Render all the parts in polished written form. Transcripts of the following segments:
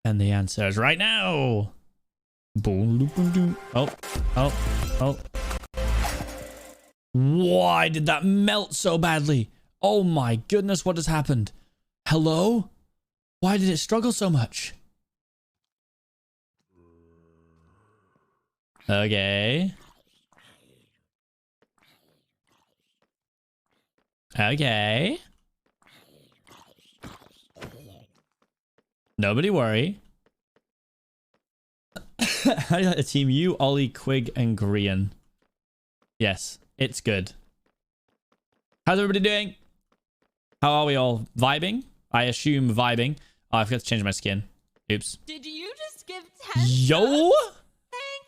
And the answer is right now. Boom, boom, boom. Oh. Why did that melt so badly? Oh my goodness, what has happened? Hello? Why did it struggle so much? Okay. Okay. Nobody worry. How do you like the team? You, Ollie, Quig, and Grian. Yes, it's good. How's everybody doing? How are we all? Vibing? I assume vibing. Oh, I forgot to change my skin. Oops. Did you just give 10? Yo! Thank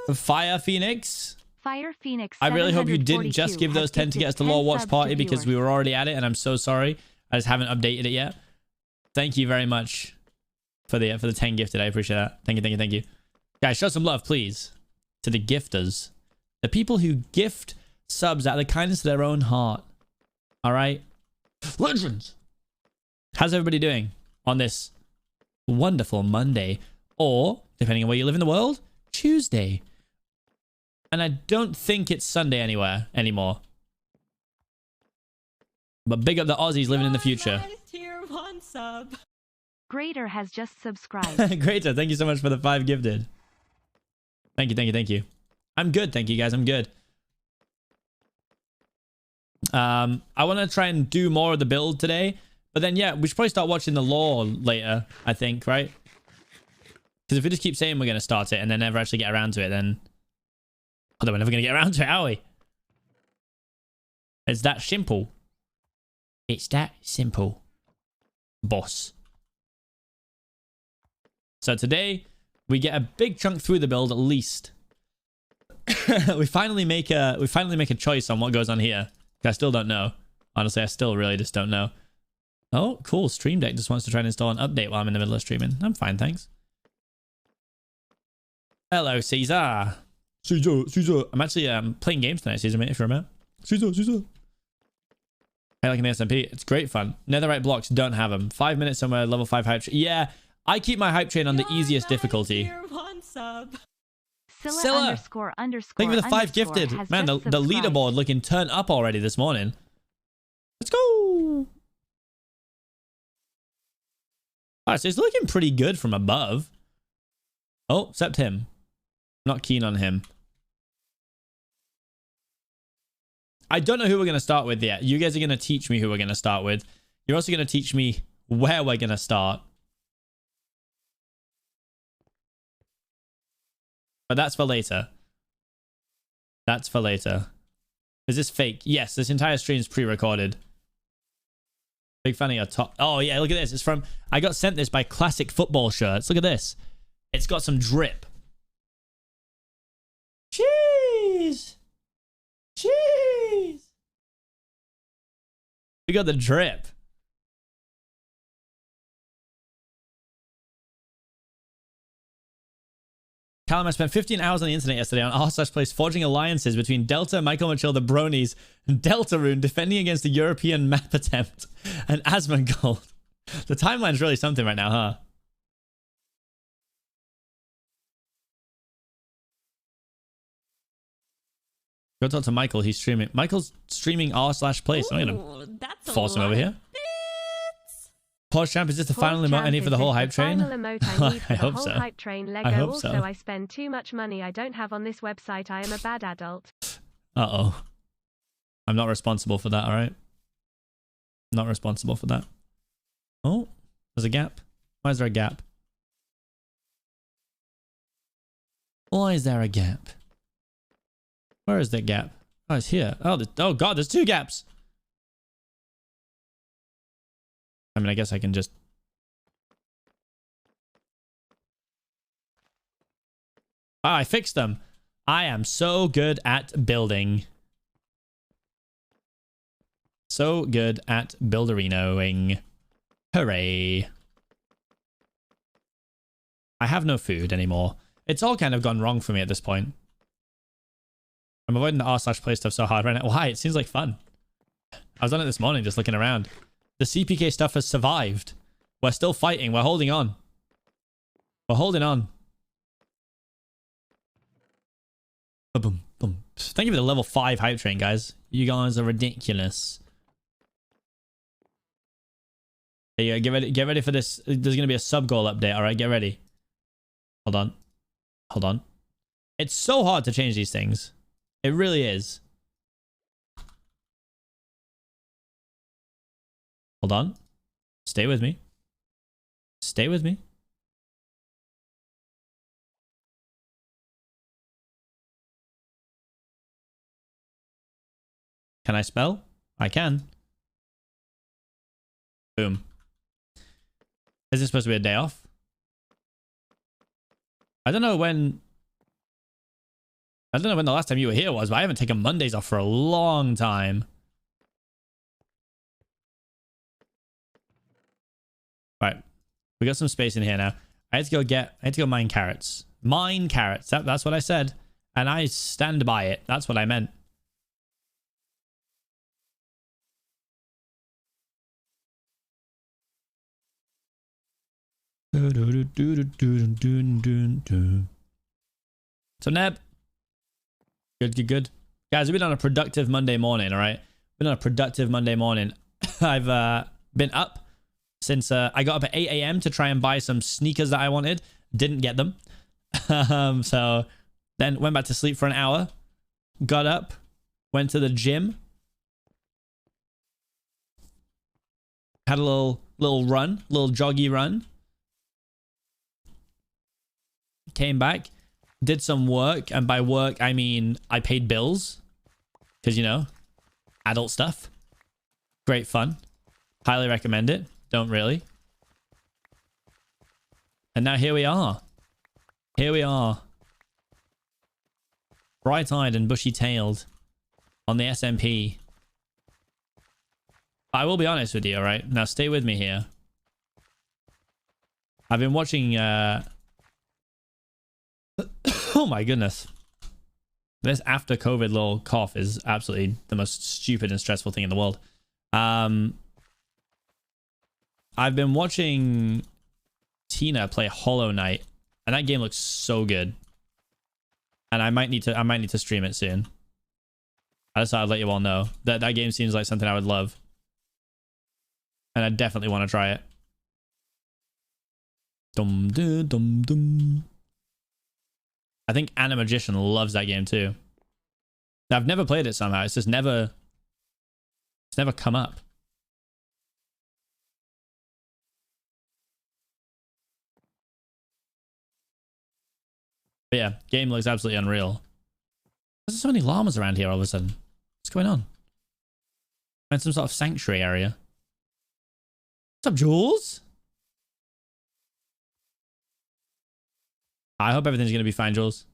you. Fire Phoenix. Fire Phoenix. I really hope you didn't just give those 10 to get us the Lore Watch party because we were already at it and I'm so sorry. I just haven't updated it yet. Thank you very much for the 10 gifted. I appreciate that. Thank you. Guys, show some love, please, to the gifters. The people who gift subs out of the kindness of their own heart. All right? Legends! How's everybody doing on this wonderful Monday? Or, depending on where you live in the world, Tuesday. And I don't think it's Sunday anywhere anymore. But big up the Aussies living in the future. Tier 1 sub. Greater has just subscribed. Greater, thank you so much for the 5 gifted. Thank you. I'm good, thank you guys, I'm good. I want to try and do more of the build today. But then, yeah, we should probably start watching the lore later, I think, right? Because if we just keep saying we're going to start it and then never actually get around to it, then... Although we're never going to get around to it, are we? It's that simple. It's that simple. Boss. So today, we get a big chunk through the build at least. we finally make a choice on what goes on here. I still don't know. Honestly, I still really just don't know. Oh, cool. Stream Deck just wants to try and install an update while I'm in the middle of streaming. I'm fine, thanks. Hello, Caesar. Caesar. I'm actually playing games tonight, Caesar, mate, if you're around. Caesar. I like an SMP. It's great fun. Netherite blocks, don't have them. 5 minutes somewhere, level 5 hype train. Yeah, I keep my hype train on the easiest difficulty. Tier 1 sub. Scylla __ Thank you for the 5 gifted. Man, the leaderboard looking turned up already this morning. Let's go. Alright, so it's looking pretty good from above. Oh, except him. Not keen on him. I don't know who we're going to start with yet. You guys are going to teach me who we're going to start with. You're also going to teach me where we're going to start. But that's for later. That's for later. Is this fake? Yes, this entire stream is pre-recorded. Big fan of your top. Oh, yeah, look at this. It's from... I got sent this by Classic Football Shirts. Look at this. It's got some drip. Cheese! Cheese! We got the drip. Callum, I spent 15 hours on the internet yesterday on r/place forging alliances between Delta, Michael Matilda Bronies, and Deltarune defending against the European map attempt and Asmongold. The timeline's really something right now, huh? Go talk to Michael, he's streaming. Michael's streaming r/place. I'm gonna force him over here. Pause champ, is this the final emote I need for the whole hype train? I hope so. Hype train Lego. I hope also, so. I spend too much money I don't have on this website. I am a bad adult. Uh-oh. I'm not responsible for that, alright? Not responsible for that. Oh, there's a gap. Why is there a gap? Why is there a gap? Where is that gap? Oh, it's here. Oh god, there's 2 gaps! I mean, I guess I can just... Oh, I fixed them. I am so good at building. So good at builderinoing. Hooray. I have no food anymore. It's all kind of gone wrong for me at this point. I'm avoiding the r/play stuff so hard right now. Why? It seems like fun. I was on it this morning just looking around. The Seapeekay stuff has survived. We're still fighting. We're holding on. We're holding on. Boom, boom. Thank you for the level 5 hype train, guys. You guys are ridiculous. There you go. Get ready for this. There's gonna be a sub goal update. All right, get ready. Hold on. Hold on. It's so hard to change these things. It really is. Hold on. Stay with me. Stay with me. Can I spell? I can. Boom. Is this supposed to be a day off? I don't know when the last time you were here was, but I haven't taken Mondays off for a long time. Right. We got some space in here now. I had to go mine carrots. Mine carrots. That's what I said. And I stand by it. That's what I meant. So Neb. Good. Guys, we've been on a productive Monday morning, all right? Been on a productive Monday morning. I've been up since I got up at 8 a.m. to try and buy some sneakers that I wanted. Didn't get them. So then went back to sleep for an hour. Got up. Went to the gym. Had a little run. Little joggy run. Came back. Did some work. And by work, I mean I paid bills. Because, you know, adult stuff. Great fun. Highly recommend it. Don't really. And now here we are. Here we are. Bright-eyed and bushy-tailed on the SMP. I will be honest with you, alright? Now stay with me here. I've been watching... Oh my goodness. This after COVID little cough is absolutely the most stupid and stressful thing in the world. I've been watching Tina play Hollow Knight, and that game looks so good. And I might need to stream it soon. I just thought I'd let you all know that that game seems like something I would love, and I definitely want to try it. Dum dum dum dum. I think Anna Magician loves that game too. I've never played it somehow. It's just never come up. But yeah, game looks absolutely unreal. There's so many llamas around here all of a sudden. What's going on? I'm in some sort of sanctuary area. What's up, Jules? I hope everything's going to be fine, Jules.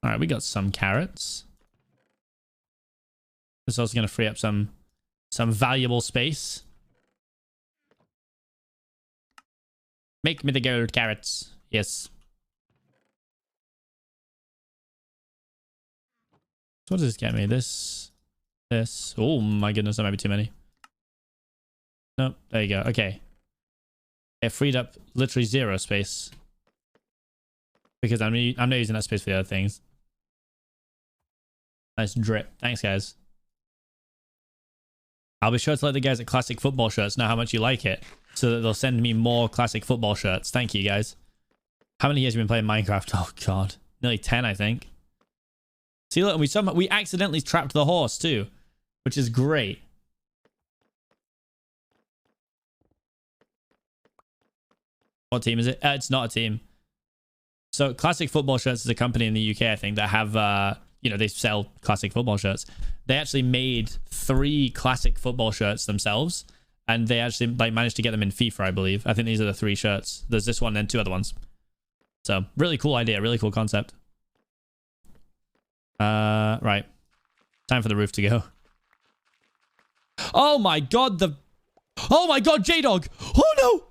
All right, we got some carrots. This is also going to free up some valuable space. Make me the gold carrots. Yes. So what does this get me? This. Oh my goodness, that might be too many. Nope, there you go. Okay. It freed up literally 0 space. Because I'm not using that space for the other things. Nice drip. Thanks, guys. I'll be sure to let the guys at Classic Football Shirts know how much you like it, so that they'll send me more Classic Football Shirts. Thank you, guys. How many years have you been playing Minecraft? Oh, God. Nearly 10, I think. See, look, we accidentally trapped the horse, too, which is great. What team is it? It's not a team. So Classic Football Shirts is a company in the UK, I think, that have, you know, they sell classic football shirts. They actually made 3 classic football shirts themselves, and they actually like managed to get them in FIFA, I believe. I think these are the 3 shirts. There's this one and 2 other ones. So really cool idea, really cool concept. Right. Time for the roof to go. Oh my God, oh my God, J-Dog! Oh no!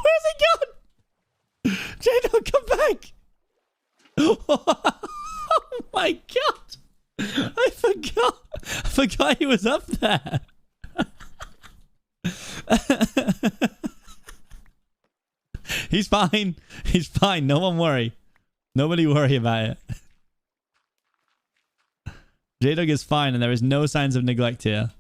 Where's he gone? J-Dog, come back! forgot he was up there. He's fine. He's fine. No one worry. Nobody worry about it. J-Dog is fine and there is no signs of neglect here.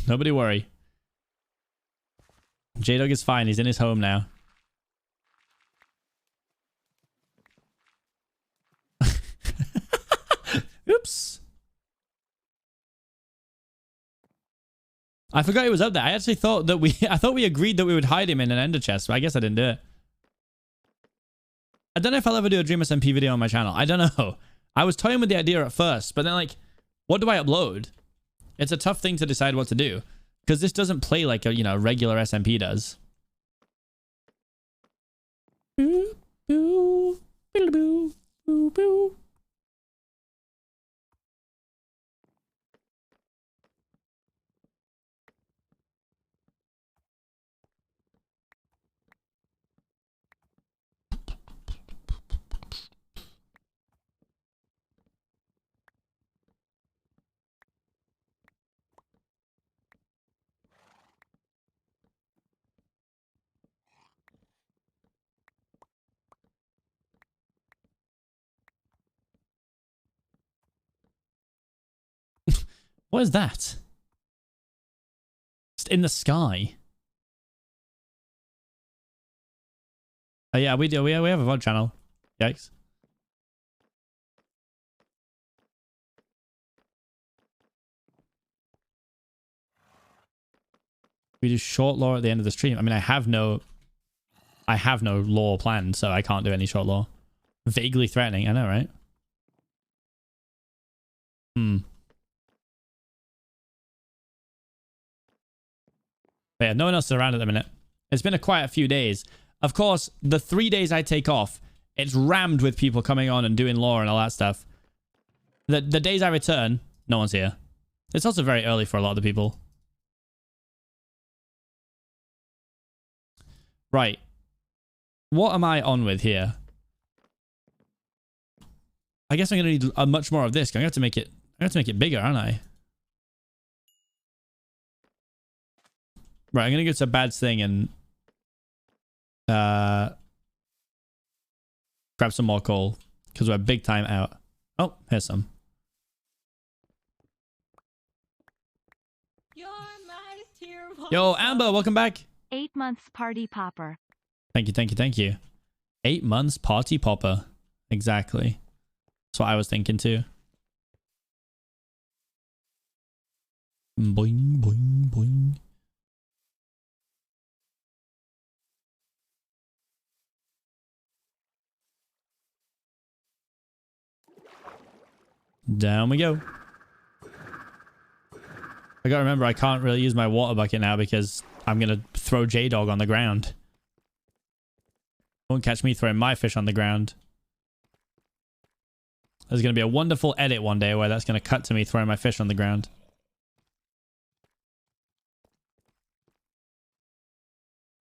Nobody worry. J-Dog is fine. He's in his home now. Oops. I forgot he was up there. I actually thought that I thought we agreed that we would hide him in an ender chest, but I guess I didn't do it. I don't know if I'll ever do a Dream SMP video on my channel. I don't know. I was toying with the idea at first, but then like, what do I upload? It's a tough thing to decide what to do because this doesn't play like a, you know, regular SMP does. Boo, boo, boo, boo, boo, boo. What is that? It's in the sky. Oh yeah, we do. We have a VOD channel. Yikes. We do short lore at the end of the stream. I mean, I have no lore planned, so I can't do any short lore. Vaguely threatening, I know, right? But yeah, no one else is around at the minute. It's been a quiet few days. Of course, the 3 days I take off, it's rammed with people coming on and doing lore and all that stuff. The days I return, no one's here. It's also very early for a lot of the people. Right. What am I on with here? I guess I'm going to need much more of this. I'm going to have to make it bigger, aren't I? Right, I'm going to go to Bad's thing and grab some more coal because we're big time out. Oh, here's some. You're my tier 1 Yo, Amber, welcome back. 8 months party popper. Thank you, thank you, thank you. 8 months party popper. Exactly. That's what I was thinking too. Boing, boing, boing. Down we go. I gotta remember I can't really use my water bucket now because I'm gonna throw J-Dog on the ground. Won't catch me throwing my fish on the ground. There's gonna be a wonderful edit one day where that's gonna cut to me throwing my fish on the ground.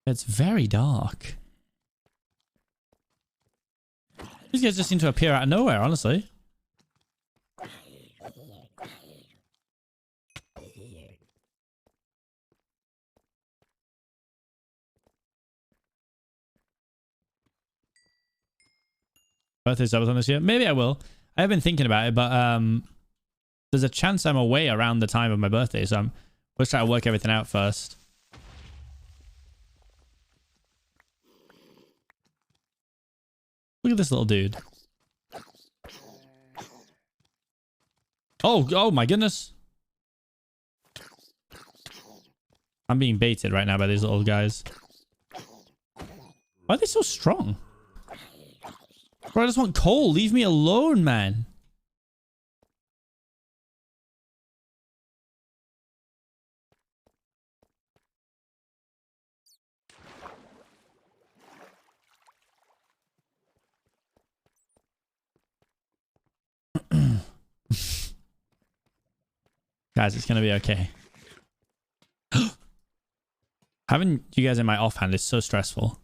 It's very dark. These guys just seem to appear out of nowhere, honestly. Birthday subathon this year? Maybe I will. I have been thinking about it, but there's a chance I'm away around the time of my birthday, so let's try to work everything out first. Look at this little dude. Oh my goodness. I'm being baited right now by these little guys. Why are they so strong? Bro, I just want coal. Leave me alone, man. Guys, it's gonna be okay. Having you guys in my offhand is so stressful.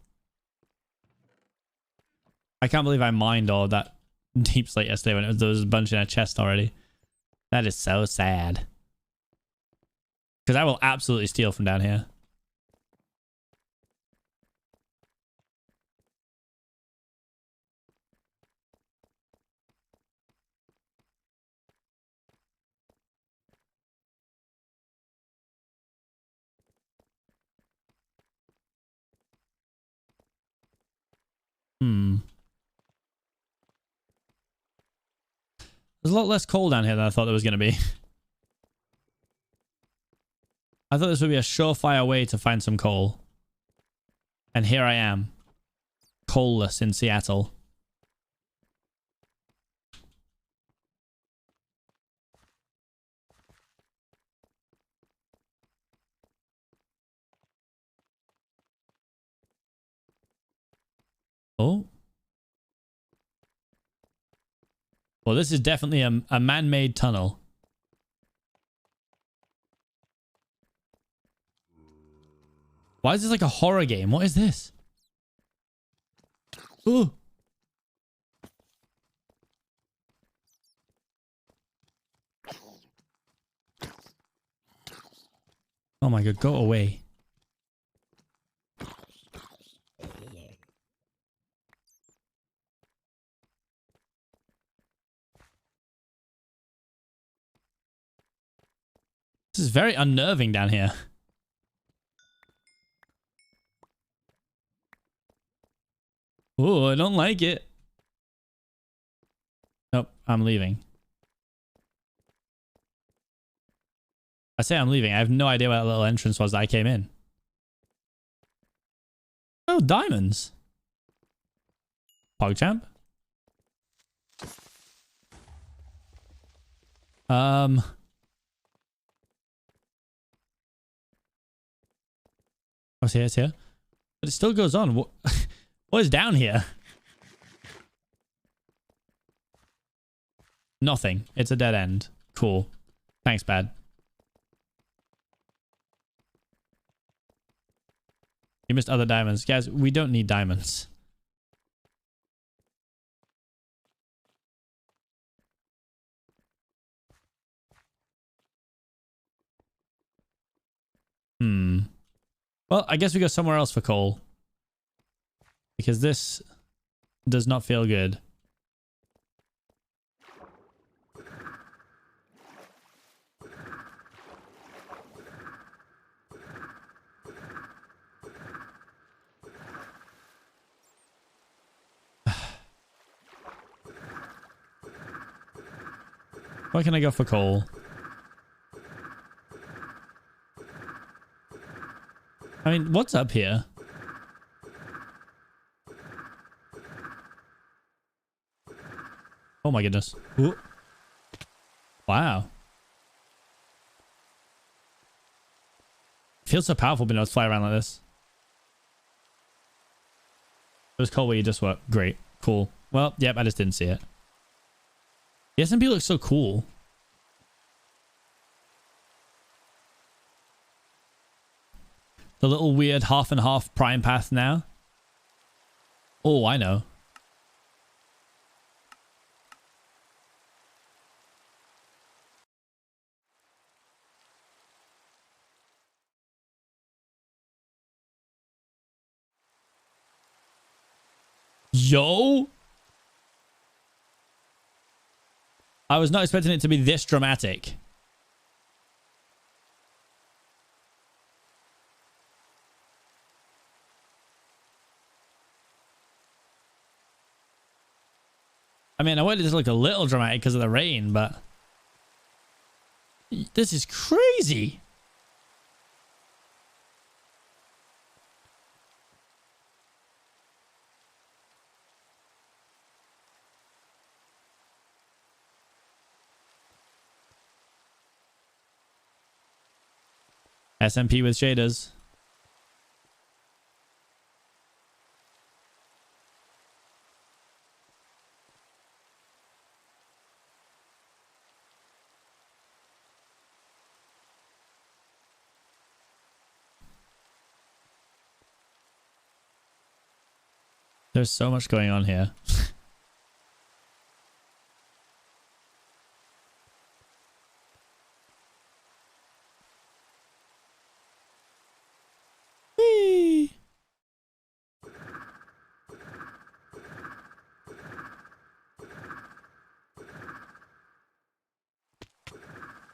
I can't believe I mined all that deep slate yesterday when there was a bunch in a chest already. That is so sad. Because I will absolutely steal from down here. There's a lot less coal down here than I thought there was going to be. I thought this would be a surefire way to find some coal. And here I am. Coalless in Seattle. Oh. Well, this is definitely a man-made tunnel. Why is this like a horror game? What is this? Ooh. Oh my god, go away. This is very unnerving down here. Oh, I don't like it. Nope, I'm leaving. I say I'm leaving. I have no idea where that little entrance was that I came in. Oh, diamonds. PogChamp. Oh, it's here, it's here. But it still goes on. What, what is down here? Nothing. It's a dead end. Cool. Thanks, bad. You missed other diamonds. Guys, we don't need diamonds. Well, I guess we go somewhere else for coal. Because this does not feel good. Why can I go for coal? I mean, what's up here? Oh my goodness. Ooh. Wow. Feels so powerful being able to fly around like this. It was cool where you just were. Great. Cool. Well, yep, I just didn't see it. The SMP looks so cool. The little weird half and half prime path now. Oh, I know. Yo! I was not expecting it to be this dramatic. I mean, I wanted it to look a little dramatic because of the rain, but this is crazy. SMP with shaders. There's so much going on here. Whee!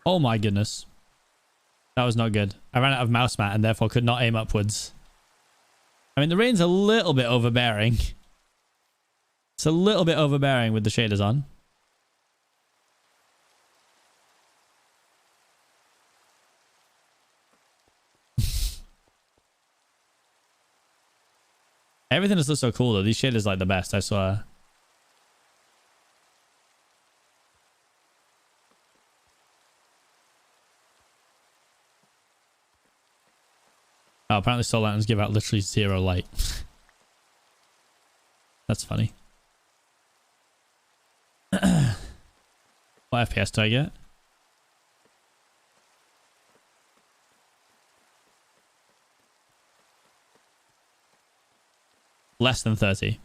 Oh my goodness. That was not good. I ran out of mouse mat and therefore could not aim upwards. I mean, the rain's a little bit overbearing. It's a little bit overbearing with the shaders on. Everything just looks so cool though. These shaders like the best, I swear. Oh, apparently solar lanterns give out literally 0 light. That's funny. What FPS do I get? Less than 30.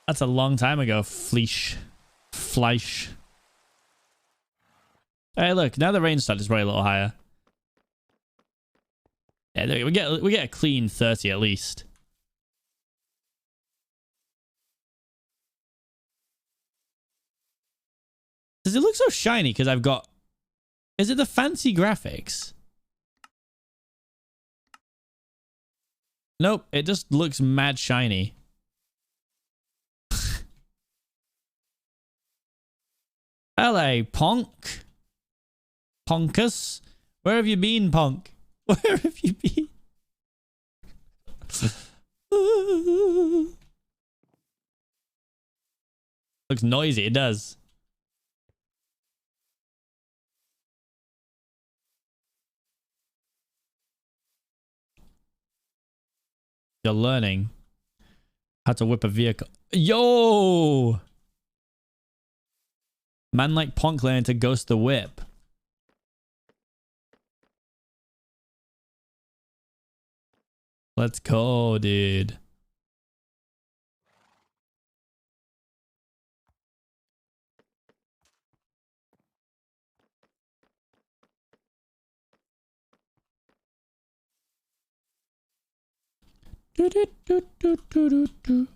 That's a long time ago, Fleisch. Hey, look, now the rain started is probably a little higher. Yeah, we get a clean 30 at least. Does it look so shiny? Because I've got... Is it the fancy graphics? Nope, it just looks mad shiny. Hello, Ponk. Ponkus. Where have you been, Ponk? Where have you been? Looks noisy, it does. You're learning how to whip a vehicle. Yo! Man like Ponk learning to ghost the whip. Let's go, dude. Do, do, do, do, do, do, do.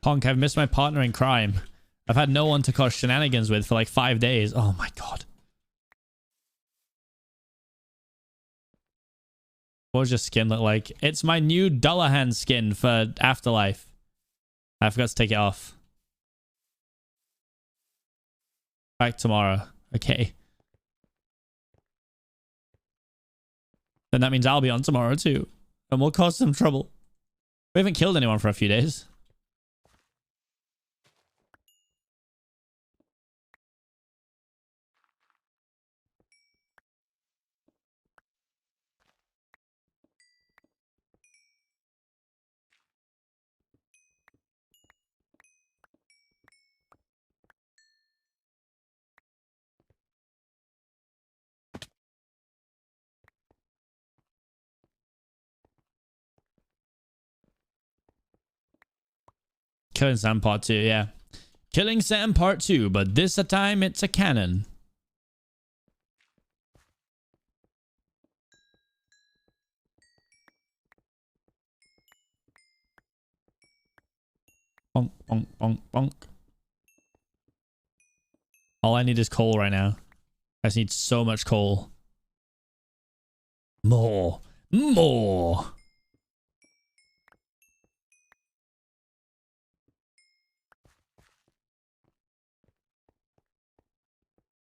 Honk, I've missed my partner in crime. I've had no one to cause shenanigans with for like 5 days. Oh my god. What does your skin look like? It's my new Dullahan skin for Afterlife. I forgot to take it off. Back tomorrow. Okay. Then that means I'll be on tomorrow too. And we'll cause some trouble. We haven't killed anyone for a few days. Killing Sam Part 2, yeah. Killing Sam Part 2, but this time it's a cannon. Bonk, bonk, bonk, bonk. All I need is coal right now. I just need so much coal. More. More.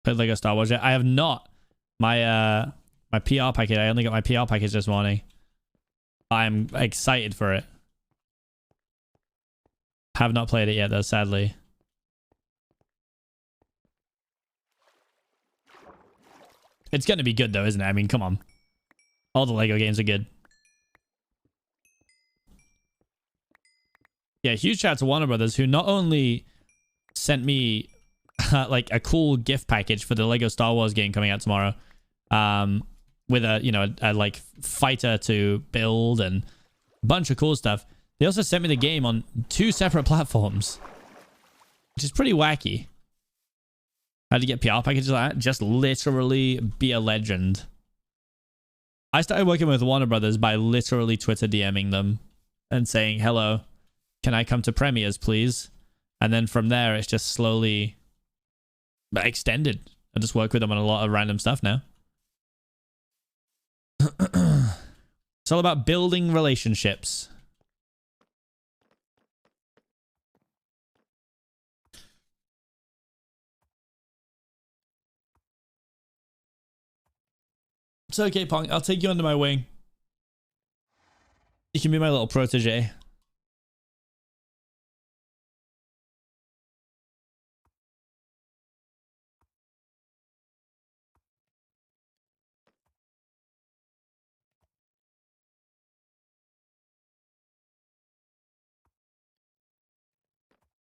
Played Lego Star Wars yet? I have not. My my PR package. I only got my PR package this morning. I'm excited for it. Have not played it yet though, sadly. It's gonna be good though, isn't it? I mean, come on. All the Lego games are good. Yeah, huge shout out to Warner Brothers, who not only sent me like a cool gift package for the Lego Star Wars game coming out tomorrow, with a, you know, a like fighter to build and a bunch of cool stuff. They also sent me the game on 2 separate platforms, which is pretty wacky. How to get PR packages like that? Just literally be a legend. I started working with Warner Brothers by literally Twitter DMing them and saying, hello, can I come to premieres, please? And then from there, it's just slowly extended. I just work with them on a lot of random stuff now. It's all about building relationships. It's okay, Pong. I'll take you under my wing. You can be my little protege.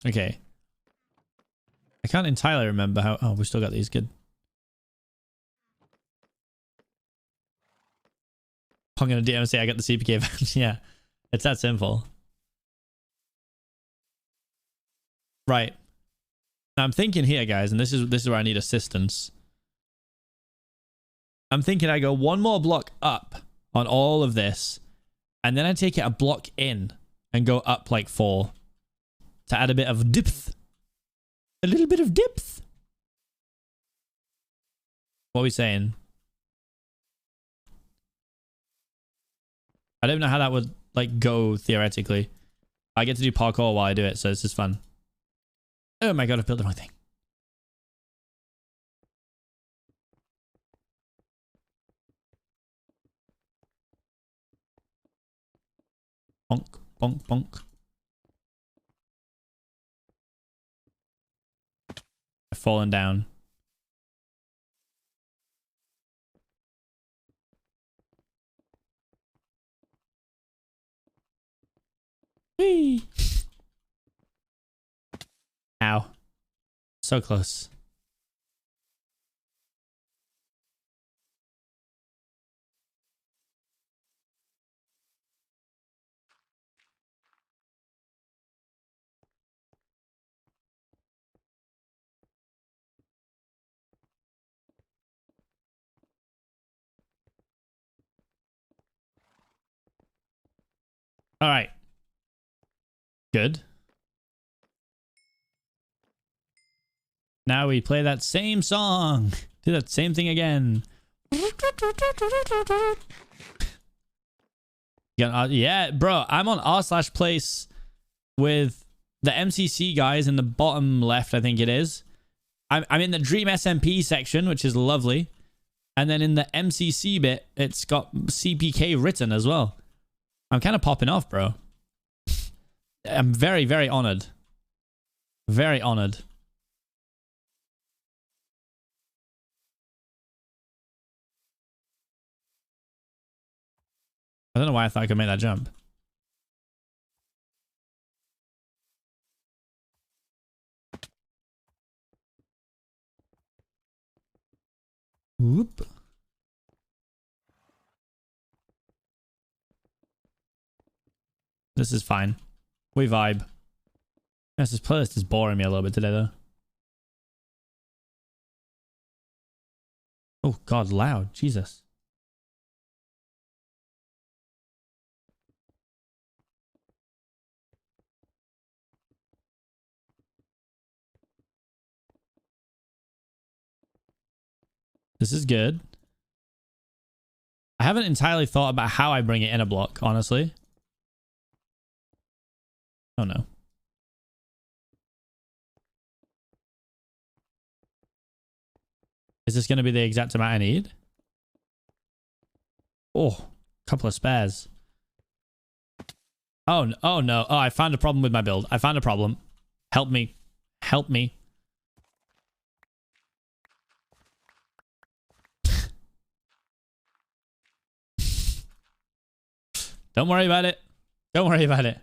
Okay. I can't entirely remember how... Oh, we still got these. Good. I'm going to DM and say I got the Seapeekay badge. Yeah. It's that simple. Right. Now I'm thinking here, guys, and this is where I need assistance. I'm thinking I go one more block up on all of this, and then I take it a block in and go up like 4 to add a bit of depth. A little bit of depth. What are we saying? I don't know how that would like go theoretically. I get to do parkour while I do it, so this is fun. Oh my god, I've built the wrong thing. Bonk, bonk, bonk. I've fallen down. Whee! Ow. So close. All right. Good. Now we play that same song. Do that same thing again. Yeah, bro. I'm on r/place with the MCC guys in the bottom left, I think it is. I'm in the Dream SMP section, which is lovely. And then in the MCC bit, it's got Seapeekay written as well. I'm kind of popping off, bro. I'm very, very honored. Very honored. I don't know why I thought I could make that jump. Whoop. This is fine. We vibe. Yes, this playlist is boring me a little bit today, though. Oh, God, loud. Jesus. This is good. I haven't entirely thought about how I bring it in a block, honestly. Oh, no. Is this going to be the exact amount I need? Oh, a couple of spares. Oh, oh no. Oh, I found a problem with my build. I found a problem. Help me. Help me. Don't worry about it. Don't worry about it.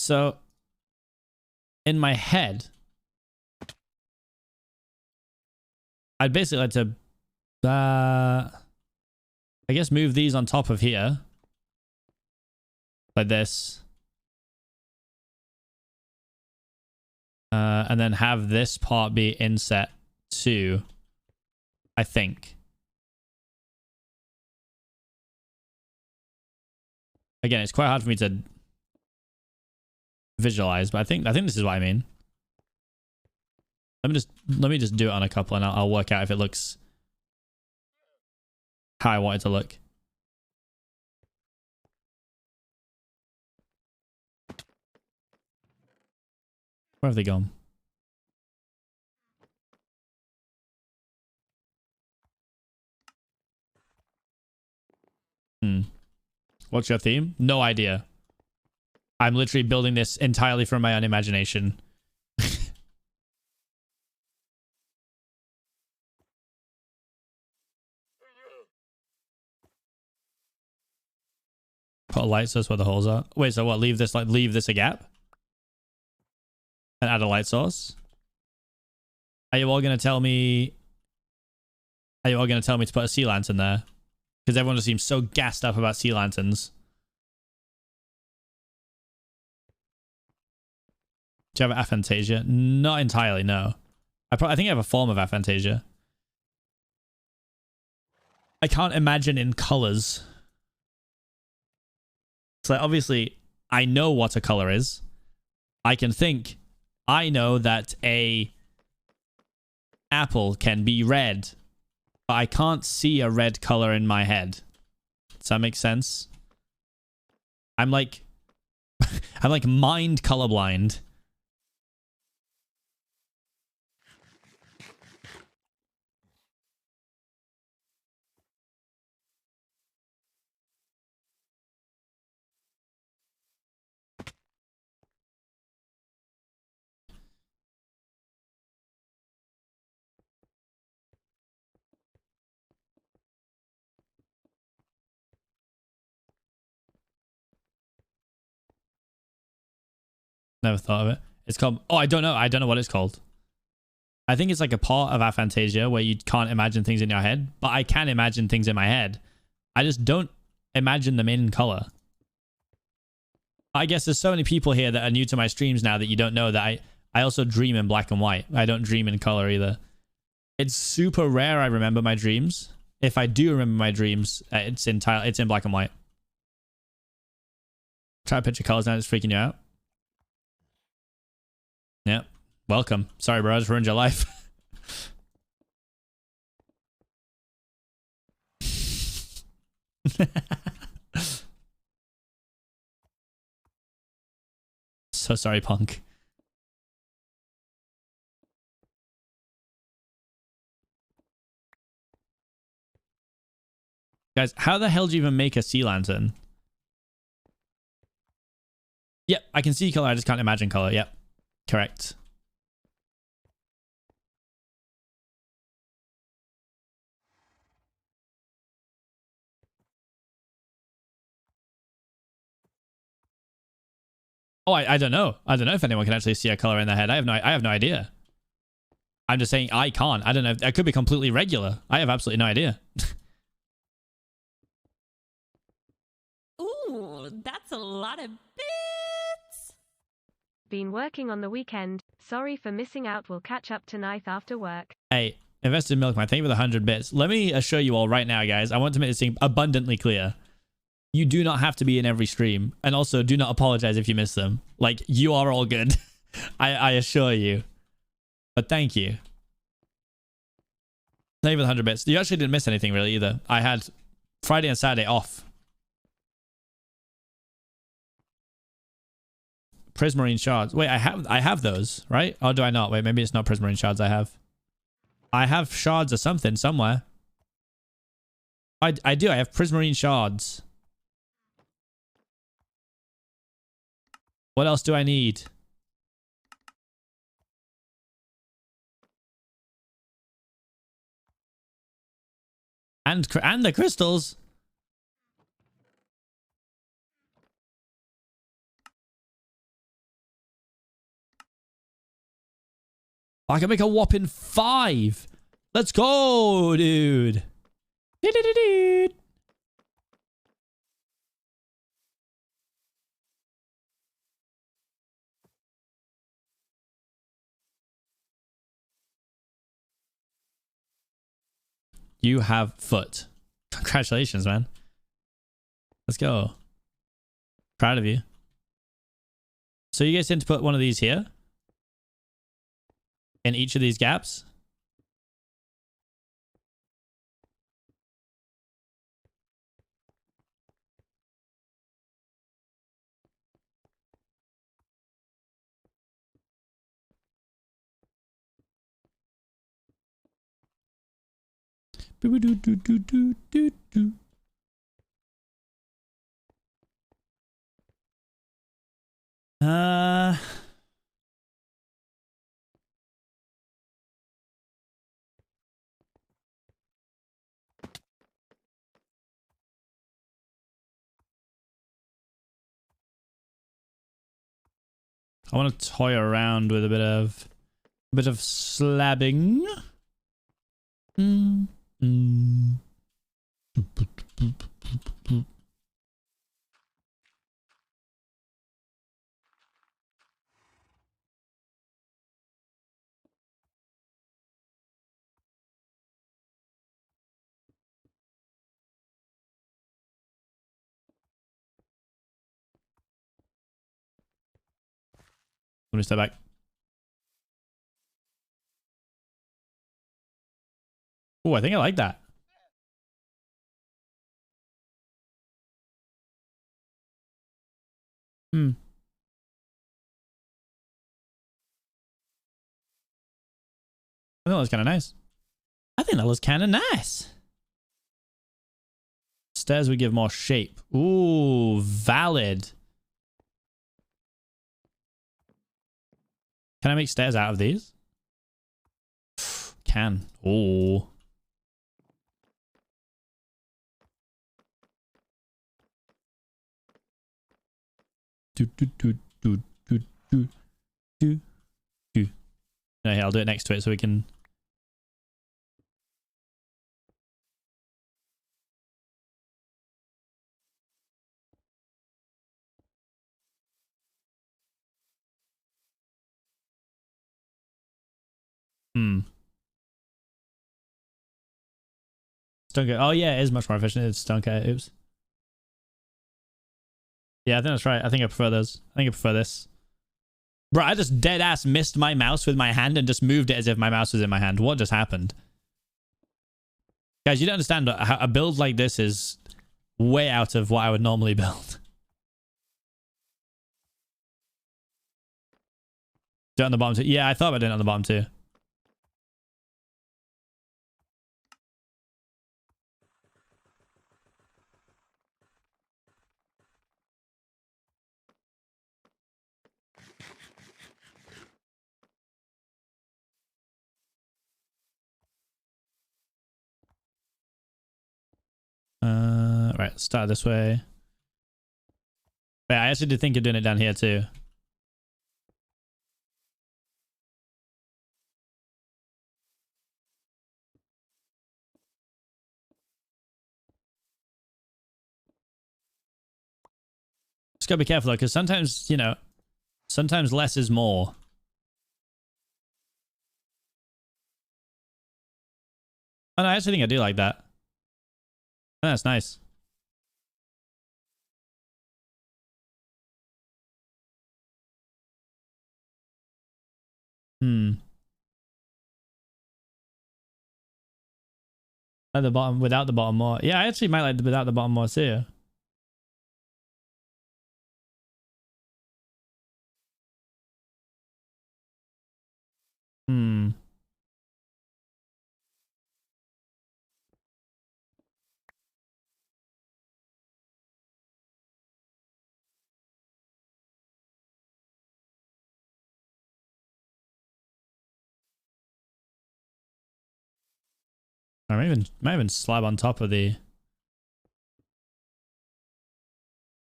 So in my head, I'd basically like to, I guess, move these on top of here. Like this. And then have this part be inset too, I think. Again, it's quite hard for me to visualize, but I think this is what I mean. Let me just do it on a couple, and I'll work out if it looks how I want it to look. Where have they gone? What's your theme? No idea. I'm literally building this entirely from my own imagination. Put a light source where the holes are. Wait, so what? Leave this a gap? And add a light source? Are you all gonna tell me to put a sea lantern there? Because everyone just seems so gassed up about sea lanterns. Do you have aphantasia? Not entirely, no. I think I have a form of aphantasia. I can't imagine in colors. So obviously, I know what a color is. I can think. I know that a apple can be red, but I can't see a red color in my head. Does that make sense? I'm like mind colorblind. Never thought of it. It's called... Oh, I don't know. I don't know what it's called. I think it's like a part of aphantasia where you can't imagine things in your head, but I can imagine things in my head. I just don't imagine them in color. I guess there's so many people here that are new to my streams now that you don't know that I also dream in black and white. I don't dream in color either. It's super rare I remember my dreams. If I do remember my dreams, it's in black and white. Try to picture colors now, it's freaking you out. Yeah. Welcome. Sorry, bro. I just ruined your life. So sorry, punk. Guys, how the hell do you even make a sea lantern? Yep, I can see color. I just can't imagine color. Yep. Correct. Oh, I don't know. I don't know if anyone can actually see a color in their head. I have no idea. I'm just saying I can't. I don't know. I could be completely regular. I have absolutely no idea. Ooh, that's a lot of bits. Been working on the weekend. Sorry for missing out. We'll catch up tonight after work. Hey, invested Milkman, thank you for the 100 bits. Let me assure you all right now, guys. I want to make this thing abundantly clear. You do not have to be in every stream. And also, do not apologize if you miss them. Like, you are all good. I assure you. But thank you. Thank you for the 100 bits. You actually didn't miss anything really either. I had Friday and Saturday off. Prismarine shards. Wait, I have those, right? Or do I not? Wait, maybe it's not prismarine shards I have. I have shards or something somewhere. I do. I have prismarine shards. What else do I need? And the crystals. I can make a whopping 5. Let's go, dude. You have foot. Congratulations, man. Let's go. Proud of you. So you guys tend to put one of these here in each of these gaps. Uh, I want to toy around with a bit of slabbing. Let me step back. Oh, I think I like that. I think that was kind of nice. I think that was kind of nice. Stairs would give more shape. Ooh, valid. Can I make stairs out of these? Can. Ooh. No, here, I'll do it next to it so we can. Stonker. Oh yeah, it is much more efficient. It's Stonker. Oops. Yeah, I think that's right. I think I prefer those. I think I prefer this. Bro, I just dead ass missed my mouse with my hand and just moved it as if my mouse was in my hand. What just happened? Guys, you don't understand. A build like this is way out of what I would normally build. Do it on the bottom too. Yeah, I thought about doing it on the bottom too. Right, start this way. Yeah, I actually did think of doing it down here too. Just gotta be careful though, because sometimes, you know, sometimes less is more. Oh, no, I actually think I do like that. Oh, that's nice. Like the bottom without the bottom more. Yeah, I actually might like without the bottom more too. I might even slab on top of the. Let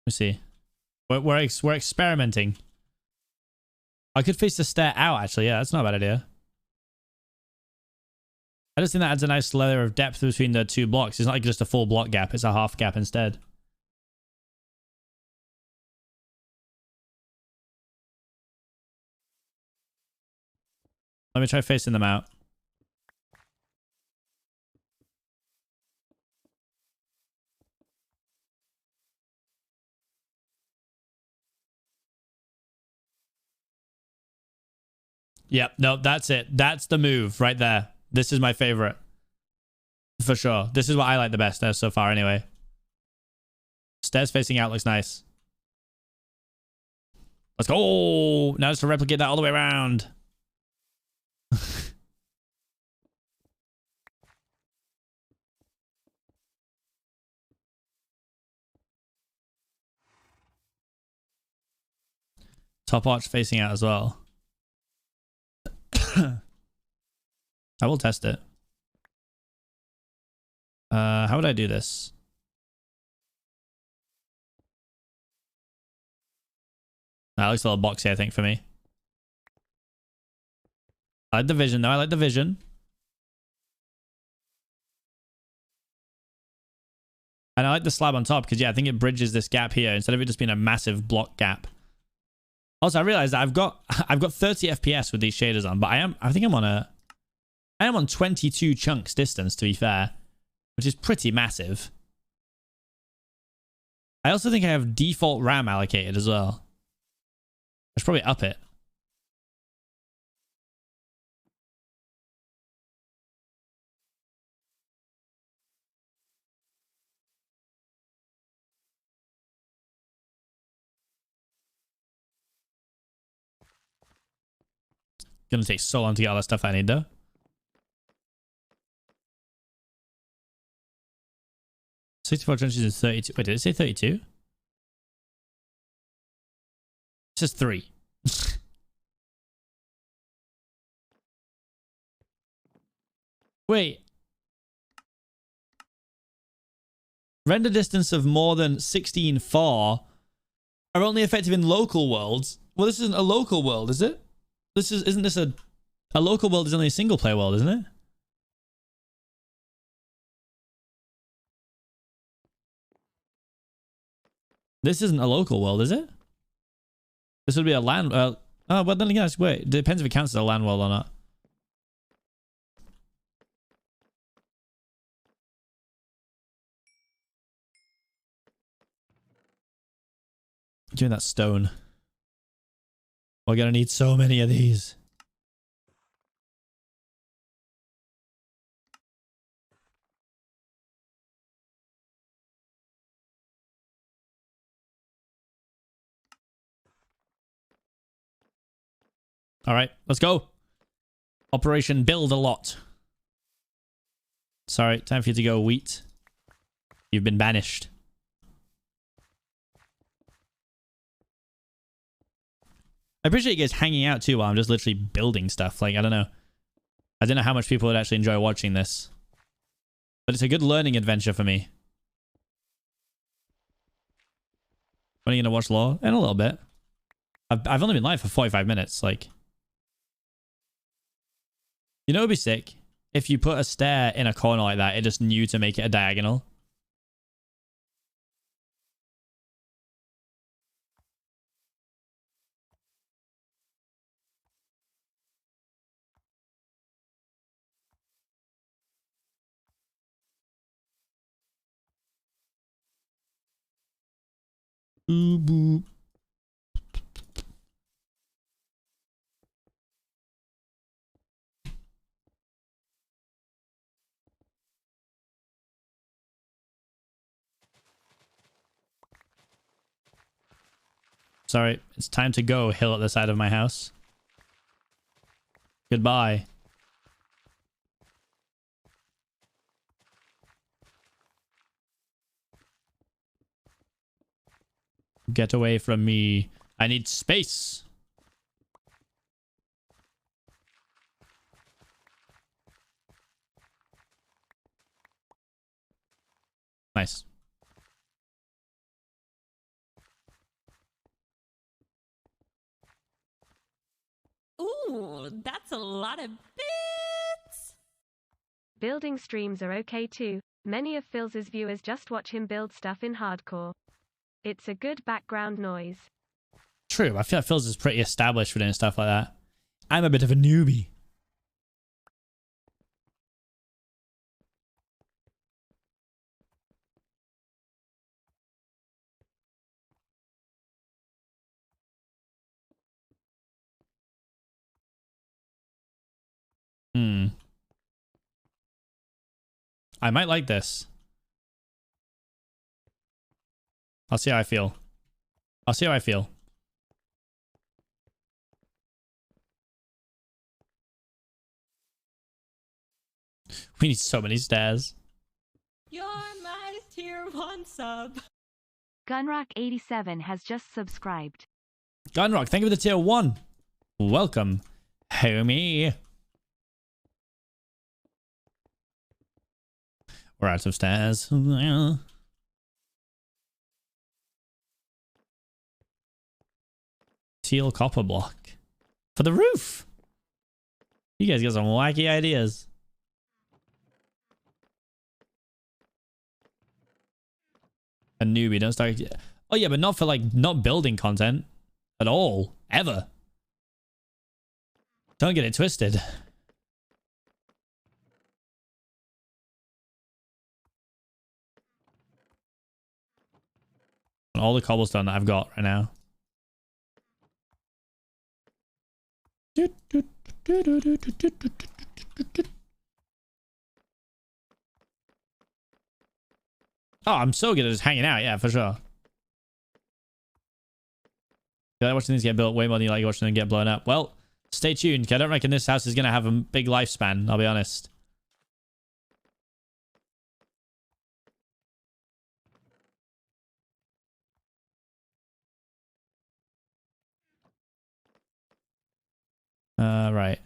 me see. We're experimenting. I could face the stair out actually. Yeah, that's not a bad idea. I just think that adds a nice layer of depth between the two blocks. It's not like just a full block gap. It's a half gap instead. Let me try facing them out. Yep, no, that's it. That's the move right there. This is my favorite. For sure. This is what I like the best so far anyway. Stairs facing out looks nice. Let's go. Oh, now just to replicate that all the way around. Top arch facing out as well. I will test it. How would I do this? That looks a little boxy, I think, for me. I like the vision, though. I like the vision. And I like the slab on top because, yeah, I think it bridges this gap here instead of it just being a massive block gap. Also, I realized that I've got 30 FPS with these shaders on, but I am on 22 chunks distance, to be fair, which is pretty massive. I also think I have default RAM allocated as well. I should probably up it. Gonna take so long to get all that stuff I need though. 64 trenches is 32. Wait, did it say 32? It says 3. Wait. Render distance of more than 16.4 are only effective in local worlds. Well, this isn't a local world, is it? Isn't this a local world is only a single player world, isn't it? This isn't a local world, is it? This would be a land. Oh, but then again, wait. It depends if it counts as a land world or not. Doing that stone. We're gonna need so many of these. All right, let's go. Operation Build a Lot. Sorry, time for you to go, wheat. You've been banished. I appreciate you guys hanging out too while I'm just literally building stuff. Like, I don't know. I don't know how much people would actually enjoy watching this. But it's a good learning adventure for me. When are you going to watch Law? In a little bit. I've only been live for 45 minutes. Like, you know, it'd be sick if you put a stair in a corner like that. It just knew to make it a diagonal. Ooh, boo. Sorry, it's time to go, hill at the side of my house. Goodbye. Get away from me. I need space. Nice. Ooh, that's a lot of bits. Building streams are okay too. Many of Phil's viewers just watch him build stuff in hardcore. It's a good background noise. True, I feel like Phil's is pretty established for doing stuff like that. I'm a bit of a newbie. I might like this. I'll see how I feel. I'll see how I feel. We need so many stairs. You're my tier 1 sub. Gunrock87 has just subscribed. Gunrock, thank you for the tier 1. Welcome, homie. We're out of stairs. Teal copper block. For the roof. You guys got some wacky ideas. A newbie, don't start. Oh yeah, but not for like not building content at all. Ever. Don't get it twisted. All the cobblestone that I've got right now. Oh, I'm so good at just hanging out. Yeah, for sure. You like watching these get built way more than you like watching them get blown up. Well, stay tuned, because I don't reckon this house is going to have a big lifespan, I'll be honest. Right.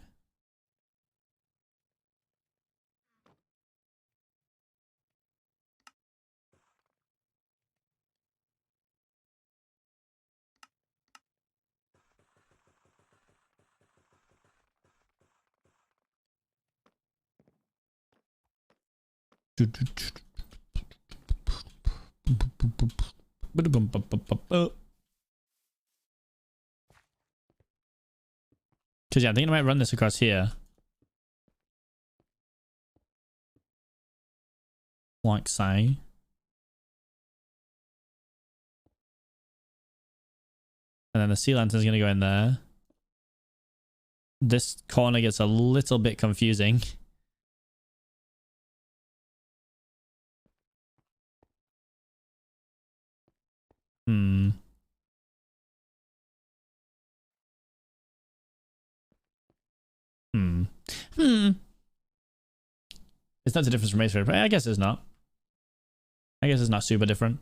Because yeah, I'm thinking I might run this across here. Like so. And then the sea lantern's going to go in there. This corner gets a little bit confusing. It's not a difference from Racer, but I guess it's not. I guess it's not super different.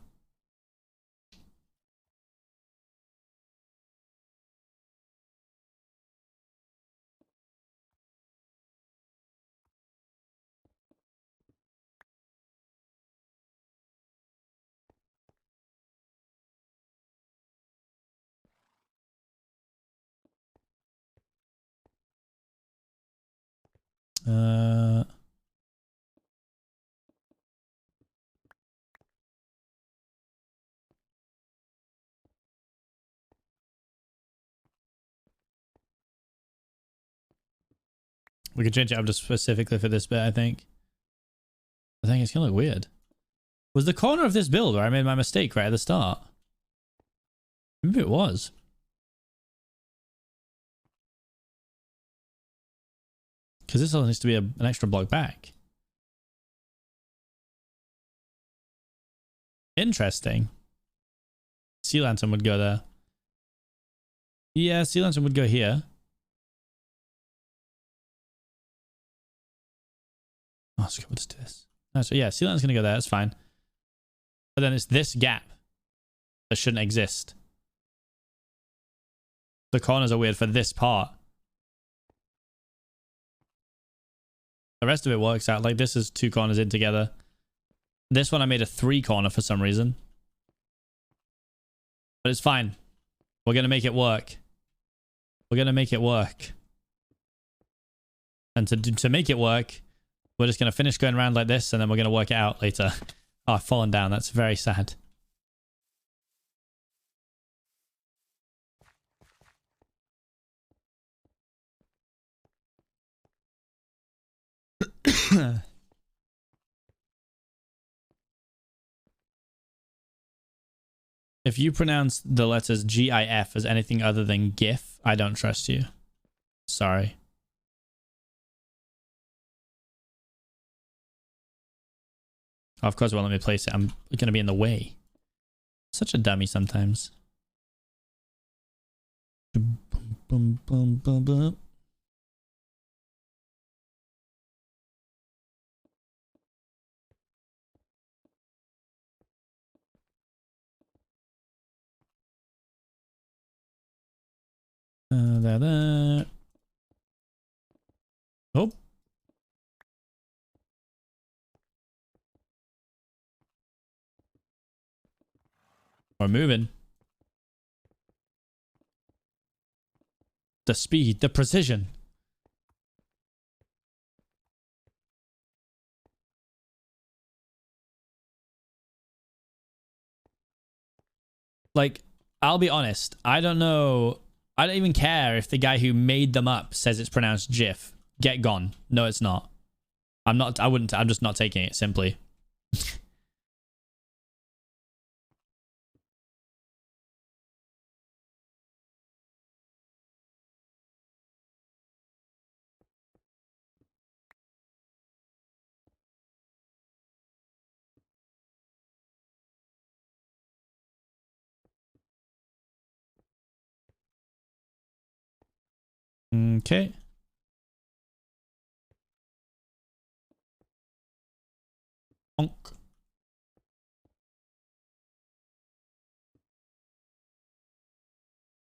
We could change it up just specifically for this bit, I think. I think it's gonna look weird. Was the corner of this build where I made my mistake right at the start? Maybe it was. Because this all needs to be an extra block back. Interesting. Sea lantern would go there. Yeah, sea lantern would go here. Oh, let's go. Let's do this. Oh, so yeah, sea lantern's gonna go there. That's fine. But then it's this gap that shouldn't exist. The corners are weird for this part. The rest of it works out. Like this is 2 corners in together. This one I made a 3 corner for some reason. But it's fine. We're going to make it work. We're going to make it work. And to make it work, We're just going to finish going around like this, and then we're going to work it out later. Oh, I've fallen down. That's very sad. If you pronounce the letters GIF as anything other than GIF, I don't trust you. Sorry. Oh, of course, well, let me place it. I'm going to be in the way. Such a dummy sometimes. Boom, boom, boom, boom, boom. There. Oh. We're moving. The speed, the precision. Like, I'll be honest. I don't know. I don't even care if the guy who made them up says it's pronounced GIF. Get gone. No, it's not. I'm just not taking it, simply. Okay. Honk.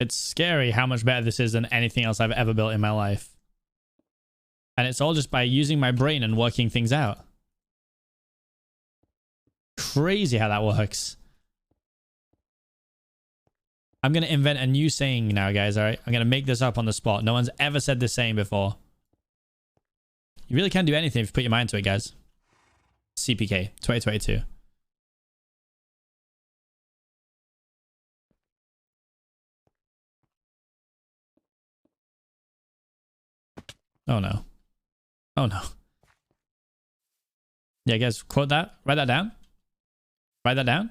It's scary how much better this is than anything else I've ever built in my life. And it's all just by using my brain and working things out. Crazy how that works. I'm going to invent a new saying now, guys, all right? I'm going to make this up on the spot. No one's ever said this saying before. You really can do anything if you put your mind to it, guys. Seapeekay, 2022. Oh, no. Oh, no. Yeah, guys, quote that. Write that down. Write that down.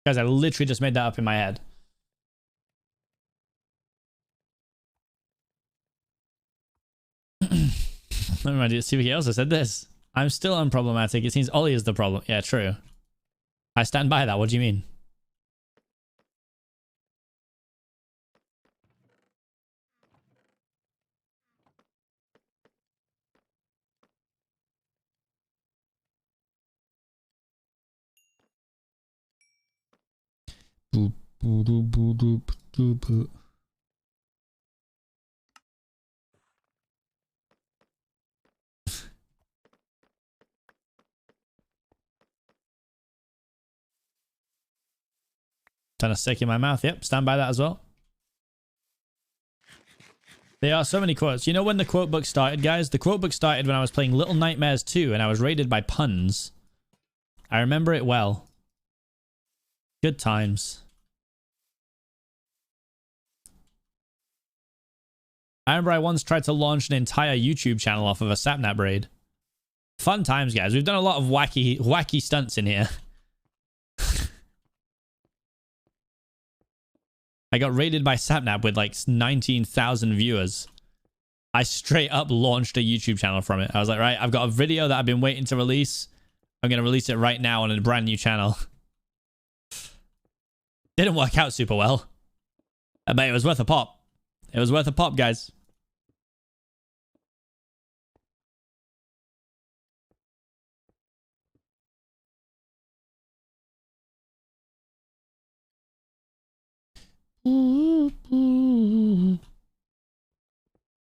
Guys, I literally just made that up in my head. Never mind, Seapeekay also said this. I'm still unproblematic. It seems Ollie is the problem. Yeah, true. I stand by that. What do you mean? Boop, boop, boop, boop, boop, boop. Trying to stick in my mouth. Yep, stand by that as well. There are so many quotes. You know when the quote book started, guys? The quote book started when I was playing Little Nightmares 2 and I was raided by puns. I remember it well. Good times. I remember I once tried to launch an entire YouTube channel off of a sapnap raid. Fun times, guys. We've done a lot of wacky stunts in here. I got raided by sapnap with like 19,000 viewers. I straight up launched a YouTube channel from it. I was like, right, I've got a video that I've been waiting to release. I'm going to release it right now on a brand new channel. Didn't work out super well. But it was worth a pop. It was worth a pop, guys.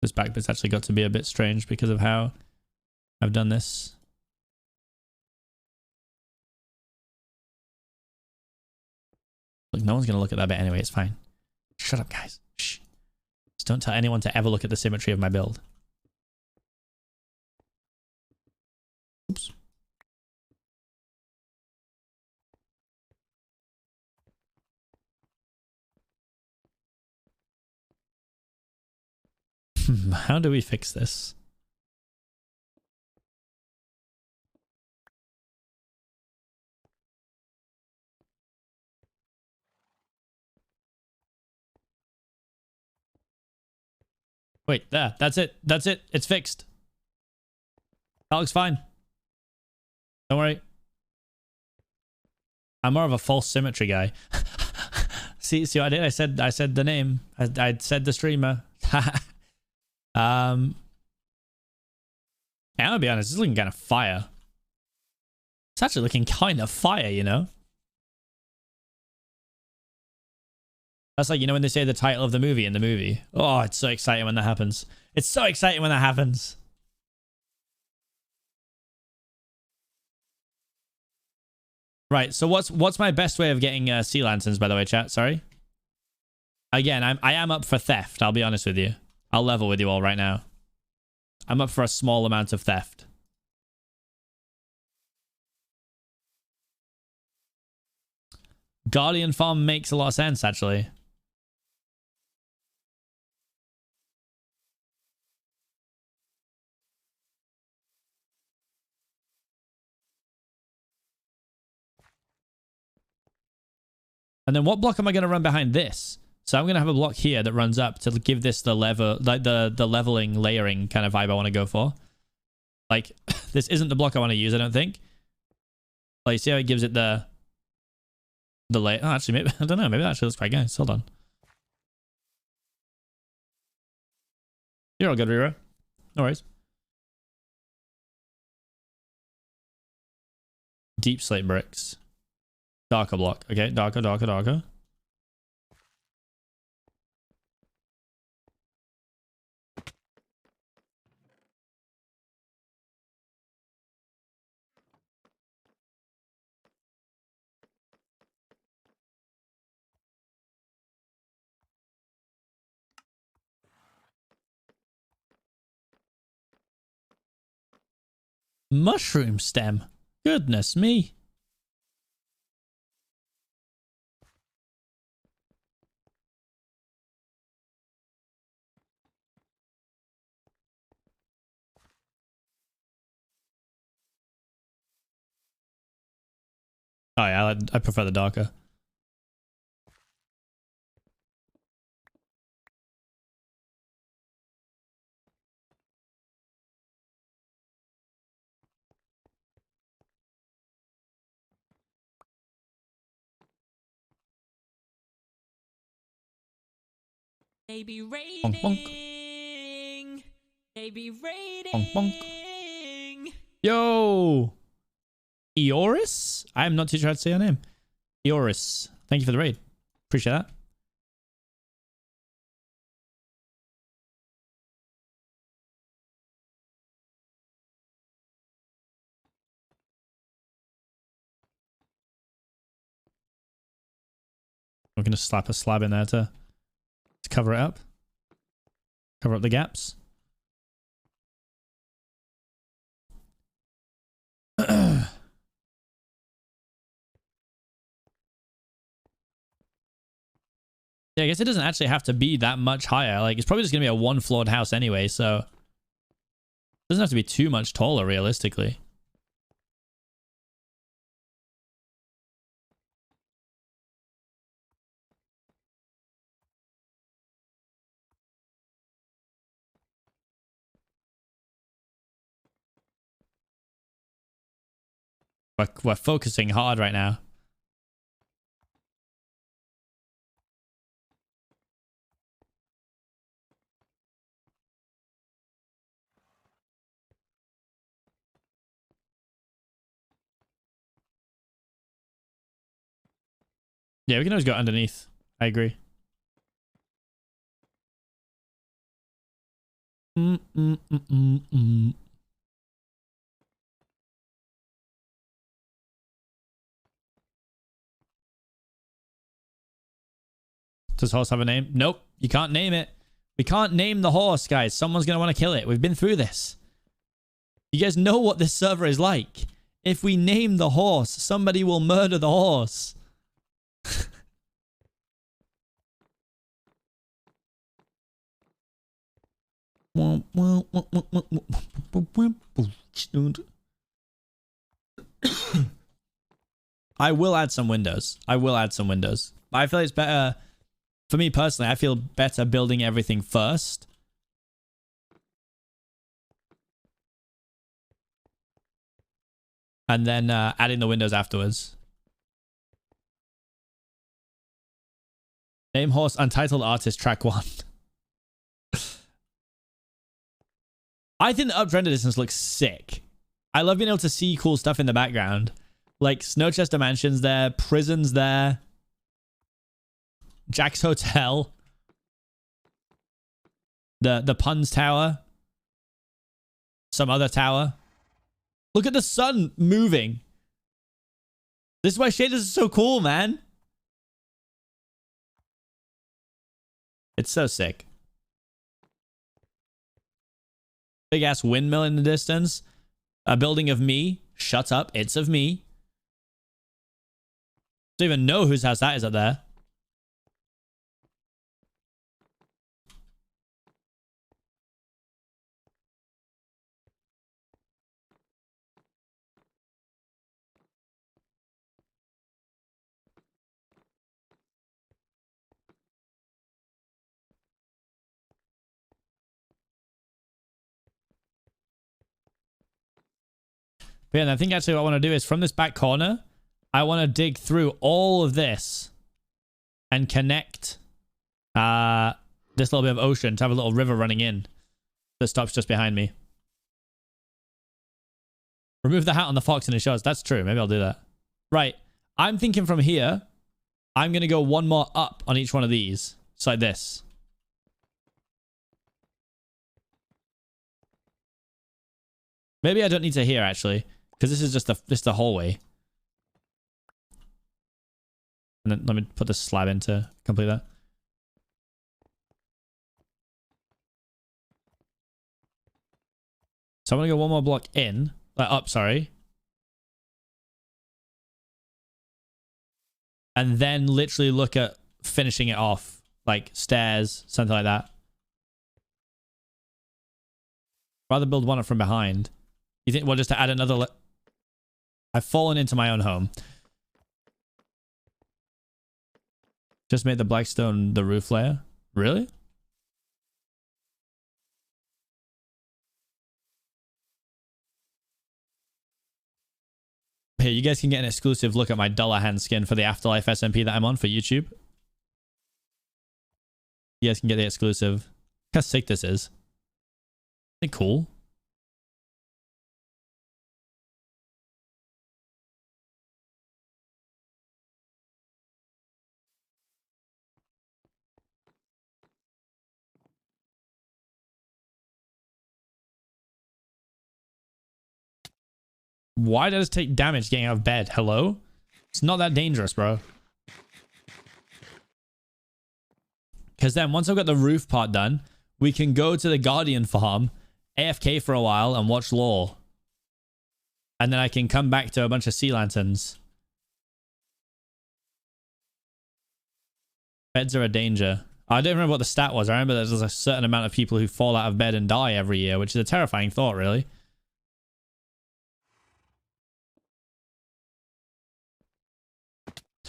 This back bit's actually got to be a bit strange because of how I've done this. No one's going to look at that bit anyway. It's fine. Shut up, guys. Shh. Just don't tell anyone to ever look at the symmetry of my build. Oops. How do we fix this? Wait, there. That's it. That's it. It's fixed. That looks fine. Don't worry. I'm more of a false symmetry guy. see what I did? I said the name. I said the streamer. And I'll be honest, it's looking kind of fire. It's actually looking kind of fire, you know? That's like, you know, when they say the title of the movie in the movie. Oh, it's so exciting when that happens. It's so exciting when that happens. Right, so what's my best way of getting sea lanterns, by the way, chat? Sorry. Again, I am up for theft, I'll be honest with you. I'll level with you all right now. I'm up for a small amount of theft. Guardian Farm makes a lot of sense, actually. And then what block am I going to run behind this? So I'm going to have a block here that runs up to give this the level, like the leveling, layering kind of vibe I want to go for. Like, this isn't the block I want to use, I don't think. Like, you see how it gives it the lay. Oh, actually, maybe, I don't know. Maybe that actually looks quite nice. Hold on. You're all good, Riro. No worries. Deep slate bricks. Darker block. Okay, darker, darker, darker. Mushroom stem. Goodness me. Oh yeah, I prefer the darker. They be Bonk, bonk. raiding. They be Bonk, bonk. raiding. Yo! Eoris? I'm not too sure how to say your name. Eoris. Thank you for the raid. Appreciate that. We're going to slap a slab in there to cover it up. Cover up the gaps. Yeah, I guess it doesn't actually have to be that much higher. Like, it's probably just going to be a one-floored house anyway, so... It doesn't have to be too much taller, realistically. We're focusing hard right now. Yeah, we can always go underneath. I agree. Mm, mm, mm, mm, mm. Does horse have a name? Nope. You can't name it. We can't name the horse, guys. Someone's going to want to kill it. We've been through this. You guys know what this server is like. If we name the horse, somebody will murder the horse. I will add some windows. I will add some windows. I feel it's better... For me personally, I feel better building everything first. And then adding the windows afterwards. Name horse Untitled Artist track 1. I think the uptrender distance looks sick. I love being able to see cool stuff in the background. Like Snowchester Mansion's there, prison's there. Jack's Hotel. The Puns Tower. Some other tower. Look at the sun moving. This is why shaders are so cool, man. It's so sick. Big ass windmill in the distance. A building of me. Shut up. It's of me. Don't even know whose house that is up there. But yeah, I think actually what I want to do is from this back corner, I want to dig through all of this and connect this little bit of ocean to have a little river running in that stops just behind me. Remove the hat on the fox and it shows. That's true. Maybe I'll do that. Right. I'm thinking from here, I'm going to go one more up on each one of these. It's like this. Maybe I don't need to here actually, because this is just the hallway. And then let me put this slab in to complete that. So I'm gonna go one more block in, up, sorry. And then literally look at finishing it off, like stairs, something like that. Rather build one up from behind. You think, well, just to add another... I've fallen into my own home. Just made the blackstone the roof layer. Really? Here, you guys can get an exclusive look at my Dullahan skin for the Afterlife SMP that I'm on for YouTube. You guys can get the exclusive. Look how sick this is. Isn't it cool? Why does it take damage getting out of bed? Hello? It's not that dangerous, bro. Because then once I've got the roof part done, we can go to the Guardian farm, AFK for a while, and watch lore. And then I can come back to a bunch of sea lanterns. Beds are a danger. I don't remember what the stat was. I remember there's a certain amount of people who fall out of bed and die every year, which is a terrifying thought, really.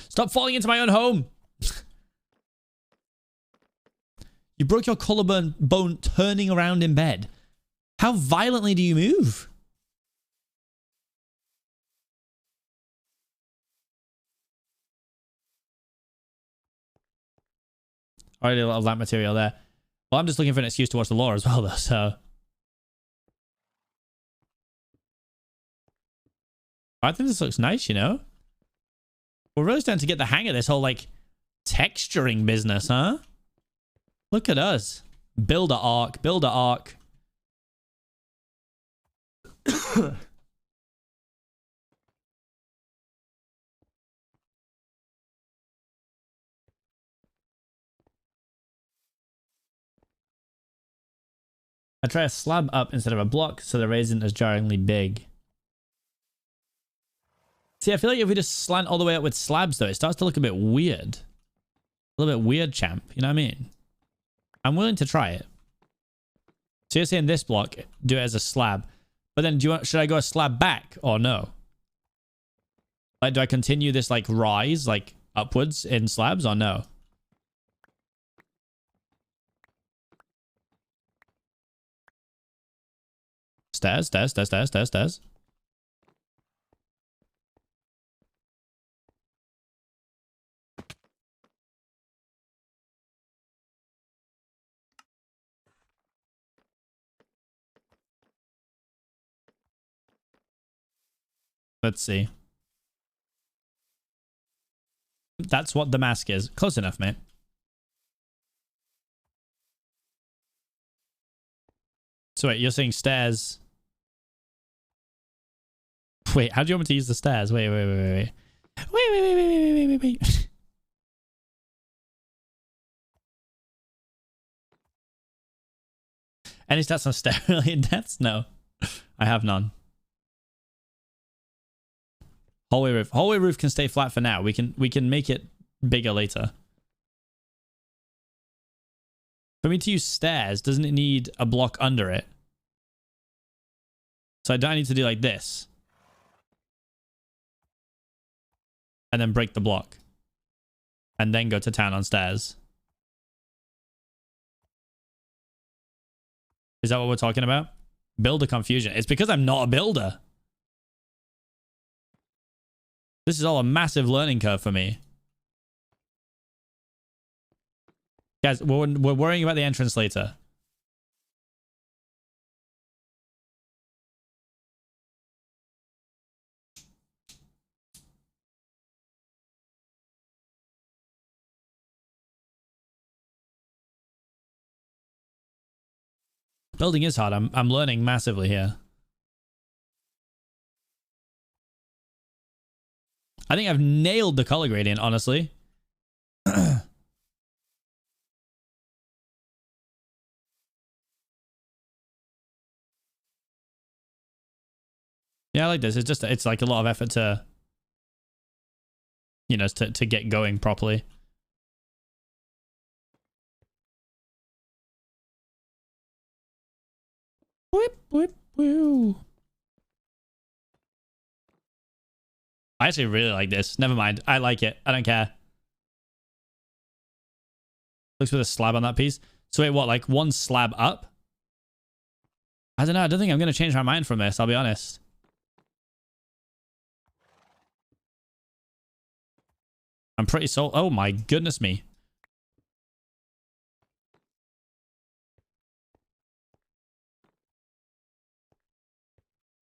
Stop falling into my own home. You broke your collarbone bone turning around in bed. How violently do you move? Already a lot of lamp material there. Well, I'm just looking for an excuse to watch the lore as well, though, so... I think this looks nice, you know? We're really starting to get the hang of this whole, like, texturing business, huh? Look at us. Build a arc. Build a arc. I try a slab up instead of a block so the raise isn't as jarringly big. See, I feel like if we just slant all the way up with slabs, though, it starts to look a bit weird. A little bit weird, champ. You know what I mean? I'm willing to try it. So you're saying this block, do it as a slab. But then should I go a slab back or no? Like, do I continue this, like, rise, like, upwards in slabs or no? Stairs, stairs, stairs, stairs, stairs, stairs. Let's see. That's what the mask is. Close enough, mate. So wait, you're saying stairs. Wait, how do you want me to use the stairs? Wait. Wait. Any stats on stair related deaths? No. I have none. Hallway roof. Hallway roof can stay flat for now. We can make it bigger later. For me to use stairs, doesn't it need a block under it? So I don't need to do like this. And then break the block. And then go to town on stairs. Is that what we're talking about? Builder confusion. It's because I'm not a builder. This is all a massive learning curve for me. Guys, we're worrying about the entrance later. Building is hard. I'm learning massively here. I think I've nailed the color gradient, honestly. Yeah, I like this. It's like a lot of effort to, you know, to get going properly. Whip, whip, woo. I actually really like this. Never mind. I like it. I don't care. Looks with a slab on that piece. So wait, what? Like one slab up? I don't know. I don't think I'm going to change my mind from this. I'll be honest. I'm pretty sold. Oh my goodness me.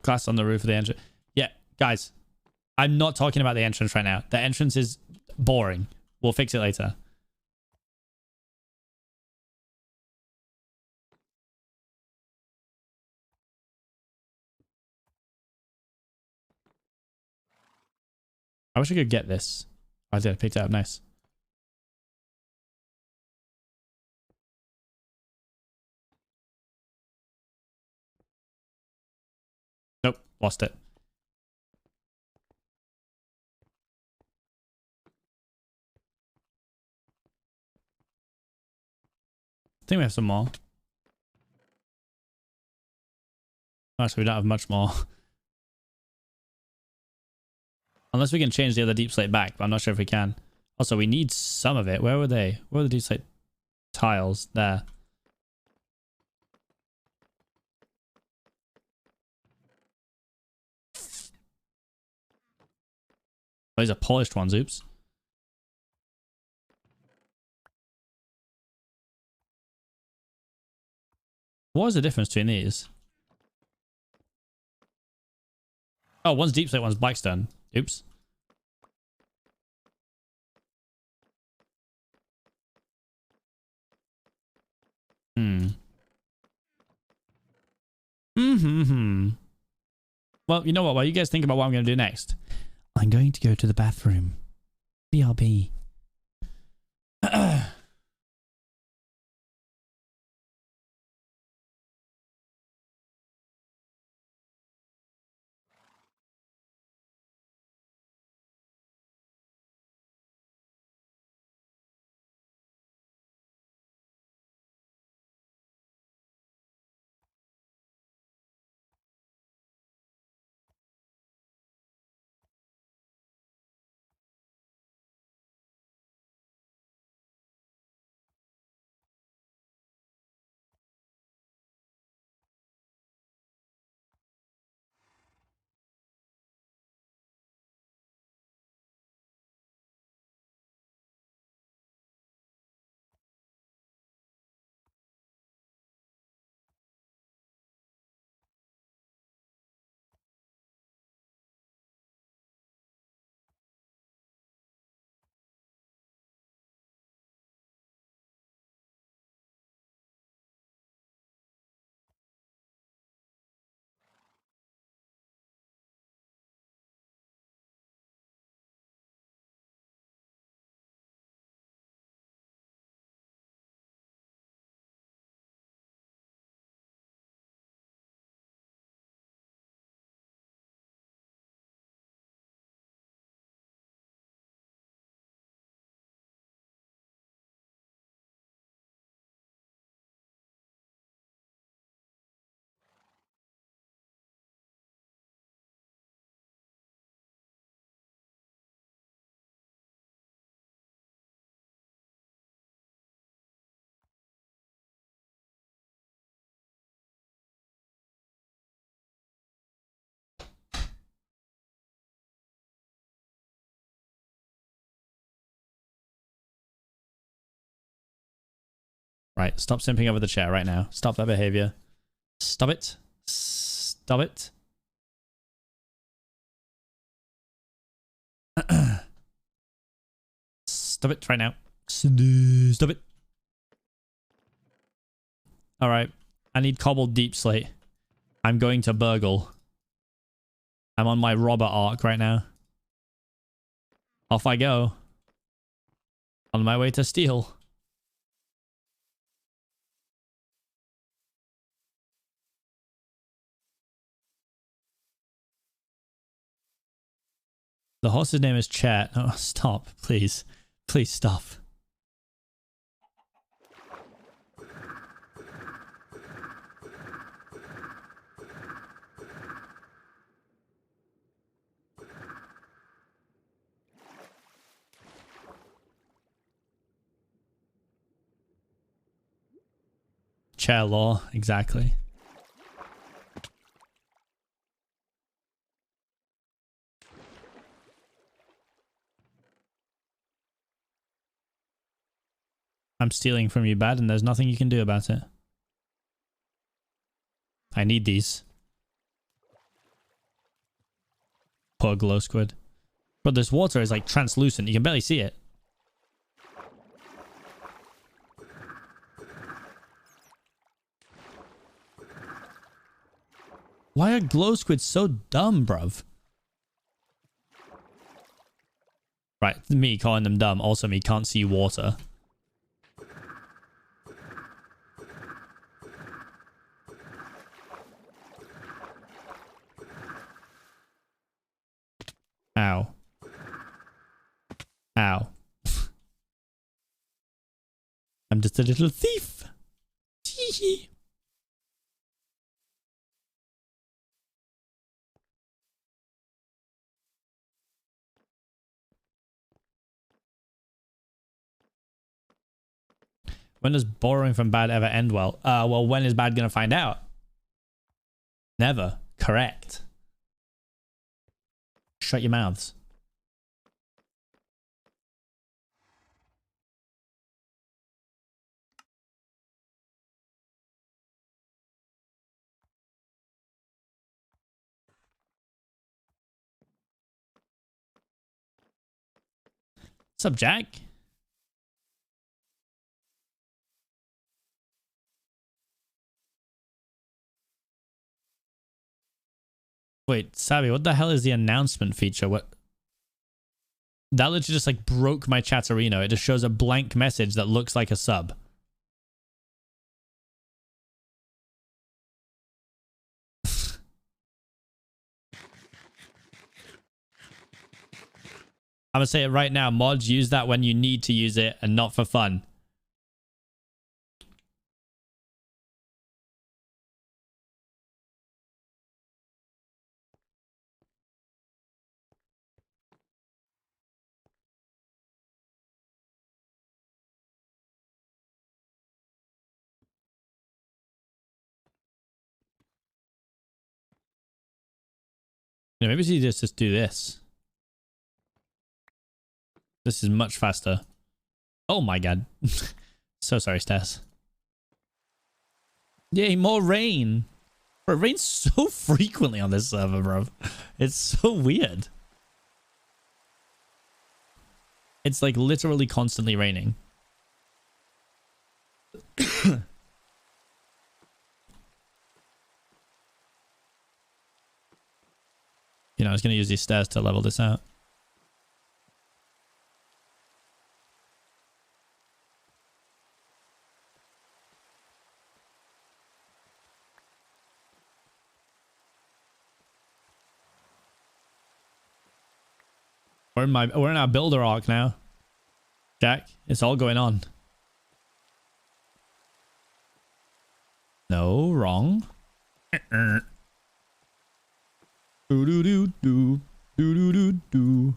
Glass on the roof of the entrance. Yeah, guys. I'm not talking about the entrance right now. The entrance is boring. We'll fix it later. I wish I could get this. I did. I picked it up. Nice. Nope. Lost it. I think we have some more. Actually, we don't have much more. Unless we can change the other deep slate back, but I'm not sure if we can. Also, we need some of it. Where were they? Where were the deep slate tiles? There. Oh, these are polished ones. Oops. What was the difference between these? Oh, one's deep slate, one's blackstone. Oops. Well, you know what? While you guys think about what I'm going to do next, I'm going to go to the bathroom. BRB. Right, stop simping over the chair right now. Stop that behavior. Stop it. Stop it. Stop it right now. Stop it. All right. I need cobbled deep slate. I'm going to burgle. I'm on my robber arc right now. Off I go. On my way to steal. The horse's name is Chat. Oh, stop, please. Please stop. Chair law, exactly. I'm stealing from you, Bad, and there's nothing you can do about it. I need these. Poor glow squid. But this water is like translucent. You can barely see it. Why are glow squids so dumb, bruv? Right, me calling them dumb. Also, me can't see water. Ow. Ow. I'm just a little thief. Tee-hee. When does borrowing from Bad ever end well? Well, when is Bad gonna find out? Never. Correct. Shut your mouths. What's up, Jack? Wait, Savvy, what the hell is the announcement feature? What? That literally just like broke my Chatterino. It just shows a blank message that looks like a sub. I'm gonna say it right now. Mods, use that when you need to use it and not for fun. Yeah, maybe it's easier to just do this. This is much faster. Oh my god. So sorry, Stas. Yay, more rain. Bro, it rains so frequently on this server, bro. It's so weird. It's like literally constantly raining. You know, I was going to use these stairs to level this out. We're in our builder arc now. Jack, it's all going on. No, wrong. Do do do do do do do do.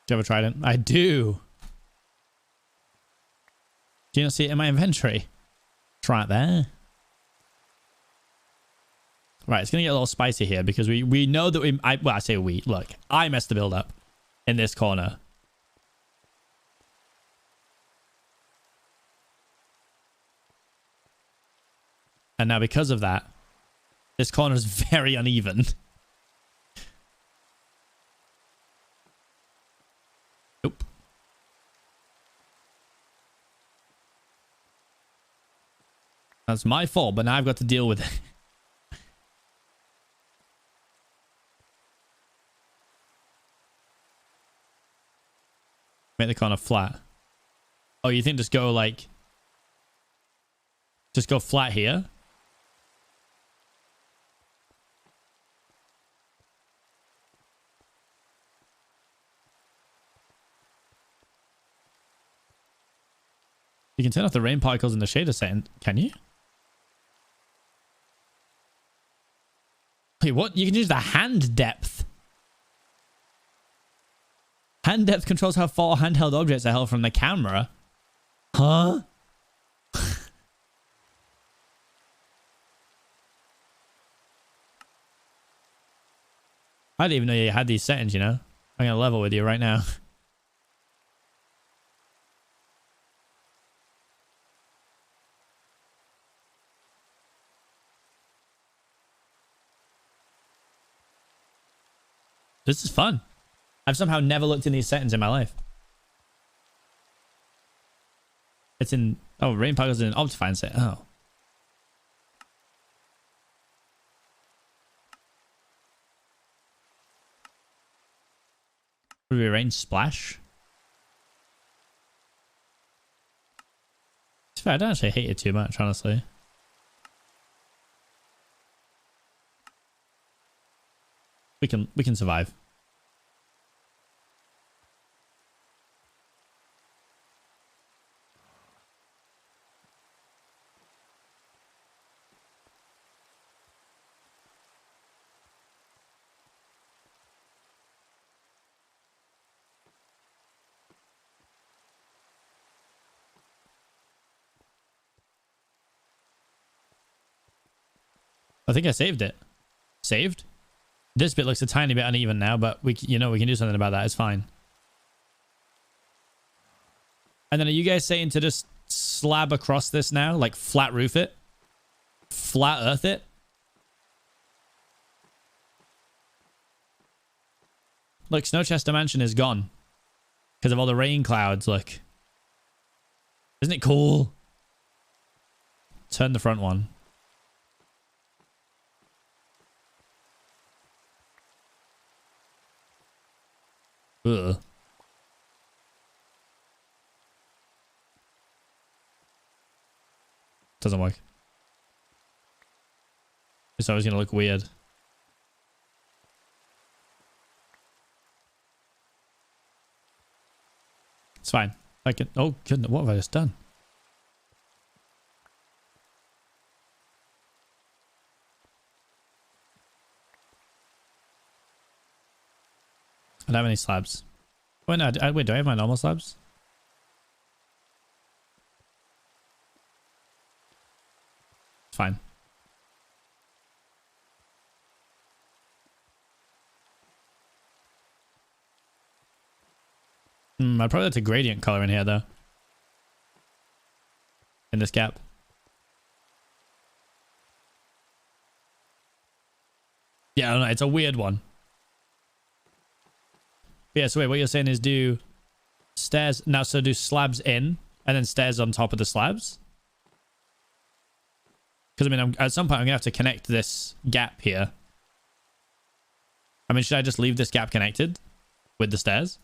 Do you have a trident? I do. Do you not see it in my inventory? Try it there. Right, it's going to get a little spicy here because we know that I say we. Look, I messed the build up in this corner. And now because of that, this corner is very uneven. Nope. That's my fault, but now I've got to deal with it. Make the corner flat. Oh, you think just go like... Just go flat here? You can turn off the rain particles in the shader setting, can you? Wait, what? You can use the hand depth. Hand depth controls how far handheld objects are held from the camera. Huh? I didn't even know you had these settings, you know? I'm going to level with you right now. This is fun. I've somehow never looked in these settings in my life. It's in... Oh, rain particles in an Optifine set. Oh. Would we arrange splash? It's fair, I don't actually hate it too much, honestly. We can survive. I think I saved it. Saved? This bit looks a tiny bit uneven now, but we can do something about that. It's fine. And then are you guys saying to just slab across this now? Like flat roof it? Flat earth it? Look, Snowchester Mansion is gone. Because of all the rain clouds, look. Isn't it cool? Turn the front one. Ugh. Doesn't work. It's always going to look weird. It's fine. I can... Oh, goodness. What have I just done? I don't have any slabs. Wait, no, wait, do I have my normal slabs? It's fine. I'd probably have a gradient color in here, though. In this gap. Yeah, I don't know. It's a weird one. Yeah, so wait, what you're saying is do stairs now, so do slabs in and then stairs on top of the slabs? Because I mean, at some point I'm gonna have to connect this gap here. I mean, should I just leave this gap connected with the stairs?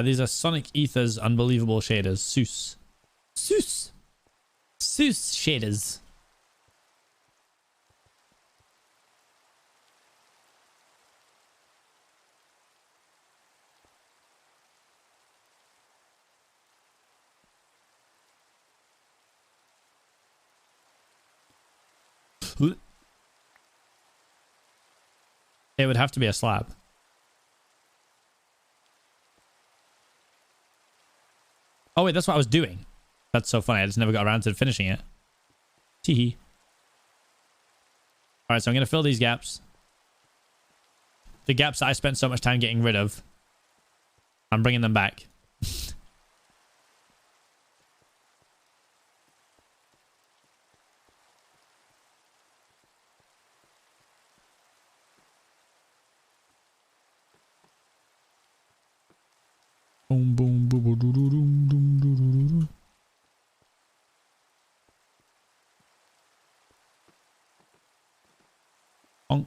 These are Sonic Ether's unbelievable shaders. Seuss. Seuss. Seuss shaders. It would have to be a slab. Oh, wait, that's what I was doing. That's so funny. I just never got around to finishing it. Teehee. All right, so I'm going to fill these gaps. The gaps that I spent so much time getting rid of, I'm bringing them back. Boom, boom, boom, boom, boom, boom, boom, boom, boom. Bonk.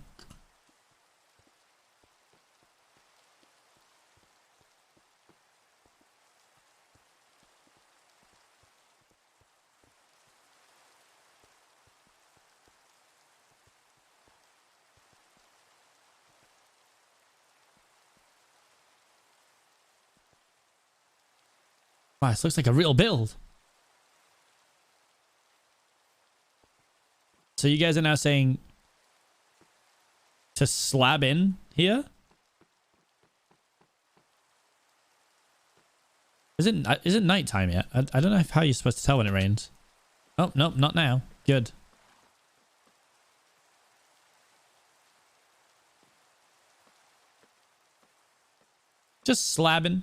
Wow, this looks like a real build. So you guys are now saying to slab in here? Is it nighttime yet? I don't know how you're supposed to tell when it rains. Oh, nope, not now. Good. Just slabbing.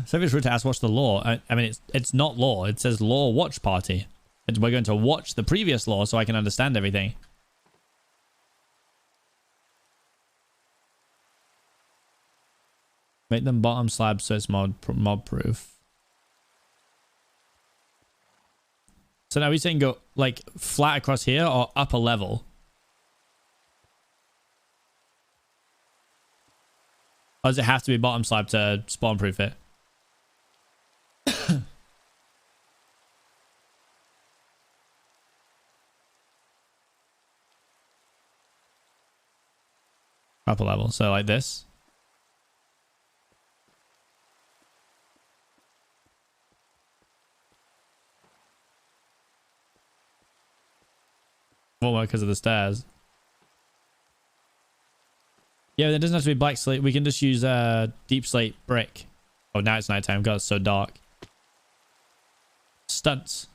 So if it's rude to ask, what's the law? I mean, it's not law. It says law watch party. We're going to watch the previous law so I can understand everything. Make them bottom slabs so it's mob proof. So now we're saying go like flat across here or up a level? Or does it have to be bottom slab to spawn proof it? Upper level. So like this. Won't work because of the stairs. Yeah, it doesn't have to be black slate. We can just use deep slate brick. Oh, now it's nighttime. God, it's so dark. Stunts.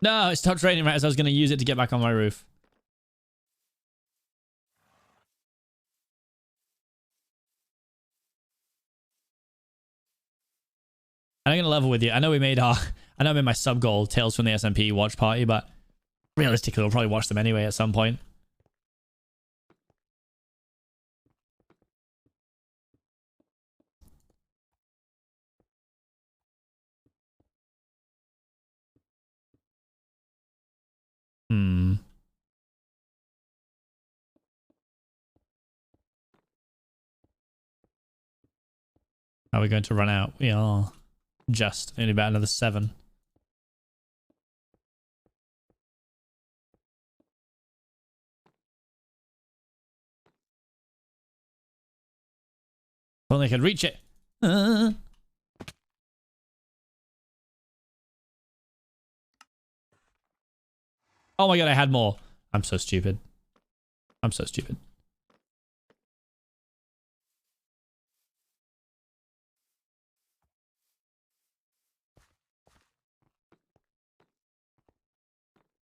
No, it stopped raining right as I was going to use it to get back on my roof. And I'm going to level with you. I know we made our... I know I made my sub goal, Tales from the SMP watch party, but realistically, we'll probably watch them anyway at some point. Are we going to run out? We are. Just. Only about another 7. If only I could reach it. Oh my god, I had more. I'm so stupid. I'm so stupid.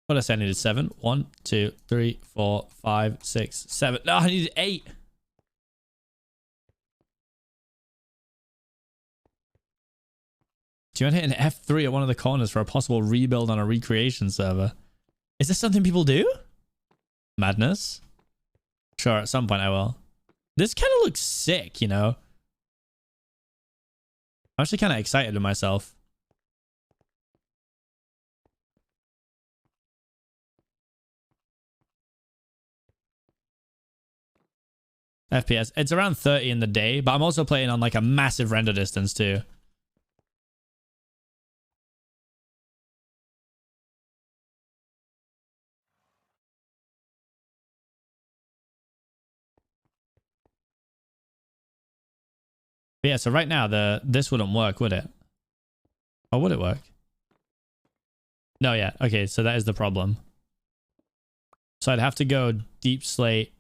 What did I say? I needed 7. 1, 2, 3, 4, 5, 6, 7. No, I needed 8. Do you want to hit an F3 at one of the corners for a possible rebuild on a recreation server? Is this something people do? Madness. Sure, at some point I will. This kind of looks sick, you know? I'm actually kind of excited with myself. FPS. It's around 30 in the day, but I'm also playing on like a massive render distance too. But yeah, so right now this wouldn't work, would it? Or would it work? No, yeah. Okay, so that is the problem. So I'd have to go deep slate.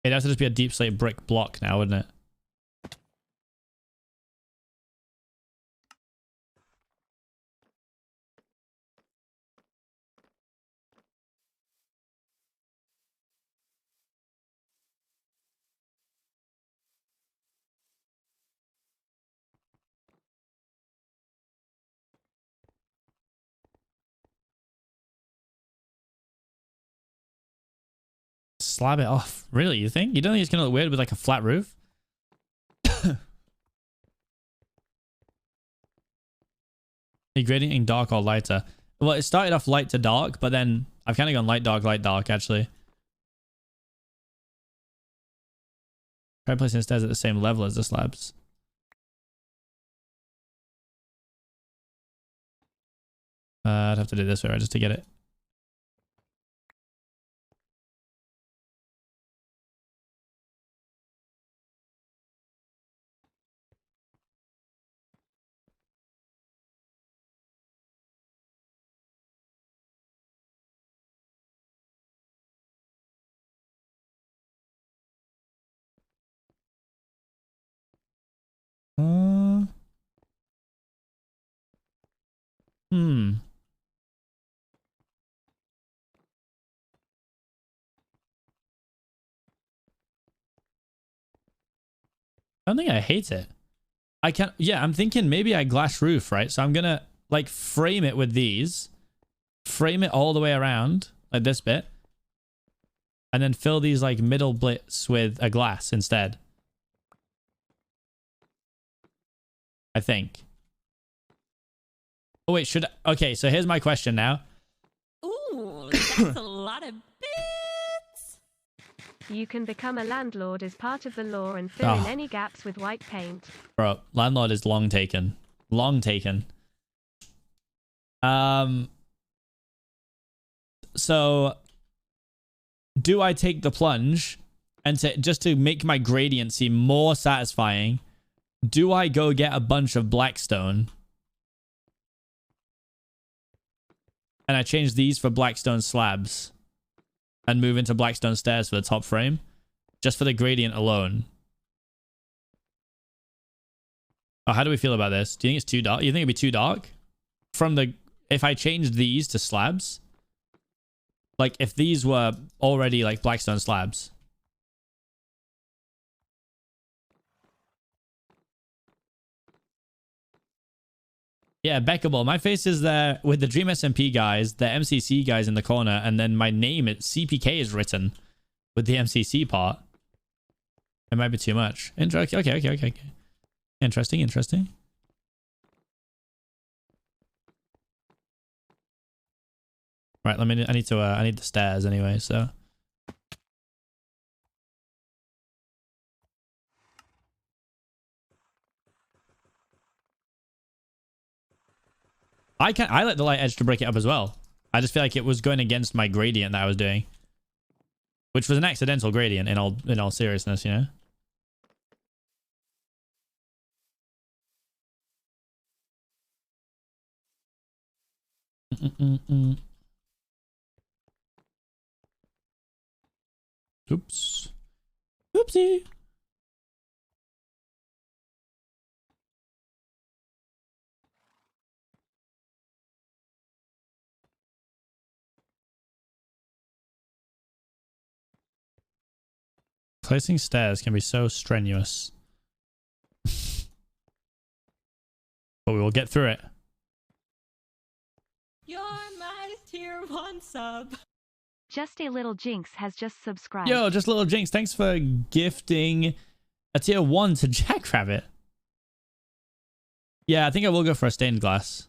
It'd have to just be a deep slate brick block now, wouldn't it? Slab it off. Really, you think? You don't think it's gonna look weird with like a flat roof? Are you gradienting dark or lighter? Well, it started off light to dark, but then I've kind of gone light, dark, actually. Try placing the stairs at the same level as the slabs. I'd have to do this way, right, just to get it. I don't think I hate it. I can't. Yeah, I'm thinking maybe I glass roof, right? So I'm gonna like frame it with these, frame it all the way around like this bit, and then fill these like middle bits with a glass instead. I think. Oh wait, should I? Okay, so here's my question now. Ooh, that's a lot of bits. You can become a landlord as part of the law and fill in any gaps with white paint. Bro, landlord is long taken. Long taken. So do I take the plunge and just to make my gradient seem more satisfying, do I go get a bunch of blackstone and I change these for blackstone slabs and move into blackstone stairs for the top frame just for the gradient alone? Oh, how do we feel about this? Do you think it's too dark? You think it'd be too dark? If I changed these to slabs, like if these were already like blackstone slabs. Yeah, Beckable. My face is there with the Dream SMP guys, the MCC guys in the corner, and then my name, Seapeekay, is written with the MCC part. It might be too much. Okay. Interesting. Right, I need the stairs anyway, so. I let the light edge to break it up as well. I just feel like it was going against my gradient that I was doing, which was an accidental gradient in all seriousness, you know. Oops. Oopsie. Placing stairs can be so strenuous. But we will get through it. You're my tier 1 sub. Just a Little Jinx has just subscribed. Yo, Just Little Jinx, thanks for gifting a tier 1 to Jackrabbit. Yeah, I think I will go for a stained glass.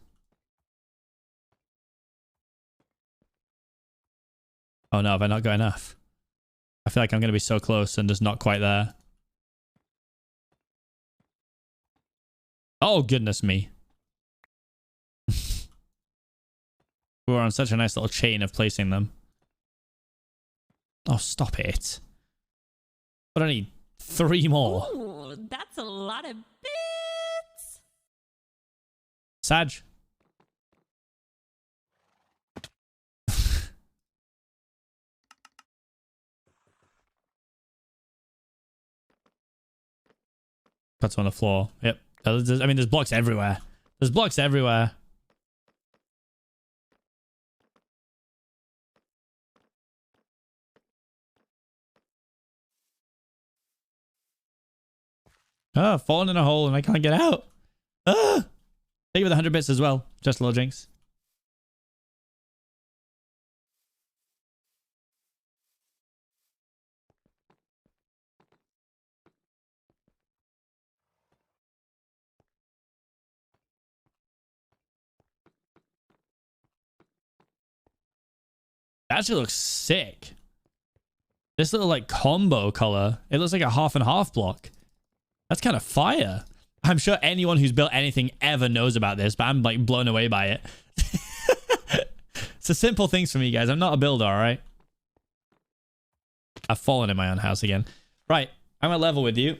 Oh no, have I not got enough? I feel like I'm going to be so close and just not quite there. Oh, goodness me. We're on such a nice little chain of placing them. Oh, stop it. But I need 3 more. Ooh, that's a lot of bits. Sag. Cuts on the floor. Yep. I mean, there's blocks everywhere. There's blocks everywhere. Oh, fallen in a hole and I can't get out. Ah! Take it with 100 bits as well. Just a little jinx. That actually looks sick. This little like combo color. It looks like a half and half block. That's kind of fire. I'm sure anyone who's built anything ever knows about this, but I'm like blown away by it. It's the simple things for me, guys. I'm not a builder, all right? I've fallen in my own house again. Right. I'm at level with you.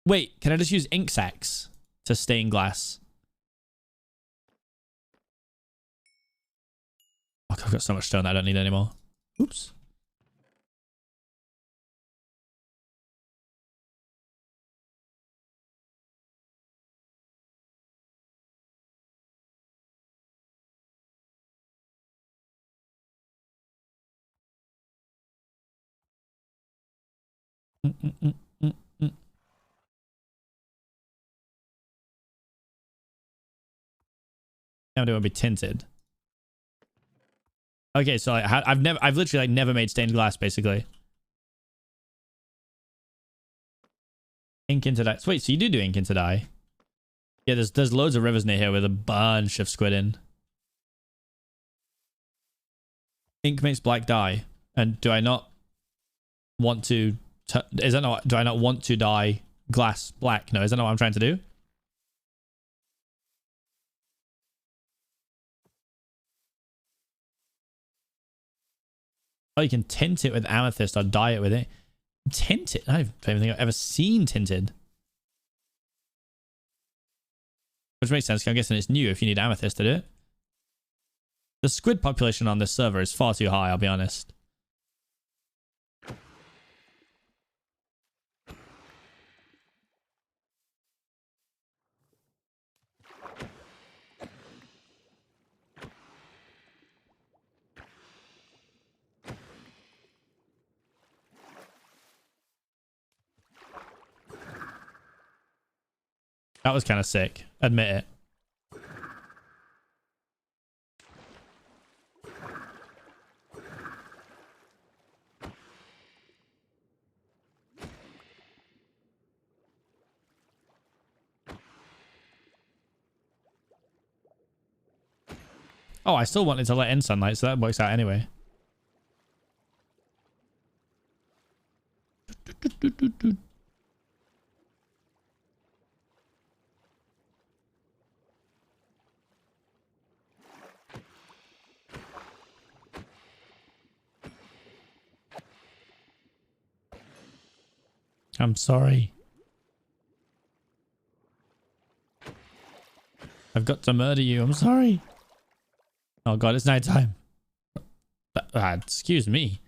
Wait, can I just use ink sacs to stain glass? Oh, I've got so much stone that I don't need anymore. Oops. Now do I be tinted? Okay, so I've literally like never made stained glass basically. Ink into dye. Wait, so you do ink into dye? Yeah, there's loads of rivers near here with a bunch of squid in. Ink makes black dye, and do I not want to? Is that not? Do I not want to dye glass black? No, is that not what I'm trying to do? Oh, you can tint it with amethyst or dye it with it. Tint it? I don't even think I've ever seen tinted. Which makes sense, 'cause I'm guessing it's new if you need amethyst to do it. The squid population on this server is far too high, I'll be honest. That was kind of sick. Admit it. Oh, I still wanted to let in sunlight, so that works out anyway. I'm sorry. I've got to murder you. I'm sorry. Oh god, it's nighttime. Excuse me.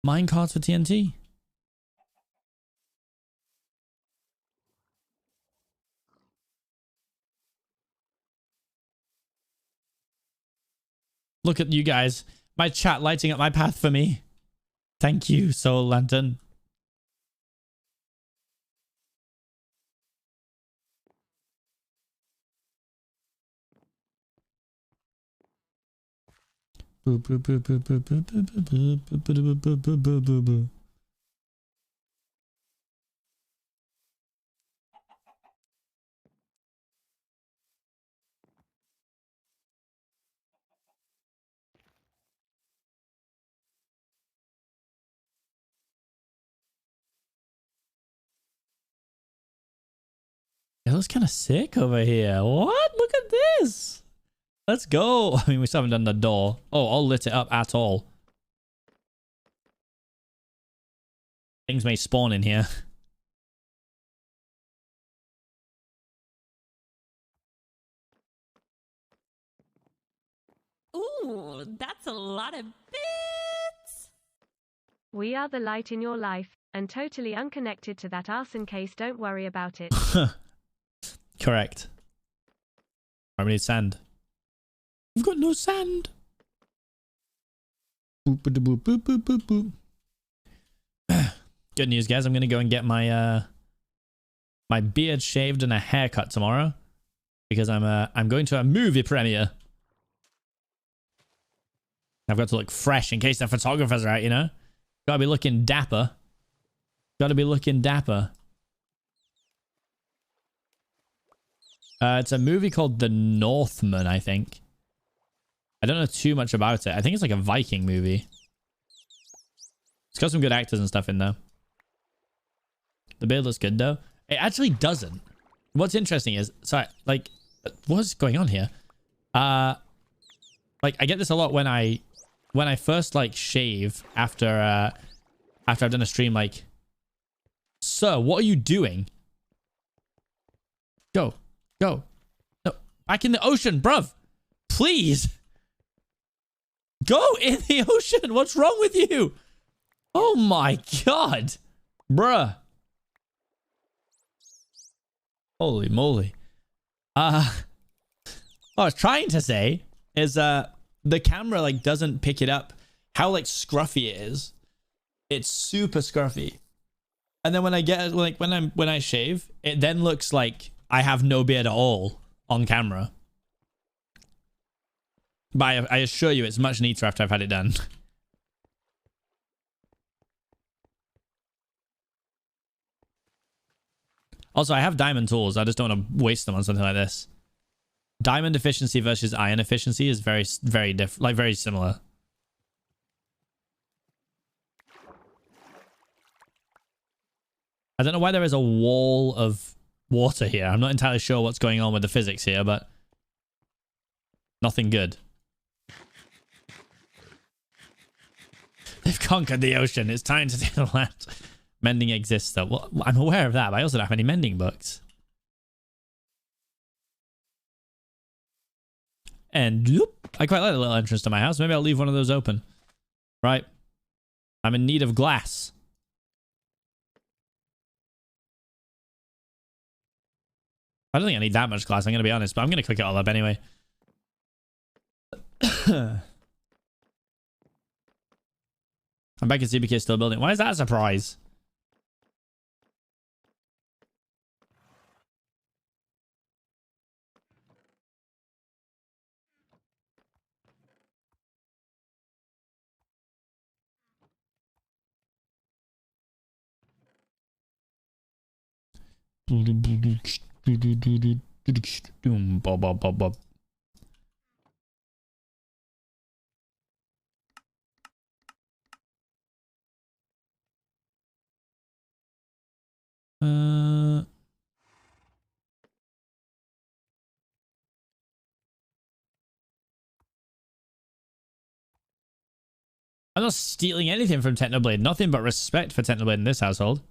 Mine cards for TNT? Look at you guys. My chat lighting up my path for me. Thank you, Soul Lantern. It looks kind of sick over here. What? Look at this. Let's go. I mean, we still haven't done the door. Oh, I'll lit it up at all. Things may spawn in here. Ooh, that's a lot of bits. We are the light in your life, and totally unconnected to that arson case. Don't worry about it. Correct. I need sand. We've got no sand. Boop, boop, boop, boop, boop, boop, boop. Good news, guys. I'm gonna go and get my my beard shaved and a haircut tomorrow because I'm going to a movie premiere. I've got to look fresh in case the photographers are out, you know? Gotta be looking dapper. Gotta be looking dapper. It's a movie called The Northman, I think. I don't know too much about it. I think it's like a Viking movie. It's got some good actors and stuff in there. The beard looks good, though. It actually doesn't. What's interesting is... Sorry, like... What's going on here? Like, I get this a lot when I first, like, shave after I've done a stream, like... Sir, what are you doing? Go. Go. No. Back in the ocean, bruv. Please. Go in the ocean. What's wrong with you? Oh my god. Bruh. Holy moly. What I was trying to say is the camera like doesn't pick it up how like scruffy it is. It's super scruffy. And then when I get like when I shave, it then looks like I have no beard at all on camera. But I assure you it's much neater after I've had it done. Also, I have diamond tools. I just don't want to waste them on something like this. Diamond efficiency versus iron efficiency is very different, like very similar. I don't know why there is a wall of water here. I'm not entirely sure what's going on with the physics here, but nothing good. They've conquered the ocean. It's time to take the land. Mending exists, though. Well, I'm aware of that, but I also don't have any mending books. And loop, I quite like the little entrance to my house. Maybe I'll leave one of those open. Right. I'm in need of glass. I don't think I need that much glass, I'm going to be honest, but I'm going to cook it all up anyway. I'm back in Seapeekay still building. Why is that a surprise? I'm not stealing anything from Technoblade. Nothing but respect for Technoblade in this household.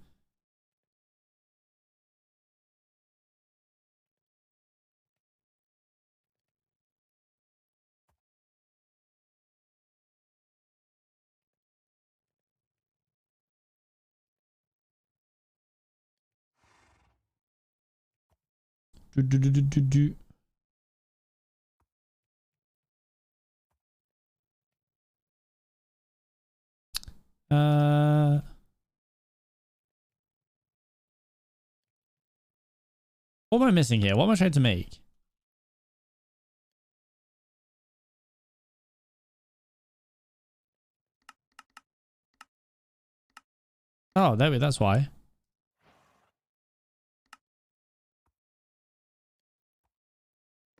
What am I missing here? What am I trying to make? Oh, that's why.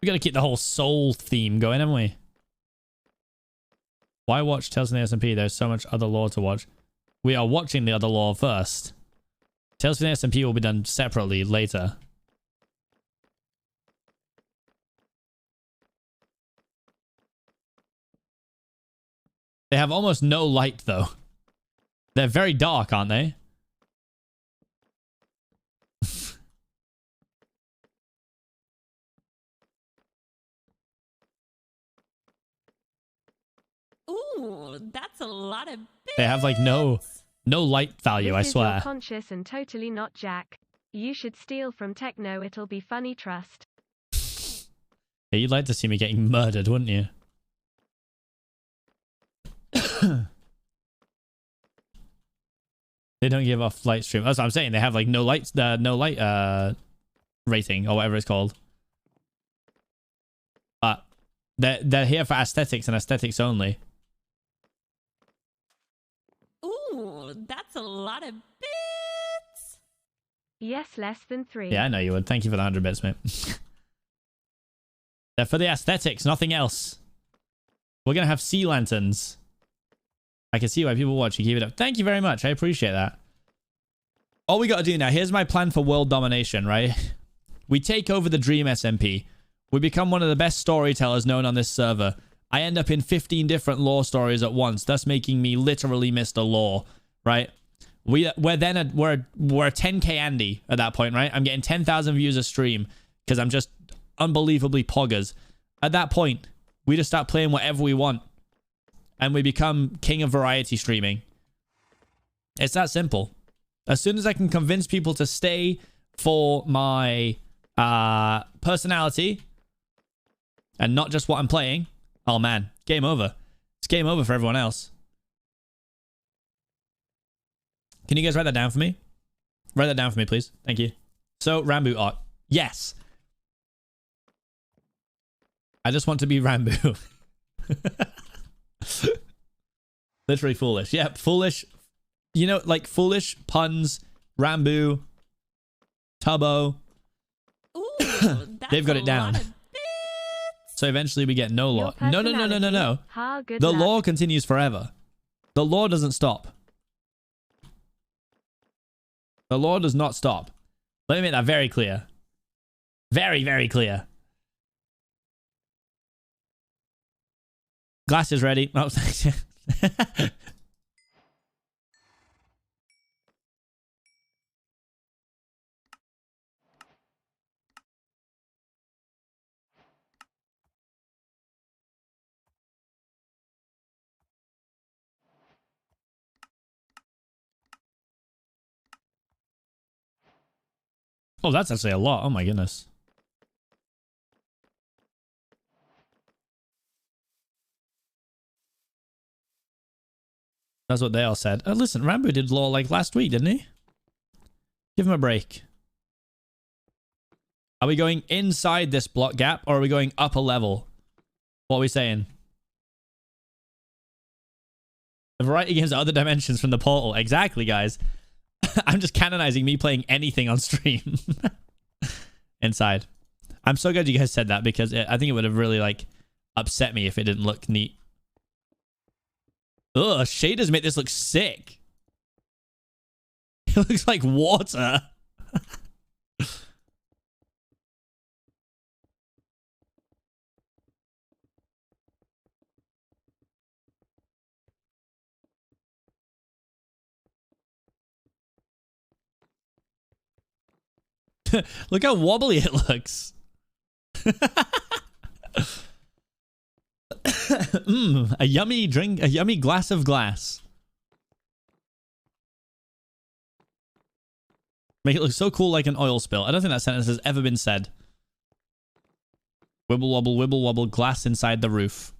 We gotta keep the whole soul theme going, haven't we? Why watch Tales from the SMP? There's so much other lore to watch. We are watching the other lore first. Tales from the SMP will be done separately later. They have almost no light, though. They're very dark, aren't they? Ooh, that's a lot of bits. They have like no light value, I This is swear. your conscious and totally not Jack. You should steal from Techno, it'll be funny, trust. Yeah, you'd like to see me getting murdered, wouldn't you? They don't give off light stream. That's what I'm saying. They have like no light rating or whatever it's called. But they're here for aesthetics and aesthetics only. Ooh, that's a lot of bits. Yes, less than 3. Yeah, I know you would. Thank you for the 100 bits, mate. They're for the aesthetics, nothing else. We're gonna have sea lanterns. I can see why people watch. You keep it up. Thank you very much. I appreciate that. All we got to do now, here's my plan for world domination, right? We take over the Dream SMP. We become one of the best storytellers known on this server. I end up in 15 different lore stories at once, thus making me literally Mr. Lore, right? We're a 10k Andy at that point, right? I'm getting 10,000 views a stream because I'm just unbelievably poggers. At that point, we just start playing whatever we want. And we become king of variety streaming. It's that simple. As soon as I can convince people to stay for my personality and not just what I'm playing, oh man, game over. It's game over for everyone else. Can you guys write that down for me? Write that down for me, please. Thank you. So, Rambo art. Yes. I just want to be Rambo. Literally foolish. Yep, foolish. You know, like foolish, puns, Rambo, Tubbo. Ooh, They've got it down. So eventually we get no law. No. Ha, good The luck. law continues forever. The law doesn't stop. The law does not stop. Let me make that very clear. Very, very clear. Glass is ready. Oh, oh, that's actually a lot. Oh my goodness. That's what they all said. Oh, listen, Rambo did law like last week, didn't he? Give him a break. Are we going inside this block gap or are we going up a level? What are we saying? The variety gives other dimensions from the portal. Exactly, guys. I'm just canonizing me playing anything on stream. Inside. I'm so glad you guys said that because I think it would have really like upset me if it didn't look neat. Ugh, shaders make this look sick. It looks like water. Look how wobbly it looks. A yummy drink, a yummy glass of glass. Make it look so cool like an oil spill. I don't think that sentence has ever been said. Wibble wobble, glass inside the roof.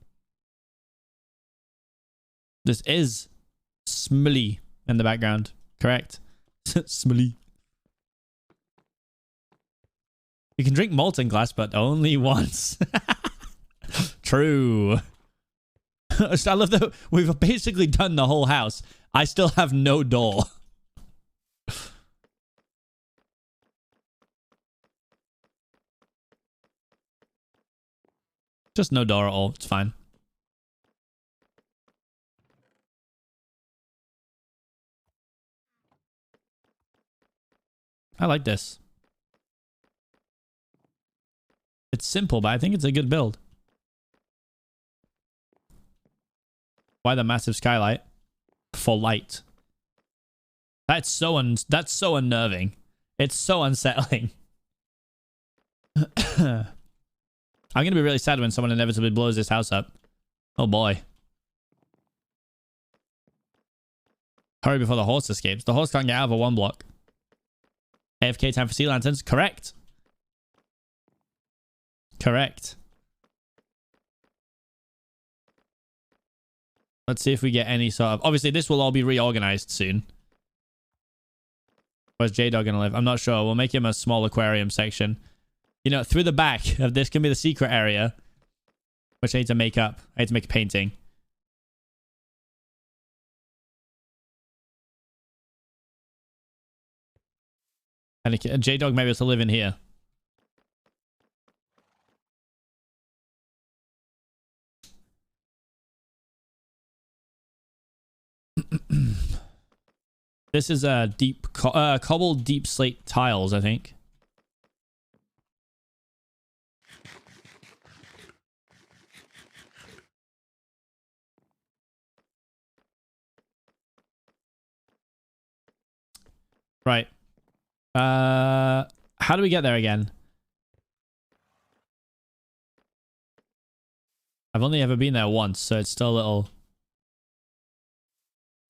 This is Smilly in the background, correct? Smilly. You can drink molten glass, but only once. True. I love that we've basically done the whole house. I still have no door. Just no door at all. It's fine. I like this. It's simple, but I think it's a good build. Why the massive skylight? For light. That's so unnerving. It's so unsettling. I'm gonna be really sad when someone inevitably blows this house up. Oh boy. Hurry before the horse escapes. The horse can't get out of a 1 block. AFK time for sea lanterns. Correct. Correct. Let's see if we get any sort of... Obviously, this will all be reorganized soon. Where's J-Dog going to live? I'm not sure. We'll make him a small aquarium section. You know, through the back of this can be the secret area, which I need to make up. I need to make a painting. And J-Dog maybe has to live in here. This is a deep cobbled deep slate tiles, I think. Right. How do we get there again? I've only ever been there once, so it's still a little...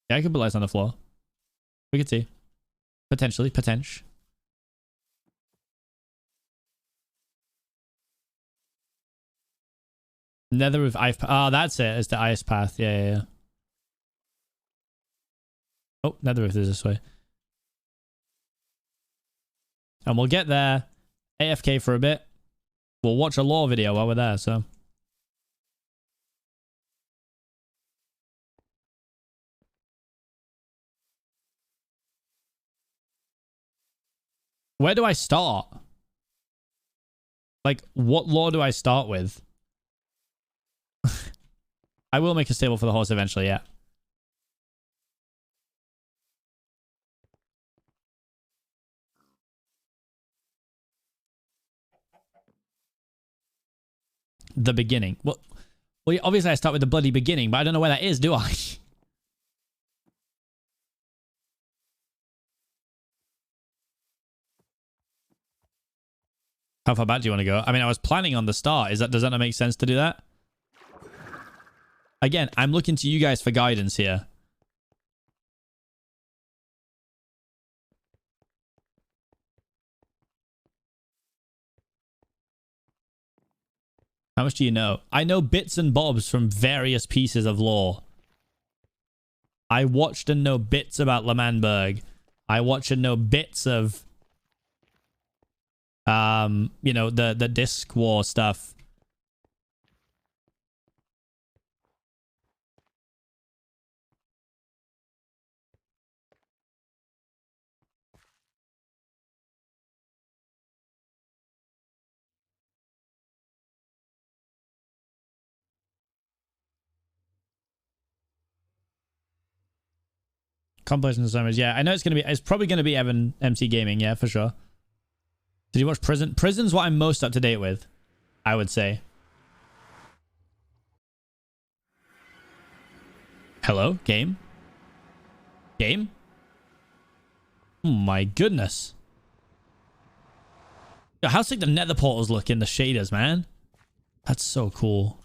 Yeah, I could put lights on the floor. We could see. Potentially. Potential. Nether with ice path. Oh, that's it. It's the ice path. Yeah, yeah, yeah. Oh, nether roof is this way. And we'll get there. AFK for a bit. We'll watch a lore video while we're there, so... Where do I start? Like, what lore do I start with? I will make a stable for the horse eventually, yeah. The beginning. Well, obviously I start with the bloody beginning, but I don't know where that is, do I? How far back do you want to go? I mean, I was planning on the start. Does that not make sense to do that? Again, I'm looking to you guys for guidance here. How much do you know? I know bits and bobs from various pieces of lore. I watched and know bits about L'Manberg. I watch and know bits of... you know, the disc war stuff. Compilation assignments. Yeah, I know it's probably gonna be Evan MC Gaming, yeah, for sure. Did you watch Prison? Prison's what I'm most up to date with, I would say. Hello? Game? Game? Oh my goodness. Yo, how sick the nether portals look in the shaders, man. That's so cool.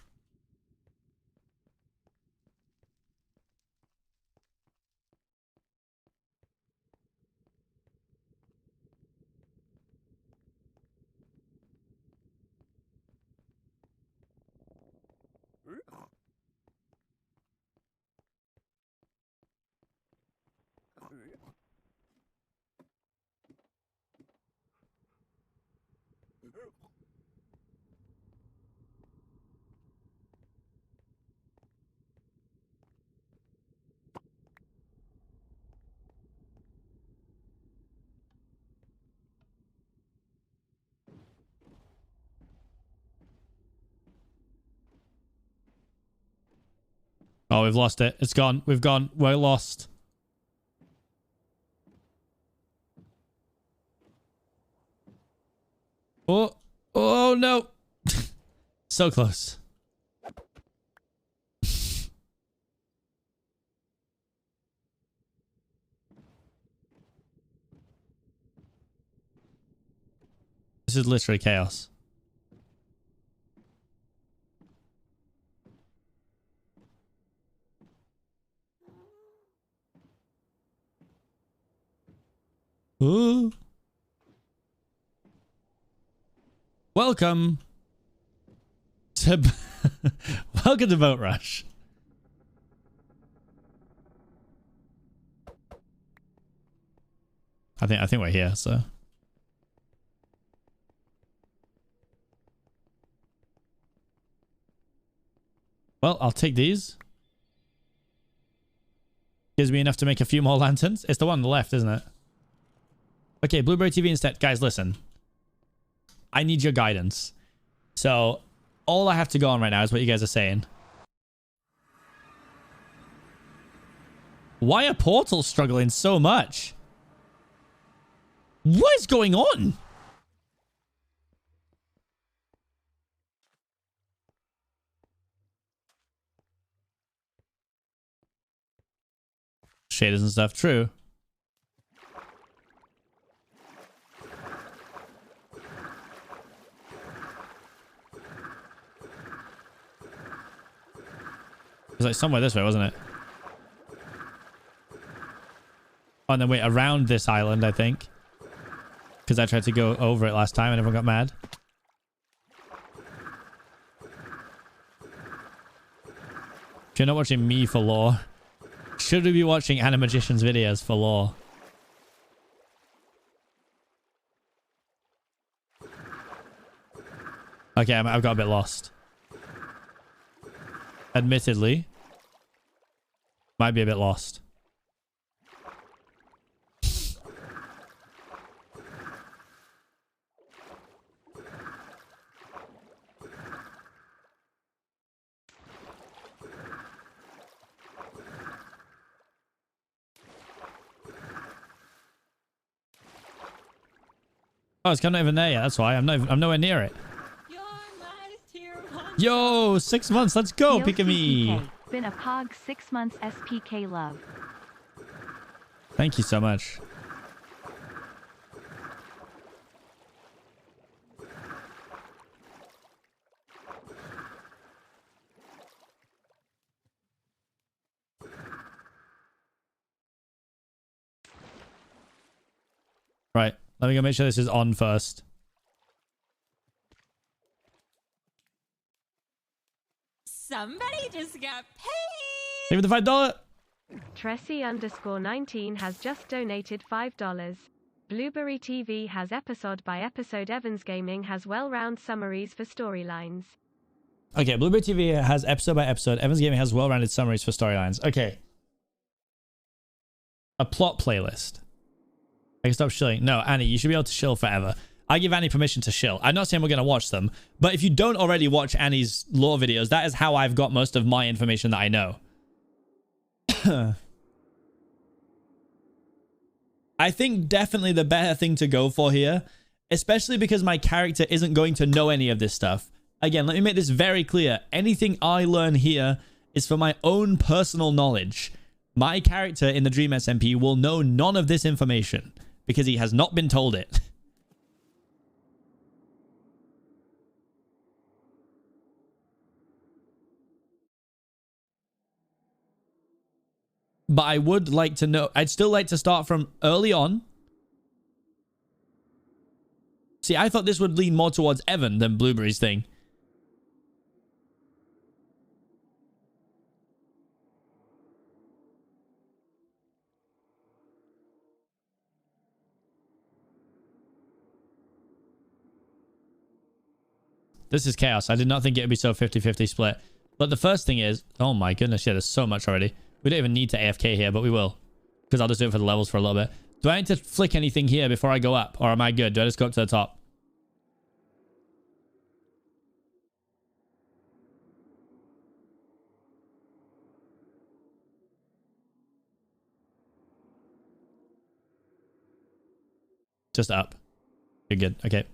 Oh, we've lost it. It's gone. We've gone. We're lost. Oh. Oh, no. So close. This is literally chaos. Welcome to welcome to Boat Rush. I think we're here, so. Well, I'll take these. Gives me enough to make a few more lanterns. It's the one on the left, isn't it? Okay, Blueberry TV instead. Guys, listen. I need your guidance. So, all I have to go on right now is what you guys are saying. Why are portals struggling so much? What is going on? Shaders and stuff, true. It was like somewhere this way, wasn't it? Oh, and then wait, around this island, I think. Because I tried to go over it last time and everyone got mad. If you're not watching me for lore, should we be watching Animagician's videos for lore? Okay, I've got a bit lost. Admittedly. Might be a bit lost. Oh, it's kind of not even there yet. That's why I'm nowhere near it. Yo, 6 months. Let's go, Pikami. Seapeekay. Been a pog 6 months. SPK love. Thank you so much. Right. Let me go make sure this is on first. Somebody just got paid. Give me the $5. Tressie_19 has just donated $5. Blueberry TV has episode by episode. Evans Gaming has well-round summaries for storylines. Okay, Blueberry TV has episode by episode. Evans Gaming has well-rounded summaries for storylines. Okay. A plot playlist. I can stop shilling. No, Annie, you should be able to shill forever. I give Annie permission to shill. I'm not saying we're going to watch them, but if you don't already watch Annie's lore videos, that is how I've got most of my information that I know. I think definitely the better thing to go for here, especially because my character isn't going to know any of this stuff. Again, let me make this very clear. Anything I learn here is for my own personal knowledge. My character in the Dream SMP will know none of this information because he has not been told it. But I would like to know. I'd still like to start from early on. See, I thought this would lean more towards Evan than Blueberry's thing. This is chaos. I did not think it would be so 50-50 split. But the first thing is... Oh my goodness, yeah, there's so much already. We don't even need to AFK here, but we will. Because I'll just do it for the levels for a little bit. Do I need to flick anything here before I go up? Or am I good? Do I just go up to the top? Just up. You're good. Okay.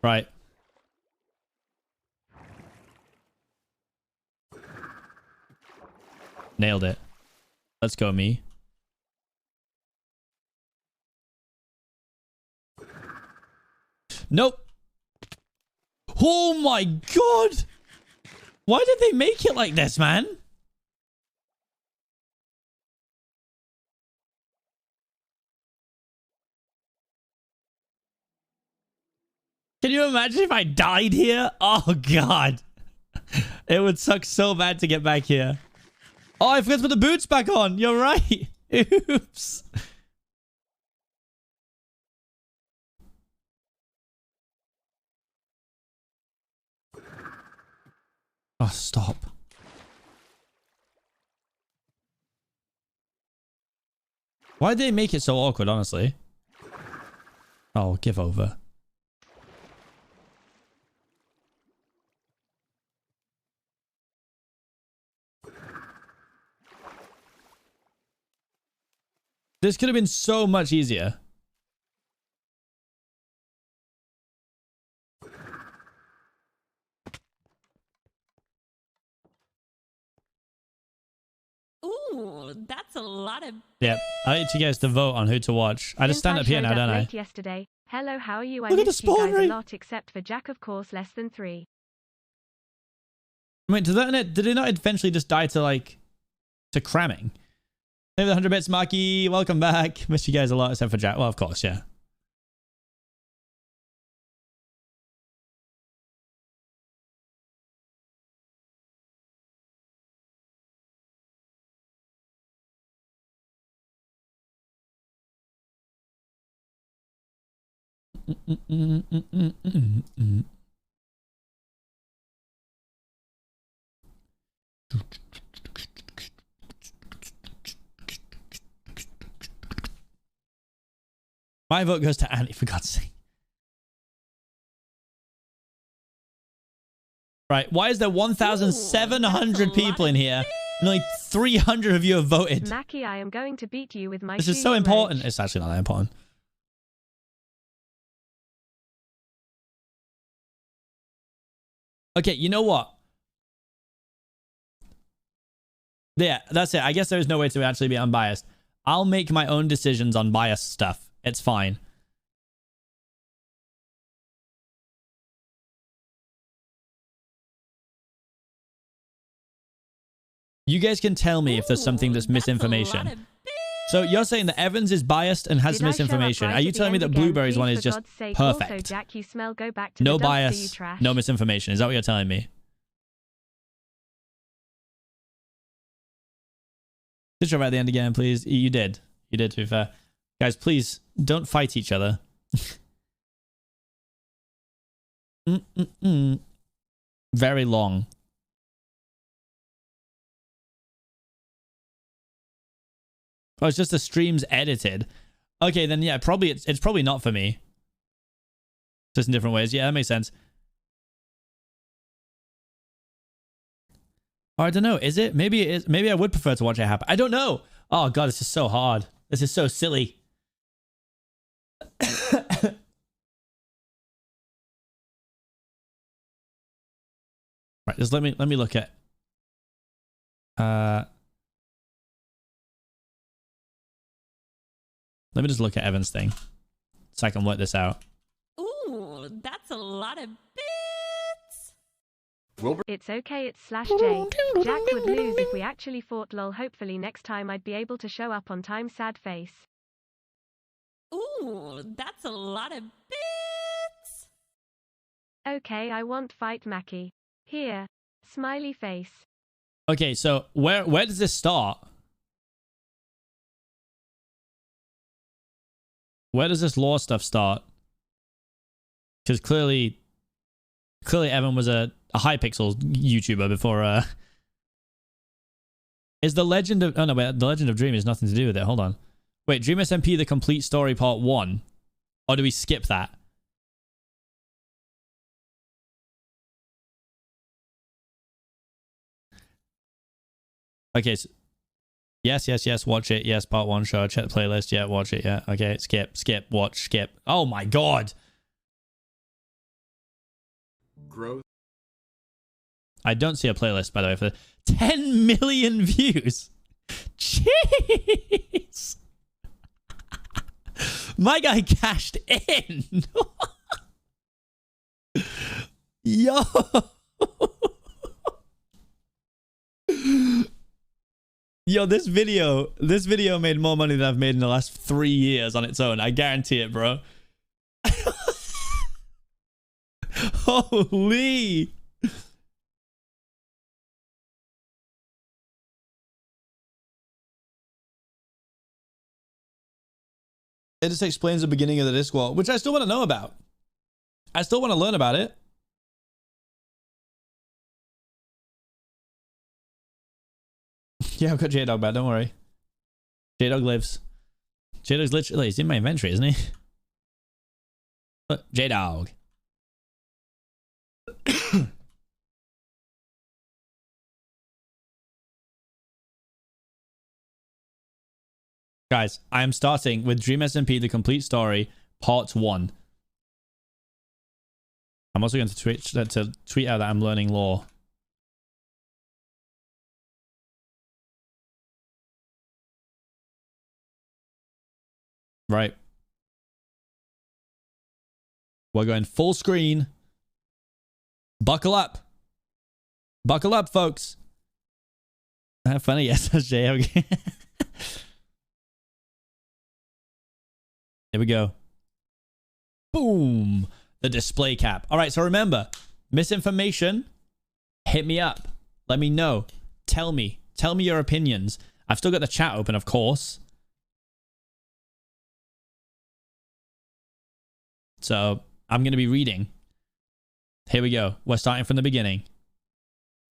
Right. Nailed it. Let's go, me. Nope. Oh my god! Why did they make it like this, man? Can you imagine if I died here? Oh, God. It would suck so bad to get back here. Oh, I forgot to put the boots back on. You're right. Oops. Oh, stop. Why'd they make it so awkward, honestly? Oh, give over. This could have been so much easier. Ooh, that's a lot of... Yep. I need you guys to vote on who to watch. I just stand up here now, don't I? Yesterday. Hello, how are you? I Look at the missed you spawn guys rate. a lot, except for Jack, of course, less than 3. Wait, did it not eventually just die to, like, to cramming? Maybe the 100 bits, Maki. Welcome back. Missed you guys a lot, except for Jack. Well, of course, yeah. My vote goes to Annie, for God's sake. Right, why is there 1,700 people in here and only 300 of you have voted? Mackie, I am going to beat you with my This is so important. It's actually not that important. Okay, you know what? Yeah, that's it. I guess there's no way to actually be unbiased. I'll make my own decisions on biased stuff. It's fine. You guys can tell me if there's something that's misinformation. So you're saying that Evans is biased and has misinformation. Are you telling me that Blueberry's one is just perfect? Also, Jack, you smell. Go back to no the bias, you trash. no misinformation. Is that what you're telling me? Just drop at the end again, please. You did. You did, to be fair. Guys, please don't fight each other. Very long. Oh, it's just the stream's edited. Okay, then yeah, probably it's probably not for me. Just in different ways. Yeah, that makes sense. Or I don't know. Is it? Maybe it is. Maybe I would prefer to watch it happen. I don't know. Oh God, this is so hard. This is so silly. Right, just let me look at let me just look at Evan's thing so I can work this out. Ooh, that's a lot of bits. It's okay, it's /J. Jack would lose if we actually fought, lol. Hopefully next time I'd be able to show up on time, sad face. Ooh, that's a lot of bits. Okay, I want fight Mackie. Here. Smiley face. Okay, so where does this start? Where does this lore stuff start? Because clearly Evan was a Hypixel YouTuber before. Is the Legend of... Oh, no, wait. The Legend of Dream has nothing to do with it. Hold on. Wait, Dream SMP, the complete story part 1. Or do we skip that? Okay, so... Yes, watch it. Yes, part 1, sure. Check the playlist. Yeah, watch it. Yeah, okay. Skip, watch, skip. Oh my God. Growth. I don't see a playlist, by the way, for 10 million views. Jeez. My guy cashed in. Yo. Yo, this video made more money than I've made in the last 3 years on its own. I guarantee it, bro. Holy. It just explains the beginning of the Discworld, which I still want to know about. I still want to learn about it. Yeah, I've got J-Dog back, don't worry. J-Dog lives. J-Dog's literally, he's in my inventory, isn't he? Look, J-Dog. Guys, I am starting with Dream SMP, The Complete Story, Part 1. I'm also going to tweet out that I'm learning lore. Right. We're going full screen. Buckle up. Buckle up, folks. Have fun, yes, Jay. Okay. Here we go. Boom. The display cap. All right, so remember, misinformation, hit me up. Let me know. Tell me. Tell me your opinions. I've still got the chat open, of course. So I'm going to be reading. Here we go. We're starting from the beginning.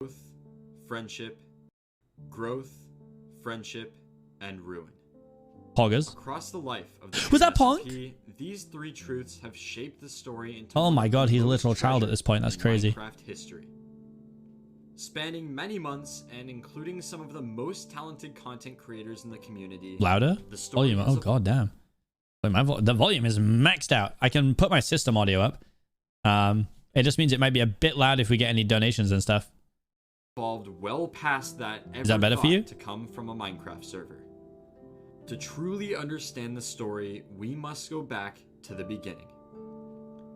Growth, friendship, growth, friendship, and ruin. Poggers. Across the life of the Was that SMP, Pong? these three truths have shaped the story into Oh my god, he's a literal child at treasured this point. That's in crazy. Minecraft history. Spanning many months and including some of the most talented content creators in the community. Louder? The story Volume. has Oh god damn. Wait, the volume is maxed out. I can put my system audio up. It just means it might be a bit loud if we get any donations and stuff. Evolved well past that Is that better for you? to come from a Minecraft server. To truly understand the story, we must go back to the beginning.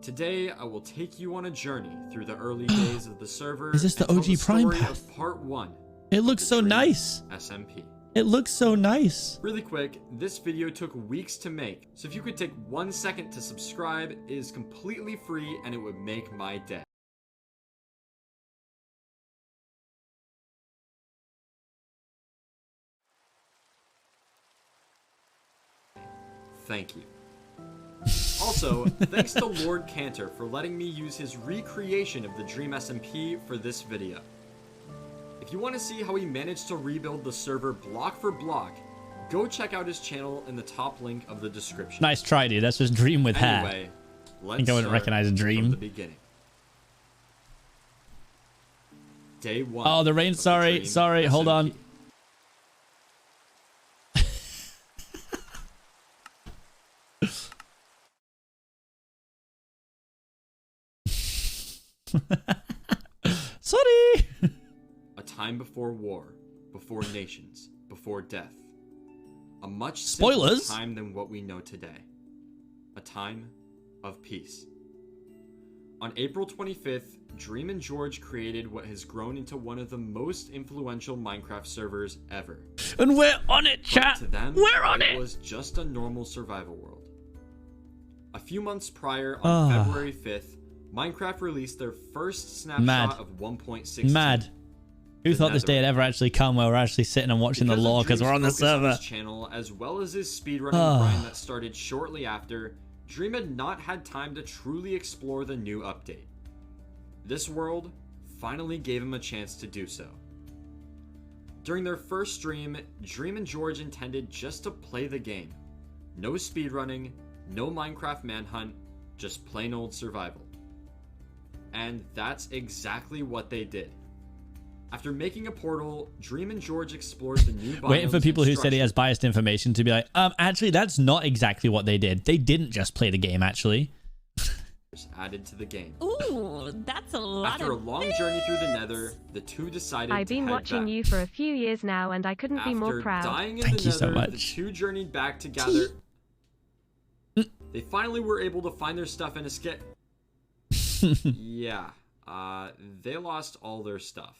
Today, I will take you on a journey through the early days of the server. Is this the and tell OG Prime story path? of Part 1. It looks so Dream nice. SMP. It looks so nice. Really quick, this video took weeks to make, so if you could take 1 second to subscribe, it is completely free and it would make my day. Thank you. Also, thanks to Lord Cantor for letting me use his recreation of the Dream SMP for this video. If you want to see how he managed to rebuild the server block for block, go check out his channel in the top link of the description. Nice try, dude. That's just Dream with hair. Anyway, let's I think I wouldn't start recognize a Dream. from the beginning. Day 1. Oh, the rain. of Sorry. Dream Sorry. Hold SMP. on. Sorry. A time before war, before nations, before death. A much simpler Spoilers? time than what we know today. A time of peace. On April 25th, Dream and George created what has grown into one of the most influential Minecraft servers ever. And we're on it, But chat. to them, We're on it. It was just a normal survival world. A few months prior, on February 5th, Minecraft released their first snapshot Mad. of 1.16. Mad. Who thought this day had ever actually come where we're actually sitting and watching the Because of lore because we're on the Dream's focus server? his channel, as well as his speedrunning grind that started shortly after, Dream had not had time to truly explore the new update. This world finally gave him a chance to do so. During their first stream, Dream and George intended just to play the game. No speedrunning, no Minecraft manhunt, just plain old survival. And that's exactly what they did. After making a portal, Dream and George explored the new biomes. Waiting for people and who said he has structures biased information to be like, actually, that's not exactly what they did. They didn't just play the game, actually. added to the game. Ooh, that's a lot After a of long journey through the Nether, the two decided I've to been head watching back. you for a few years now and I couldn't be more After proud. dying in Thank the you so Nether, the much. two journeyed back to gather. They finally were able to find their stuff and escape. Yeah, they lost all their stuff.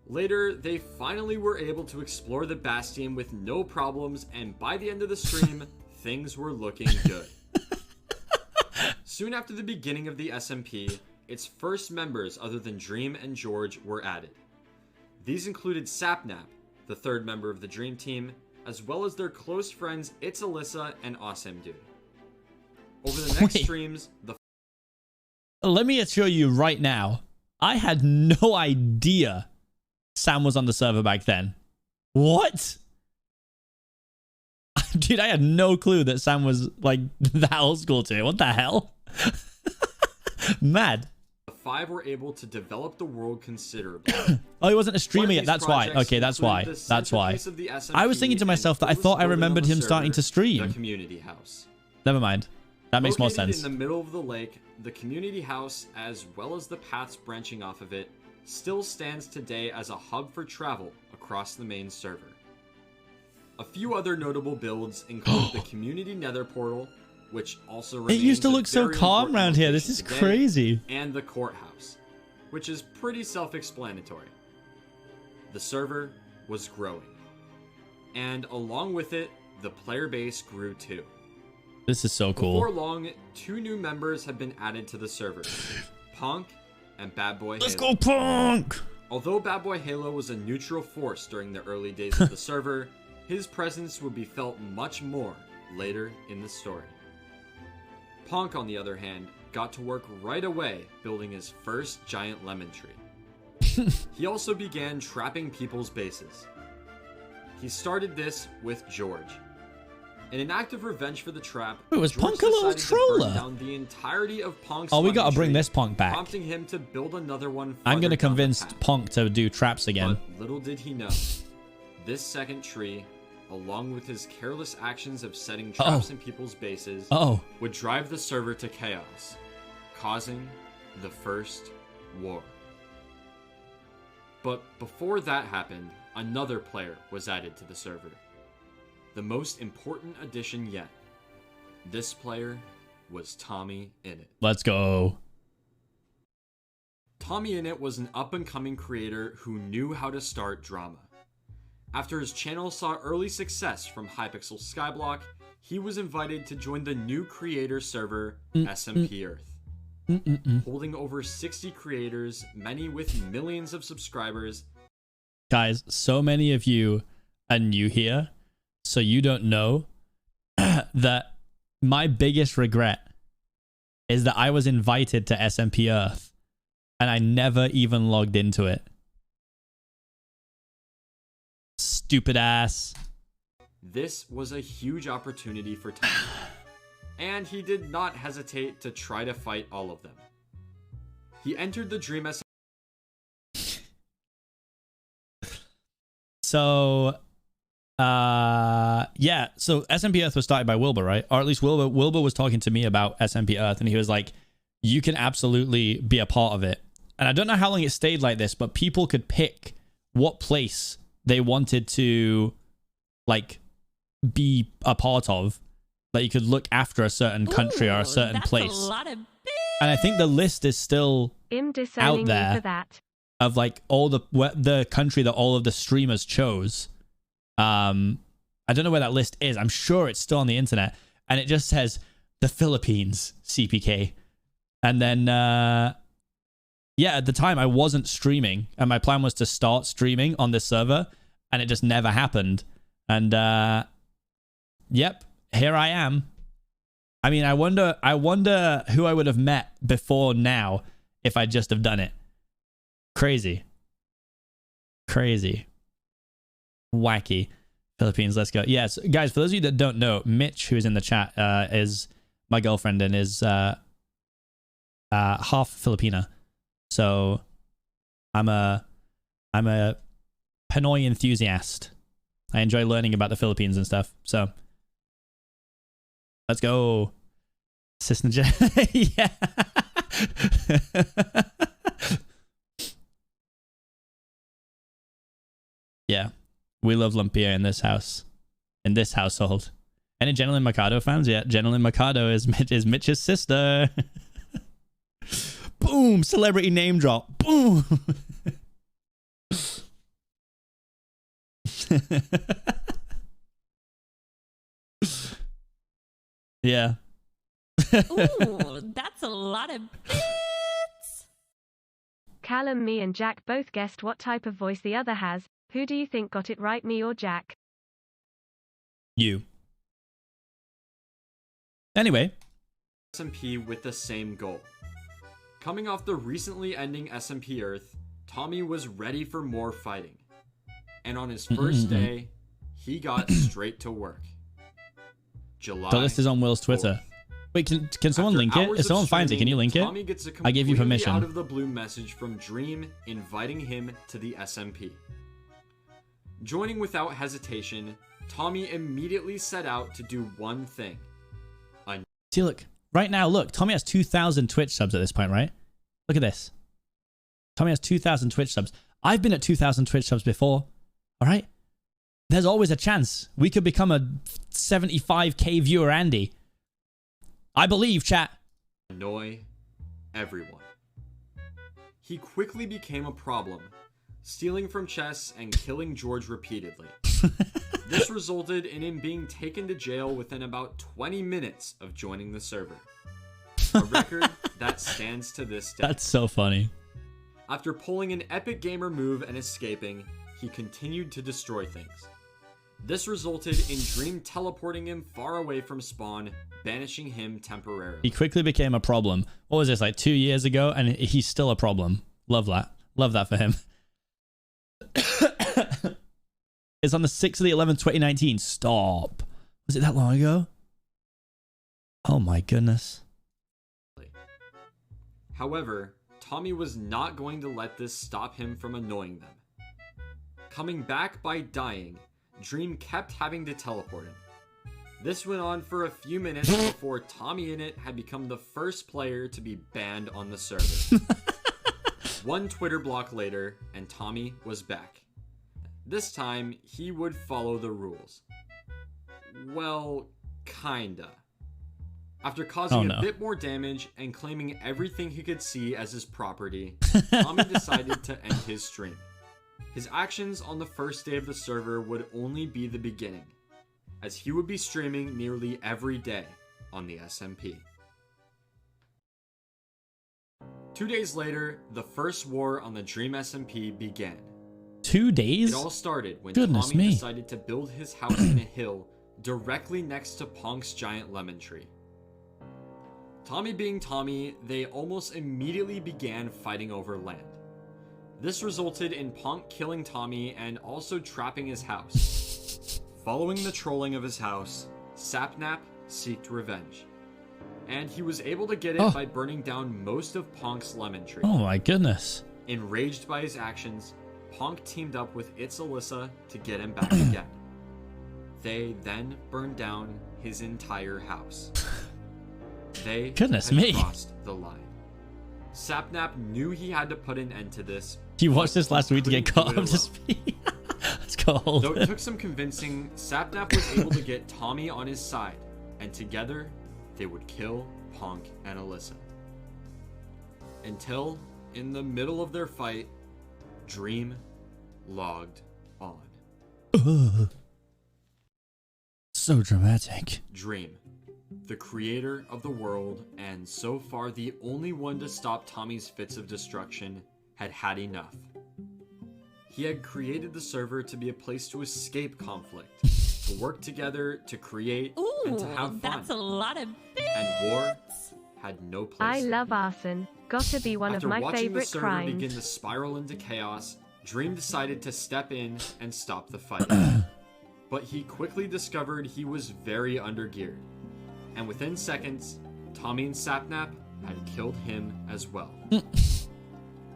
Later, they finally were able to explore the Bastion with no problems, and by the end of the stream, things were looking good. Soon after the beginning of the SMP, its first members other than Dream and George were added. These included Sapnap, the third member of the Dream Team, as well as their close friends It's Alyssa and Awesome Dude. Over the next streams, let me assure you right now, I had no idea Sam was on the server back then. What? Dude, I had no clue that Sam was like that old school too. What the hell? Mad. The five were able to develop the world considerably. Oh, he wasn't a streamer yet. That's why. Okay, that's why. That's why. I was thinking to myself that I thought I remembered him starting to stream. The community house. Never mind. That makes more sense. In the middle of the lake, the community house, as well as the paths branching off of it, still stands today as a hub for travel across the main server. A few other notable builds include the community nether portal, which also remains it used to look so calm around here. This is crazy. And the courthouse, which is pretty self-explanatory. The server was growing, and along with it, the player base grew too. This is so cool. Before long, 2 new members have been added to the server, Punk and Bad Boy Halo. Let's go, Punk! Although Bad Boy Halo was a neutral force during the early days of the server, his presence would be felt much more later in the story. Punk, on the other hand, got to work right away building his first giant lemon tree. He also began trapping people's bases. He started this with George. In an act of revenge for the trap, wait, was George Punk a little troller? burn down the entirety of Punk's we gotta bring tree, this Punk back. prompting him to build another one. I'm gonna convince path. Punk to do traps again. But little did he know, this second tree, along with his careless actions of setting traps in people's bases, would drive the server to chaos, causing the first war. But before that happened, another player was added to the server. The most important addition yet. This player was Tommy Innit. Let's go. Tommy Innit was an up-and-coming creator who knew how to start drama. After his channel saw early success from Hypixel Skyblock, he was invited to join the new creator server, SMP Earth. Holding over 60 creators, many with millions of subscribers. Guys, so many of you are new here, so you don't know that my biggest regret is that I was invited to SMP Earth and I never even logged into it. Stupid ass. This was a huge opportunity for Tommy, and he did not hesitate to try to fight all of them. He entered the Dream SMP. So SMP Earth was started by Wilbur, right? Or at least Wilbur was talking to me about SMP Earth, and he was like, you can absolutely be a part of it. And I don't know how long it stayed like this, but people could pick what place they wanted to like be a part of. Like you could look after a certain country or a certain place. A lot of and I think the list is still out there for that. Of like all the country that all of the streamers chose. I don't know where that list is. I'm sure it's still on the internet, and it just says the Philippines, Seapeekay. And then at the time I wasn't streaming, and my plan was to start streaming on this server, and it just never happened. And yep, here I am. I mean, I wonder who I would have met before now if I just have done it. Crazy. Wacky. Philippines, let's go. Yes, guys, for those of you that don't know, Mitch, who is in the chat, is my girlfriend and is half Filipina. So I'm a Pinoy enthusiast. I enjoy learning about the Philippines and stuff. So let's go. Sister yeah. Yeah. We love Lumpia in this house. In this household. Any Gentleman Mikado fans? Yeah, Gentleman Mikado is Mitch's sister. Boom! Celebrity name drop. Boom! Yeah. Ooh, that's a lot of bits. Callum, me and Jack both guessed what type of voice the other has. Who do you think got it right, me or Jack? You. Anyway. SMP with the same goal. Coming off the recently ending SMP Earth, Tommy was ready for more fighting. And on his first day, he got straight to work. July. The list is on Will's Twitter. 4th. Wait, can someone link it? If someone finds it, can you link it? Tommy gets a I gave you permission. out of the blue message from Dream inviting him to the SMP. Joining without hesitation, Tommy immediately set out to do one thing. See, look. Right now, look. Tommy has 2,000 Twitch subs at this point, right? Look at this. Tommy has 2,000 Twitch subs. I've been at 2,000 Twitch subs before. All right? There's always a chance. We could become a 75k viewer Andy. I believe, chat. Annoy everyone. He quickly became a problem, stealing from Chess and killing George repeatedly. This resulted in him being taken to jail within about 20 minutes of joining the server. A record that stands to this day. That's so funny. After pulling an epic gamer move and escaping, he continued to destroy things. This resulted in Dream teleporting him far away from spawn, banishing him temporarily. He quickly became a problem. What was this, like 2 years ago? And he's still a problem. Love that. Love that for him. It's on the 6th of the 11th, 2019. Stop. Was it that long ago? Oh my goodness. However, Tommy was not going to let this stop him from annoying them. Coming back by dying, Dream kept having to teleport him. This went on for a few minutes before Tommy in it had become the first player to be banned on the server. One Twitter block later, and Tommy was back. This time, he would follow the rules. Well, kinda. After causing a bit more damage and claiming everything he could see as his property, Tommy decided to end his stream. His actions on the first day of the server would only be the beginning, as he would be streaming nearly every day on the SMP. 2 days later, the first war on the Dream SMP began. 2 days? It all started when Goodness Tommy me. decided to build his house in a hill directly next to Punk's giant lemon tree. Tommy being Tommy, they almost immediately began fighting over land. This resulted in Punk killing Tommy and also trapping his house. Following the trolling of his house, Sapnap sought revenge. And he was able to get it by burning down most of Punk's lemon tree. Oh my goodness. Enraged by his actions, Punk teamed up with its Alyssa to get him back again. They then burned down his entire house. They had crossed the line. Sapnap knew he had to put an end to this. You watched this last week to get caught up to speed. Let's go. Though it took some convincing, Sapnap was able to get Tommy on his side, and together they would kill Punk and Alyssa. Until, in the middle of their fight, Dream logged on. So dramatic. Dream, the creator of the world and so far the only one to stop Tommy's fits of destruction, had had enough. He had created the server to be a place to escape conflict, to work together, to create, and to have fun. That's a lot of bits. And war had no place. I love arson. Gotta be one of my favorite crimes. After watching the server begin to spiral into chaos, Dream decided to step in and stop the fight. But he quickly discovered he was very undergeared. And within seconds, Tommy and Sapnap had killed him as well.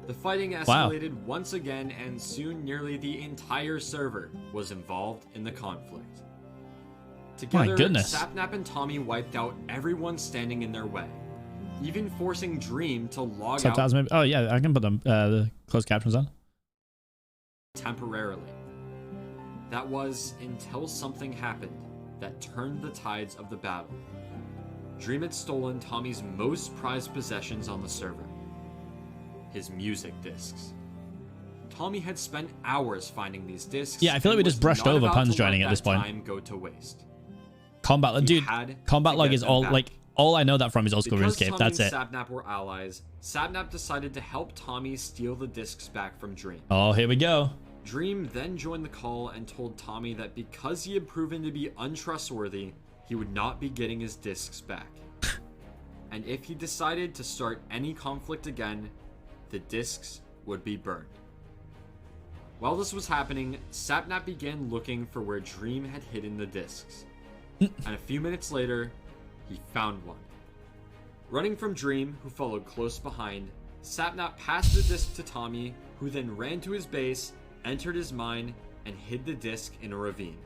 The fighting escalated once again, and soon nearly the entire server was involved in the conflict. Together, Sapnap and Tommy wiped out everyone standing in their way, even forcing Dream to log out. Maybe. Oh yeah, I can put them the closed captions on. Temporarily. That was until something happened that turned the tides of the battle. Dream had stolen Tommy's most prized possessions on the server. His music discs. Tommy had spent hours finding these discs. Yeah, I feel like we just brushed over Puns joining at this point. Time go to waste. Combat log, dude. Combat log is all like All I know that from is old school Because RuneScape. Tommy That's and it. Sapnap were allies, Sapnap decided to help Tommy steal the discs back from Dream. Oh, here we go. Dream then joined the call and told Tommy that because he had proven to be untrustworthy, he would not be getting his discs back. And if he decided to start any conflict again, the discs would be burned. While this was happening, Sapnap began looking for where Dream had hidden the discs. And a few minutes later, he found one. Running from Dream, who followed close behind, Sapnap passed the disc to Tommy, who then ran to his base, entered his mine, and hid the disc in a ravine.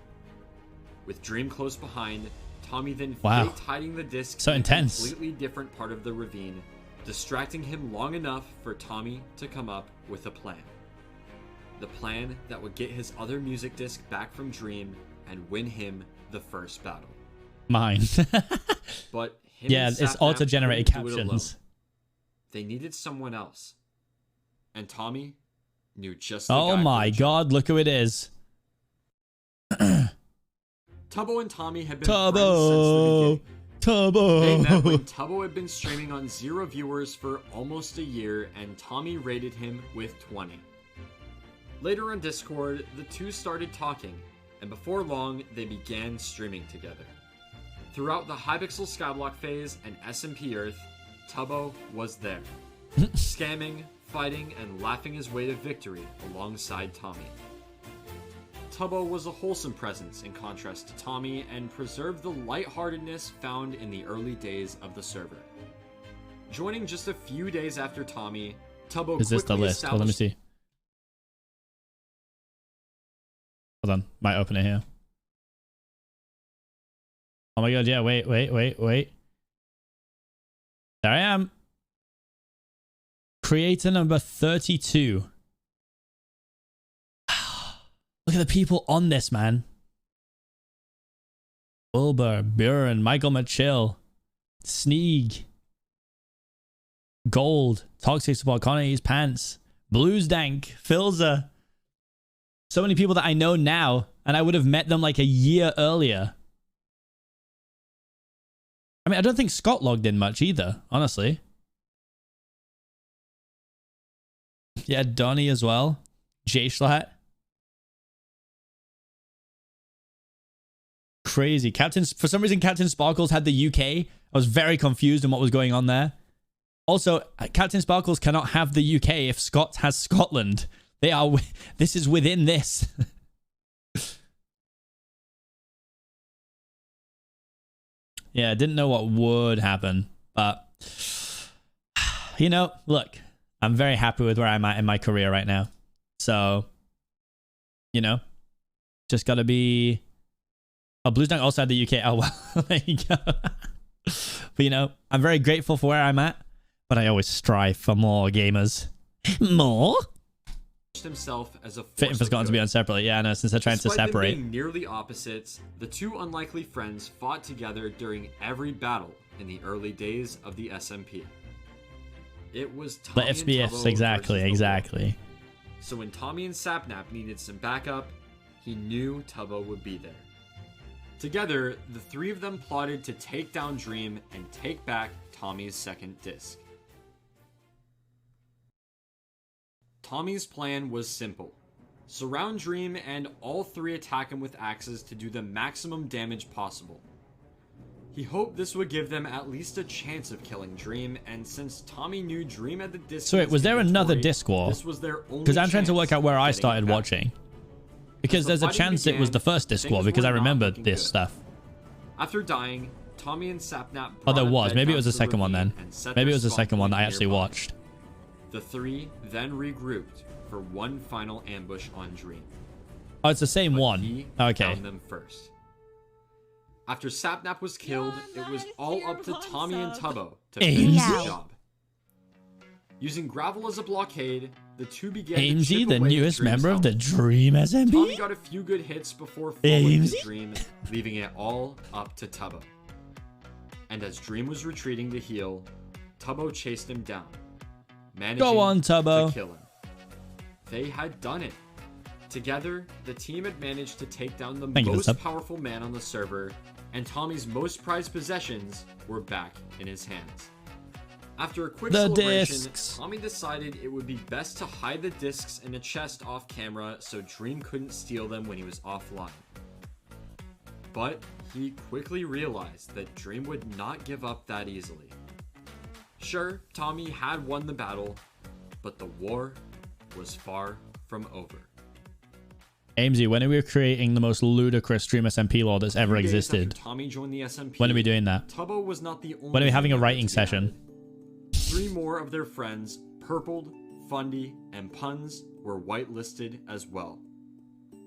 With Dream close behind, Tommy then faked hiding the disc so in intense. a completely different part of the ravine, distracting him long enough for Tommy to come up with a plan. The plan that would get his other music disc back from Dream and win him the first battle. Mine. But him yeah, and it's Sapnap auto-generated couldn't do it alone. captions. They needed someone else. And Tommy knew just the Oh guy my for the job. god, look who it is. Tubbo and Tommy had been friends since the beginning. They met when Tubbo. Tubbo had been streaming on 0 viewers for almost a year, and Tommy rated him with 20. Later on Discord, the two started talking, and before long, they began streaming together. Throughout the Hypixel Skyblock phase and SMP Earth, Tubbo was there, scamming, fighting, and laughing his way to victory alongside Tommy. Tubbo was a wholesome presence in contrast to Tommy and preserved the lightheartedness found in the early days of the server. Joining just a few days after Tommy, Tubbo Is this the quickly list? Hold on, let me established- see. Hold on, might open it here. Oh my god, yeah, wait. There I am. Creator number 32. Look at the people on this, man. Wilbur, Buren, Michael Machill, Sneeg, Gold, Toxic Support, Connor's Pants, Blues Dank, Filza. So many people that I know now, and I would have met them like a year earlier. I mean, I don't think Scott logged in much either, honestly. Yeah, Donnie as well. J-Schlatt. Crazy. For some reason, Captain Sparkles had the UK. I was very confused in what was going on there. Also, Captain Sparkles cannot have the UK if Scott has Scotland. They are. This is within this. Yeah, I didn't know what would happen, but you know, look, I'm very happy with where I'm at in my career right now. So, you know, just gotta be. Oh, Blues Dunk also had the UK. Oh, well, there you go. But, you know, I'm very grateful for where I'm at, but I always strive for more, gamers. More? Himself as a Fitting for Scotland to be on separately. Yeah, I know, since they're trying to Despite them separate. being nearly opposites, the two unlikely friends fought together during every battle in the early days of the SMP. It was The Tommy and FBFs, Tubbo exactly, versus the exactly. world. So when Tommy and Sapnap needed some backup, he knew Tubbo would be there. Together, the three of them plotted to take down Dream and take back Tommy's second disc. Tommy's plan was simple. Surround Dream and all three attack him with axes to do the maximum damage possible. He hoped this would give them at least a chance of killing Dream, and since Tommy knew Dream had the disc... So wait, was there another disc war? This was their only Because I'm trying to work out where I chance of started getting it back. watching. Because As the there's a fighting chance it was began, the first disc war, things because were I not remember looking this good. stuff. After dying, Tommy and Sapnap Oh, there brought a was. bed Maybe it down was the to second one then. ravine and set Maybe it their was the spawn second one that I point actually nearby. watched. The three then regrouped for one final ambush on Dream. Oh, it's the same But one. he Okay. found them first. After Sapnap was killed, it was all up to Tommy and Tubbo to finish the Amesy? job. Using gravel as a blockade, the two began to Amesy, chip the away at newest Dream's member of the health. Dream Tommy SMP? got a few good hits before falling to Amesy? Dream, leaving it all up to Tubbo. And as Dream was retreating to heal, Tubbo chased him down, managing Go on, Tubbo. to kill him. They had done it. Together, the team had managed to take down the Thank you for the most sub. powerful man on the server and Tommy's most prized possessions were back in his hands. After a quick The celebration, discs. Tommy decided it would be best to hide the discs in a chest off camera so Dream couldn't steal them when he was offline. But he quickly realized that Dream would not give up that easily. Sure, Tommy had won the battle, but the war was far from over. Amesy, when are we creating the most ludicrous Dream SMP lore that's ever 2 days existed? after Tommy joined the SMP, When are we doing that? Tubbo was not the only When are we having a member writing to be session? added. 3 more of their friends, Purpled, Fundy, and Puns, were whitelisted as well.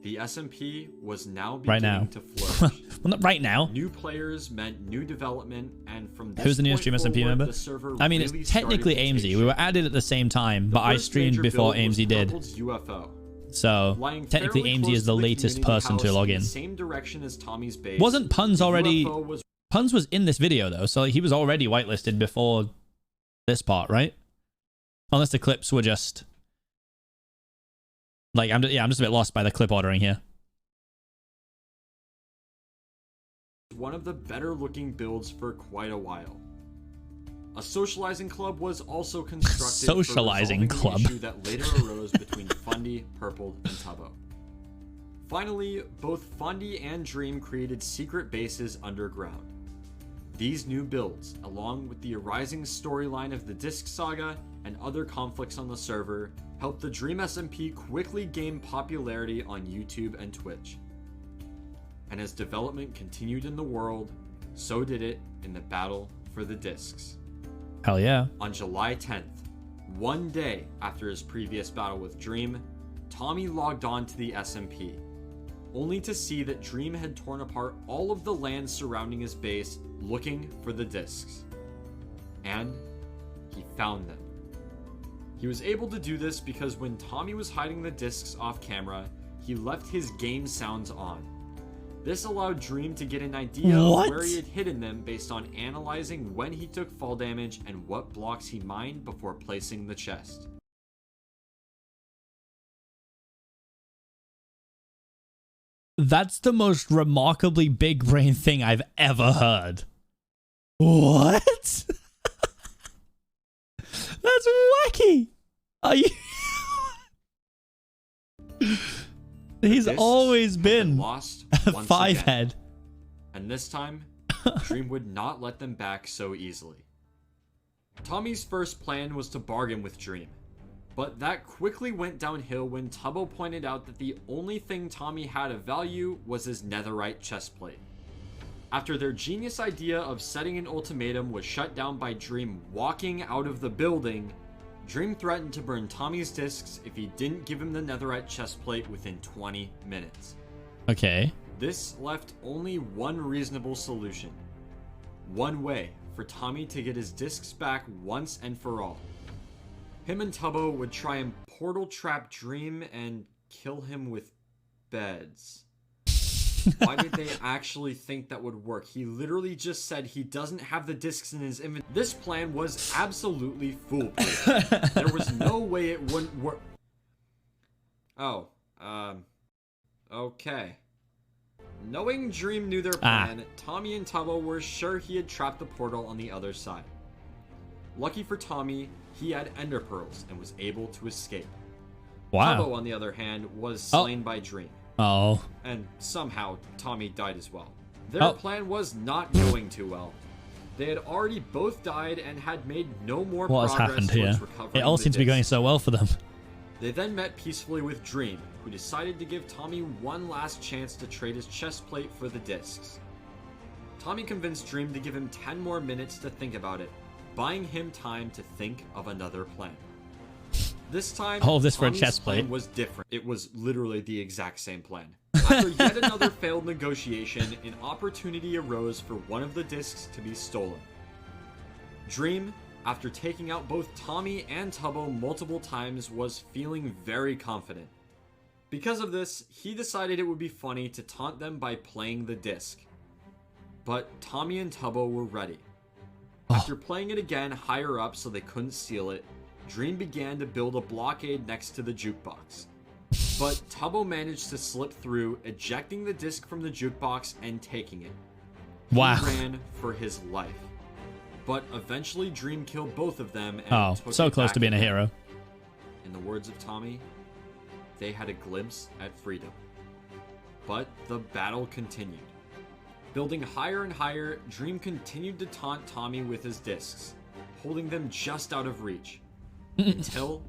The SMP was now Right beginning now. to flourish. Well, not right now. New players meant new development, and from this Who's the newest point Dream SMP forward, member? the server I mean, really it's technically started to take Amesy. We were shape. added at the same time, The but I first streamed major before build was Amesy did. Purpled's UFO. So Lying technically fairly Amesy close is the to latest community person to house log in in. the same direction as Tommy's base. Wasn't Puns the already... UFO was Puns was in this video though, so he was already whitelisted before this part, right? Unless the clips were just... Like, I'm just a bit lost by the clip ordering here. one of the better looking builds for quite a while. A socializing club was also constructed Socializing for resolving club. the issue that later arose between Fundy, Purple, and Tubbo. Finally, both Fundy and Dream created secret bases underground. These new builds, along with the arising storyline of the Disc Saga and other conflicts on the server, helped the Dream SMP quickly gain popularity on YouTube and Twitch. And as development continued in the world, so did it in the battle for the discs. Hell yeah. On July 10th, one day after his previous battle with Dream, Tommy logged on to the SMP, only to see that Dream had torn apart all of the land surrounding his base looking for the discs. And he found them. He was able to do this because when Tommy was hiding the discs off camera, he left his game sounds on. This allowed Dream to get an idea of where he had hidden them based on analyzing when he took fall damage and what blocks he mined before placing the chest. That's the most remarkably big brain thing I've ever heard. What? That's wacky. Are you... He's Discs always had been lost a once five again. head. And this time, Dream would not let them back so easily. Tommy's first plan was to bargain with Dream, but that quickly went downhill when Tubbo pointed out that the only thing Tommy had of value was his netherite chestplate. After their genius idea of setting an ultimatum was shut down by Dream walking out of the building, Dream threatened to burn Tommy's discs if he didn't give him the netherite chestplate within 20 minutes. Okay. This left only one reasonable solution. One way for Tommy to get his discs back once and for all. Him and Tubbo would try and portal trap Dream and kill him with beds. Why did they actually think that would work? He literally just said he doesn't have the discs in his inventory. This plan was absolutely foolproof. There was no way it wouldn't work. Oh, okay. Knowing Dream knew their plan, Tommy and Tubbo were sure he had trapped the portal on the other side. Lucky for Tommy, he had ender pearls and was able to escape. Wow. Tubbo, on the other hand, was slain by Dream. Oh. And somehow, Tommy died as well. Their plan was not going too well. They had already both died and had made no more What has progress happened towards here? recovering It all the seems to be going discs. so well for them. They then met peacefully with Dream, who decided to give Tommy one last chance to trade his chest plate for the discs. Tommy convinced Dream to give him 10 more minutes to think about it, buying him time to think of another plan. This time, All of this for a Tommy's chest plate. plan was different. It was literally the exact same plan. After yet another failed negotiation, an opportunity arose for one of the discs to be stolen. Dream, after taking out both Tommy and Tubbo multiple times, was feeling very confident. Because of this, he decided it would be funny to taunt them by playing the disc. But Tommy and Tubbo were ready. After playing it again higher up so they couldn't steal it, Dream began to build a blockade next to the jukebox. But Tubbo managed to slip through, ejecting the disc from the jukebox and taking it. Wow. He ran for his life. But eventually Dream killed both of them and Oh, took so it close back to being a again. hero. In the words of Tommy, they had a glimpse at freedom. But the battle continued. Building higher and higher, Dream continued to taunt Tommy with his discs, holding them just out of reach. Until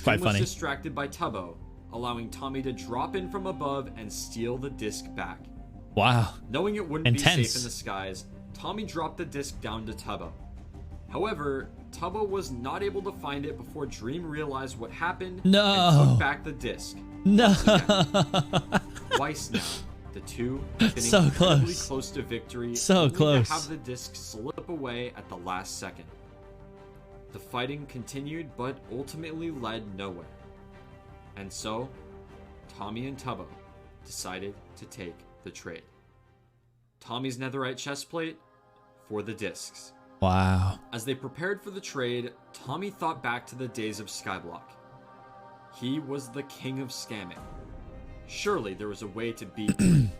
quite Dream was funny. distracted by Tubbo, allowing Tommy to drop in from above and steal the disc back. Wow. Knowing it wouldn't Intense. be safe in the skies, Tommy dropped the disc down to Tubbo. However, Tubbo was not able to find it before Dream realized what happened and No. took back the disc. No. Twice now, the two have been So incredibly close. close to victory, So only close. to have the disc slip away at the last second. The fighting continued, but ultimately led nowhere. And so, Tommy and Tubbo decided to take the trade. Tommy's netherite chestplate for the discs. Wow. As they prepared for the trade, Tommy thought back to the days of Skyblock. He was the king of scamming. Surely there was a way to beat Dream.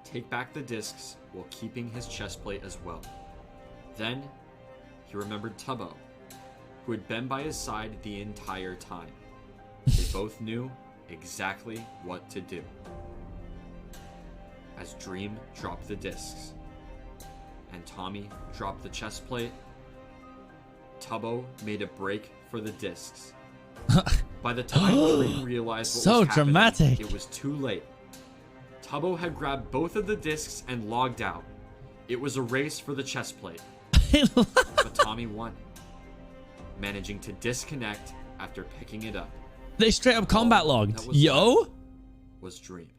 Take back the discs while keeping his chestplate as well. Then, he remembered Tubbo, who had been by his side the entire time. They both knew exactly what to do. As Dream dropped the discs, and Tommy dropped the chestplate, Tubbo made a break for the discs. By the time Dream realized what So was happening, dramatic. it was too late. Tubbo had grabbed both of the discs and logged out. It was a race for the chestplate, but Tommy won, managing to disconnect after picking it up. They straight up combat All logged. that was Yo. left was Dream.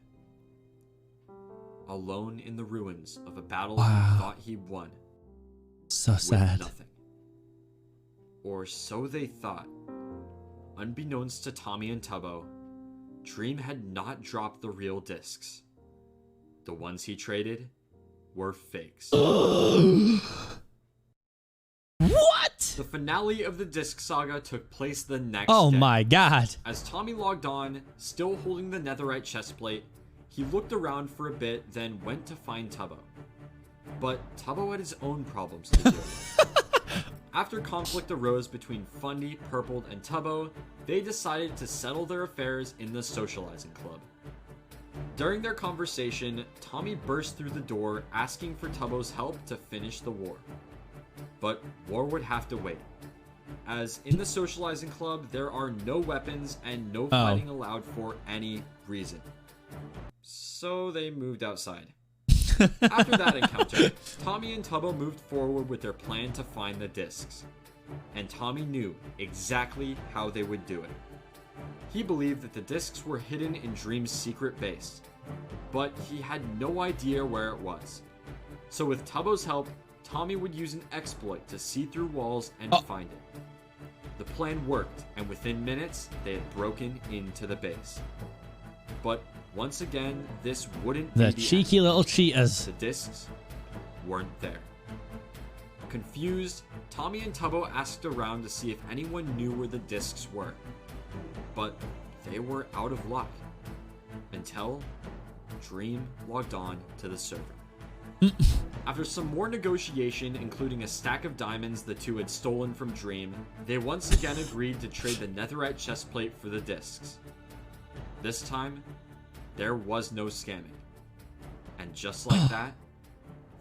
Alone in the ruins of a battle Wow. he thought he won. So With sad. nothing. Or so they thought. Unbeknownst to Tommy and Tubbo, Dream had not dropped the real discs. The ones he traded were fakes. What? The finale of the disc saga took place the next Oh day. my god. As Tommy logged on, still holding the netherite chestplate, he looked around for a bit, then went to find Tubbo. But Tubbo had his own problems to deal with. After conflict arose between Fundy, Purpled, and Tubbo, they decided to settle their affairs in the socializing club. During their conversation, Tommy burst through the door asking for Tubbo's help to finish the war. But war would have to wait, as in the socializing club there are no weapons and no fighting allowed for any reason. So they moved outside. After that encounter, Tommy and Tubbo moved forward with their plan to find the discs. And Tommy knew exactly how they would do it. He believed that the discs were hidden in Dream's secret base, but he had no idea where it was. So with Tubbo's help, Tommy would use an exploit to see through walls and find it. The plan worked, and within minutes, they had broken into the base. But once again, this wouldn't The be the cheeky end. little cheaters. The discs weren't there. Confused, Tommy and Tubbo asked around to see if anyone knew where the discs were. But they were out of luck. Until Dream logged on to the server. After some more negotiation, including a stack of diamonds the two had stolen from Dream, they once again agreed to trade the netherite chestplate for the discs. This time, there was no scamming. And just like that,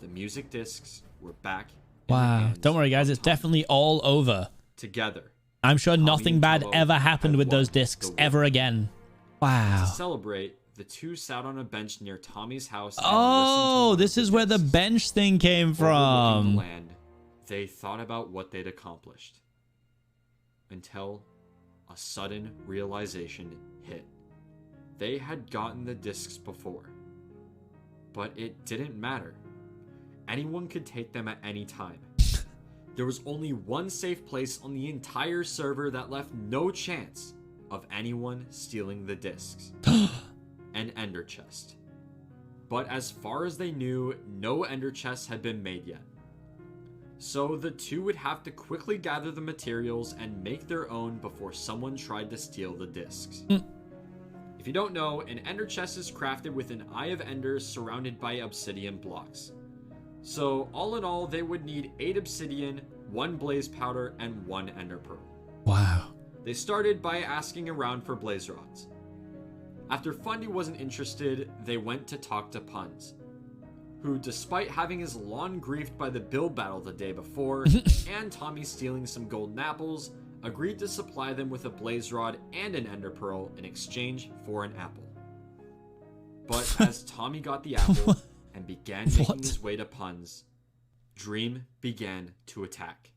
the music discs were back in the Wow. hands Don't worry, guys. of It's Tommy. definitely all over. Together. I'm sure Tommy nothing and bad Tubbo ever happened had with those won discs the war. ever again. To Wow. celebrate, the two sat on a bench near Tommy's house. And Oh, listened to this is where the discs. bench thing came Overlooking from. the land, they thought about what they'd accomplished. Until a sudden realization hit. They had gotten the discs before. But it didn't matter. Anyone could take them at any time. There was only one safe place on the entire server that left no chance of anyone stealing the discs. An ender chest. But as far as they knew, no ender chests had been made yet. So the two would have to quickly gather the materials and make their own before someone tried to steal the discs. If you don't know, an ender chest is crafted with an eye of ender surrounded by obsidian blocks. So all in all, they would need 8 obsidian, 1 blaze powder, and 1 ender pearl. Wow. They started by asking around for blaze rods. After Fundy wasn't interested, they went to talk to Puns, who, despite having his lawn griefed by the build battle the day before, and Tommy stealing some golden apples, agreed to supply them with a blaze rod and an ender pearl in exchange for an apple. But as Tommy got the apple and began making his way to Puns, Dream began to attack.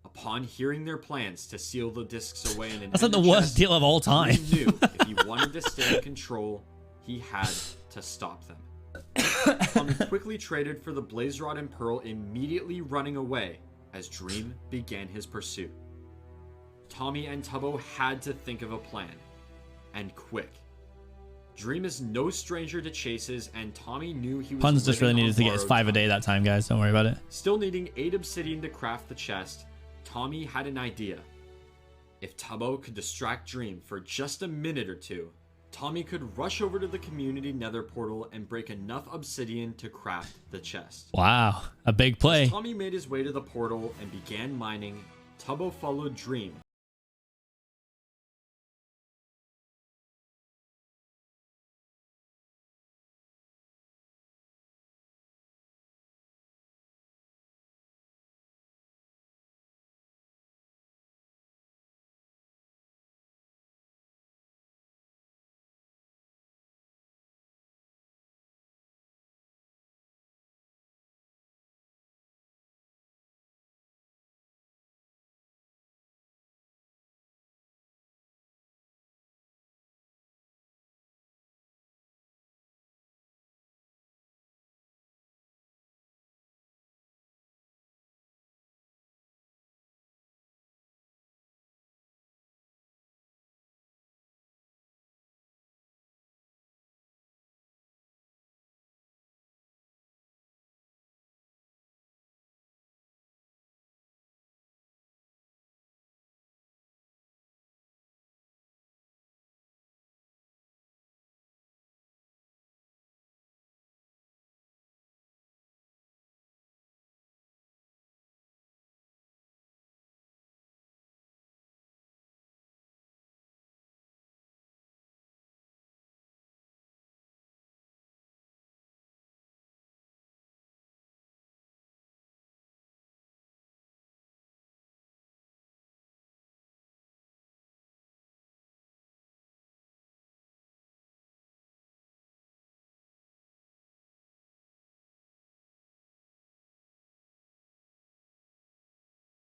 Upon hearing their plans to seal the discs away in an That's like the ender worst chest, deal of all time. Dream knew if he wanted to stay in control, he had to stop them. Tommy quickly traded for the blaze rod and pearl, immediately running away as Dream began his pursuit. Tommy and Tubbo had to think of a plan, and quick. Dream is no stranger to chases, and Tommy knew he was Puns just really living needed on to get his borrowed 5 a day time. that time, guys. Don't worry about it. Still needing 8 obsidian to craft the chest, Tommy had an idea. If Tubbo could distract Dream for just a minute or two, Tommy could rush over to the community nether portal and break enough obsidian to craft the chest. Wow. A big play. As Tommy made his way to the portal and began mining, Tubbo followed Dream.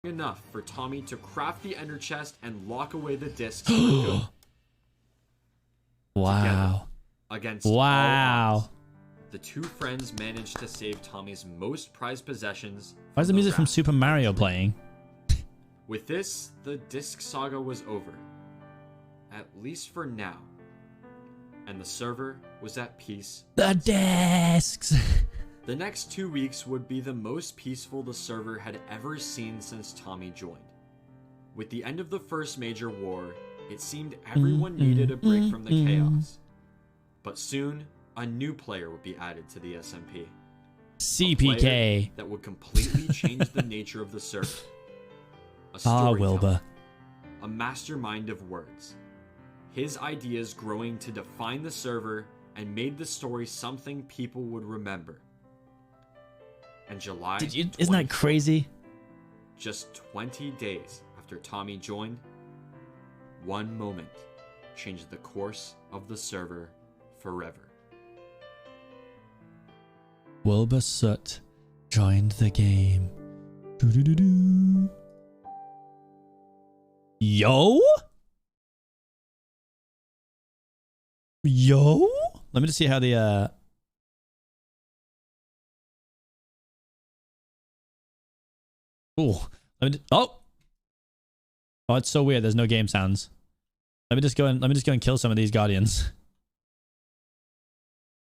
Enough for Tommy to craft the ender chest and lock away the discs for good. Wow. Against all odds, Wow. the two friends managed to save Tommy's most prized possessions. Why is the music from Super Mario playing? With this, the disc saga was over. At least for now. And the server was at peace. The discs. The next 2 weeks would be the most peaceful the server had ever seen since Tommy joined. With the end of the first major war, it seemed everyone needed a break from the chaos. But soon, a new player would be added to the SMP. Seapeekay. That would completely change the nature of the server. A Ah, storyteller, Wilbur. a mastermind of words. His ideas growing to define the server and made the story something people would remember. And July Isn't that 24th, crazy? just 20 days after Tommy joined, one moment changed the course of the server forever. Wilbur Soot joined the game. Doo-doo-doo-doo. Yo? Yo? Let me just see how the Ooh. Oh, it's so weird. There's no game sounds. Let me just go and kill some of these guardians.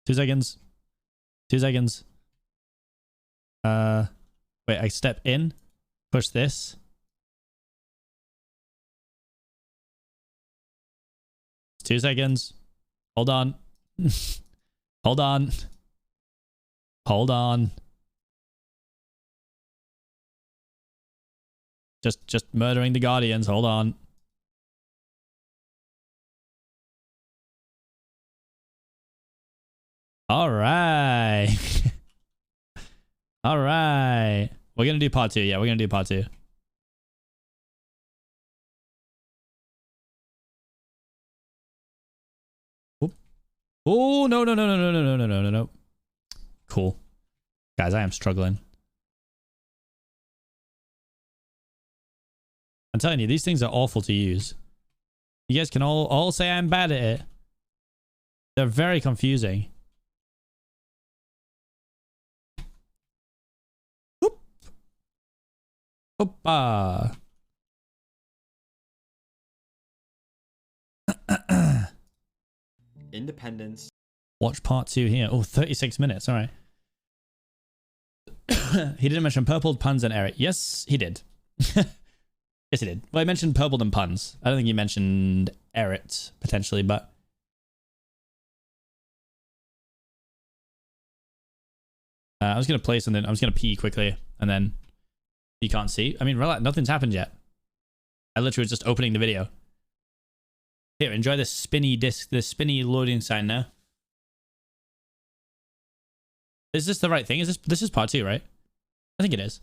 2 seconds. 2 seconds. Wait, I step in, push this. It's 2 seconds. Hold on. Hold on. Hold on. Just murdering the Guardians. Hold on. All right. All right. We're going to do part 2. Yeah, we're going to do part 2. Oop. Oh, no, no, no, no, no, no, no, no, no, no, no. Cool. Guys, I am struggling. I'm telling you, these things are awful to use. You guys can all say I'm bad at it. They're very confusing. Whoop. Hoppa. Independence. Watch part 2 here. Oh, 36 minutes. All right. He didn't mention purpled puns and Eric. Yes, he did. Yes, he did. Well, he mentioned purpled and puns. I don't think he mentioned Eret, potentially, but... I was going to play something. I was going to pee quickly, and then you can't see. I mean, relax, nothing's happened yet. I literally was just opening the video. Here, enjoy this spinny disc, this spinny loading sign now. Is this the right thing? Is this is part 2, right? I think it is.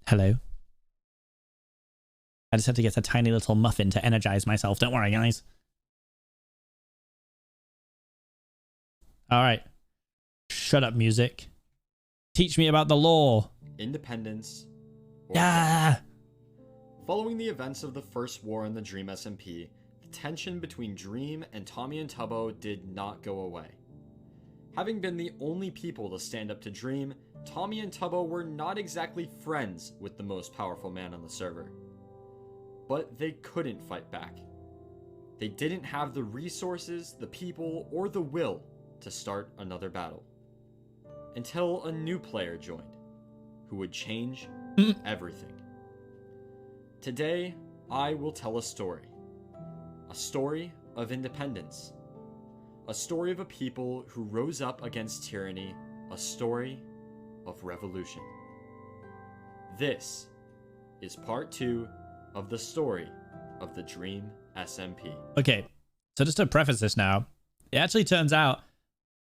Hello. I just had to get a tiny little muffin to energize myself. Don't worry, guys. All right. Shut up, music. Teach me about the law. Independence. Yeah. Following the events of the First War in the Dream SMP, the tension between Dream and Tommy and Tubbo did not go away. Having been the only people to stand up to Dream, Tommy and Tubbo were not exactly friends with the most powerful man on the server. But they couldn't fight back. They didn't have the resources, the people, or the will to start another battle. Until a new player joined, who would change everything. Today, I will tell a story. A story of independence. A story of a people who rose up against tyranny. A story of revolution. This is part 2 of the story of the Dream SMP. Okay, so just to preface this now, it actually turns out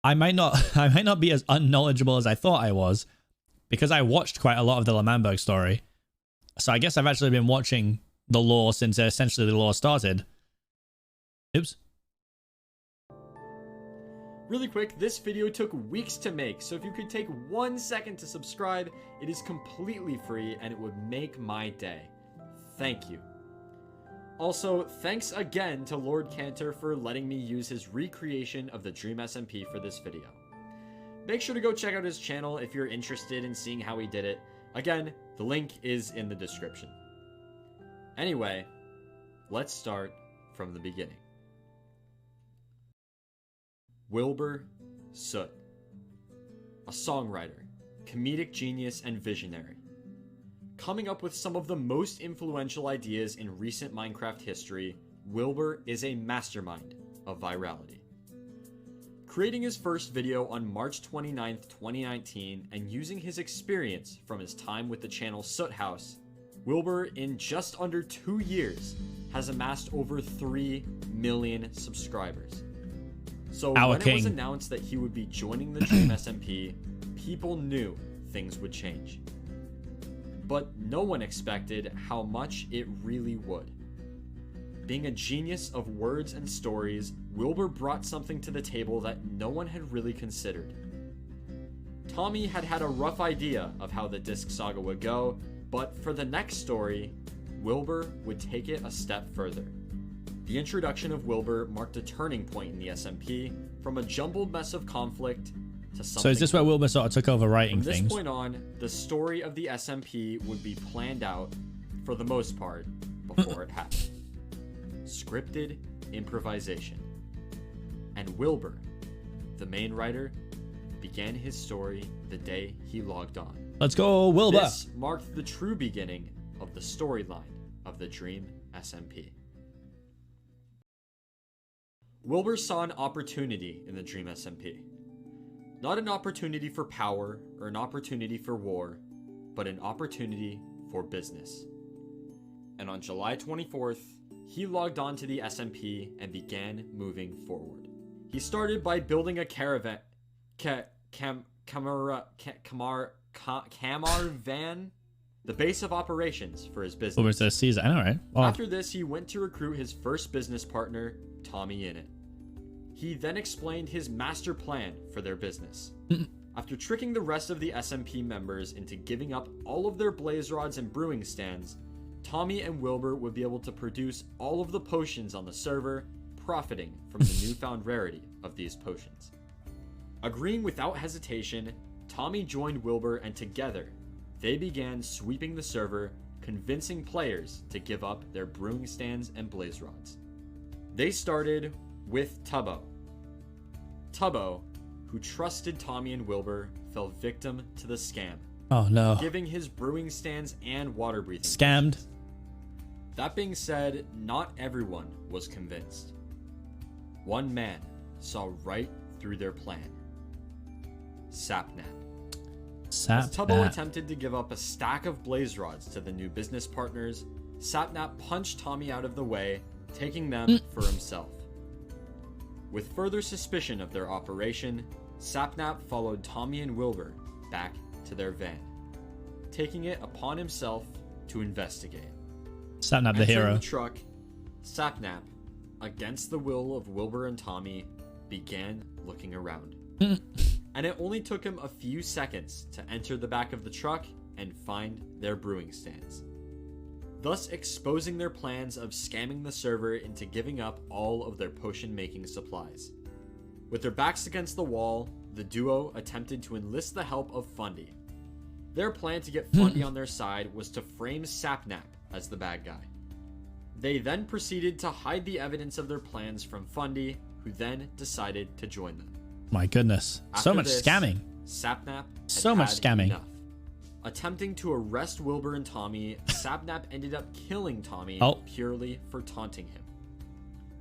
I might not be as unknowledgeable as I thought I was, because I watched quite a lot of the L'Manberg story. So I guess I've actually been watching the lore since essentially the lore started. Oops. Really quick, this video took weeks to make, so if you could take 1 second to subscribe, it is completely free and it would make my day. thank you. Also, thanks again to Lord Cantor for letting me use his recreation of the Dream SMP for this video. Make sure to go check out his channel if you're interested in seeing how he did it. Again, the link is in the description. Anyway, let's start from the beginning. Wilbur Soot. A songwriter, comedic genius, and visionary. Coming up with some of the most influential ideas in recent Minecraft history, Wilbur is a mastermind of virality. Creating his first video on March 29th, 2019, and using his experience from his time with the channel Soot House, Wilbur, in just under 2 years, has amassed over 3 million subscribers. So when it was announced that he would be joining the Dream SMP, people knew things would change. But no one expected how much it really would. Being a genius of words and stories, Wilbur brought something to the table that no one had really considered. Tommy had had a rough idea of how the Disc Saga would go, but for the next story, Wilbur would take it a step further. The introduction of Wilbur marked a turning point in the SMP, from a jumbled mess of conflict to something. So is this where Wilbur sort of took over writing things? From this point on, the story of the SMP would be planned out, for the most part, before it happened. Scripted improvisation. And Wilbur, the main writer, began his story the day he logged on. Let's go, Wilbur! This marked the true beginning of the storyline of the Dream SMP. Wilbur saw an opportunity in the Dream SMP. Not an opportunity for power or an opportunity for war, but an opportunity for business. And on July 24th, he logged on to the SMP and began moving forward. He started by building a caravan, van, the base of operations for his business. Wilbur says Caesar, I know, right? Oh. After this, he went to recruit his first business partner, Tommy Innit. He then explained his master plan for their business. After tricking the rest of the SMP members into giving up all of their blaze rods and brewing stands, Tommy and Wilbur would be able to produce all of the potions on the server, profiting from the newfound rarity of these potions. Agreeing without hesitation, Tommy joined Wilbur, and together, they began sweeping the server, convincing players to give up their brewing stands and blaze rods. They started with Tubbo. Tubbo, who trusted Tommy and Wilbur, fell victim to the scam. Oh no. Giving his brewing stands and water breathing. Scammed. That being said, not everyone was convinced. One man saw right through their plan. Sapnap. As Tubbo attempted to give up a stack of blaze rods to the new business partners, Sapnap punched Tommy out of the way, taking them for himself. With further suspicion of their operation, Sapnap followed Tommy and Wilbur back to their van, taking it upon himself to investigate. Sapnap the hero. Entering the truck, Sapnap, against the will of Wilbur and Tommy, began looking around. And it only took him a few seconds to enter the back of the truck and find their brewing stands, thus exposing their plans of scamming the server into giving up all of their potion-making supplies. With their backs against the wall, the duo attempted to enlist the help of Fundy. Their plan to get Fundy on their side was to frame Sapnap as the bad guy. They then proceeded to hide the evidence of their plans from Fundy, who then decided to join them. My goodness. So much scamming. Sapnap so much scamming. Enough. Attempting to arrest Wilbur and Tommy, Sapnap ended up killing Tommy purely for taunting him.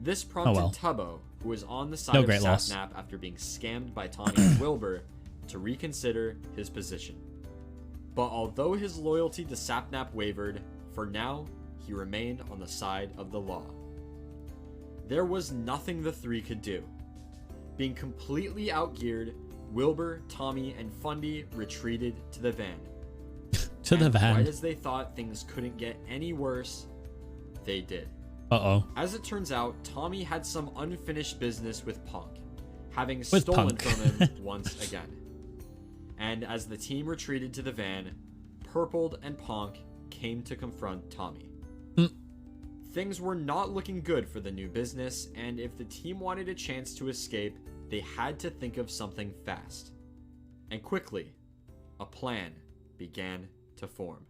This prompted Tubbo, who was on the side of Sapnap after being scammed by Tommy and Wilbur, to reconsider his position. But although his loyalty to Sapnap wavered, for now, he remained on the side of the law. There was nothing the three could do. Being completely outgeared, Wilbur, Tommy, and Fundy retreated to the van. Right as they thought things couldn't get any worse, they did. As it turns out, Tommy had some unfinished business with Punk, having stolen from him once again. And as the team retreated to the van, Purpled and Punk came to confront Tommy. Things were not looking good for the new business, and if the team wanted a chance to escape, they had to think of something fast. And quickly, a plan began to form.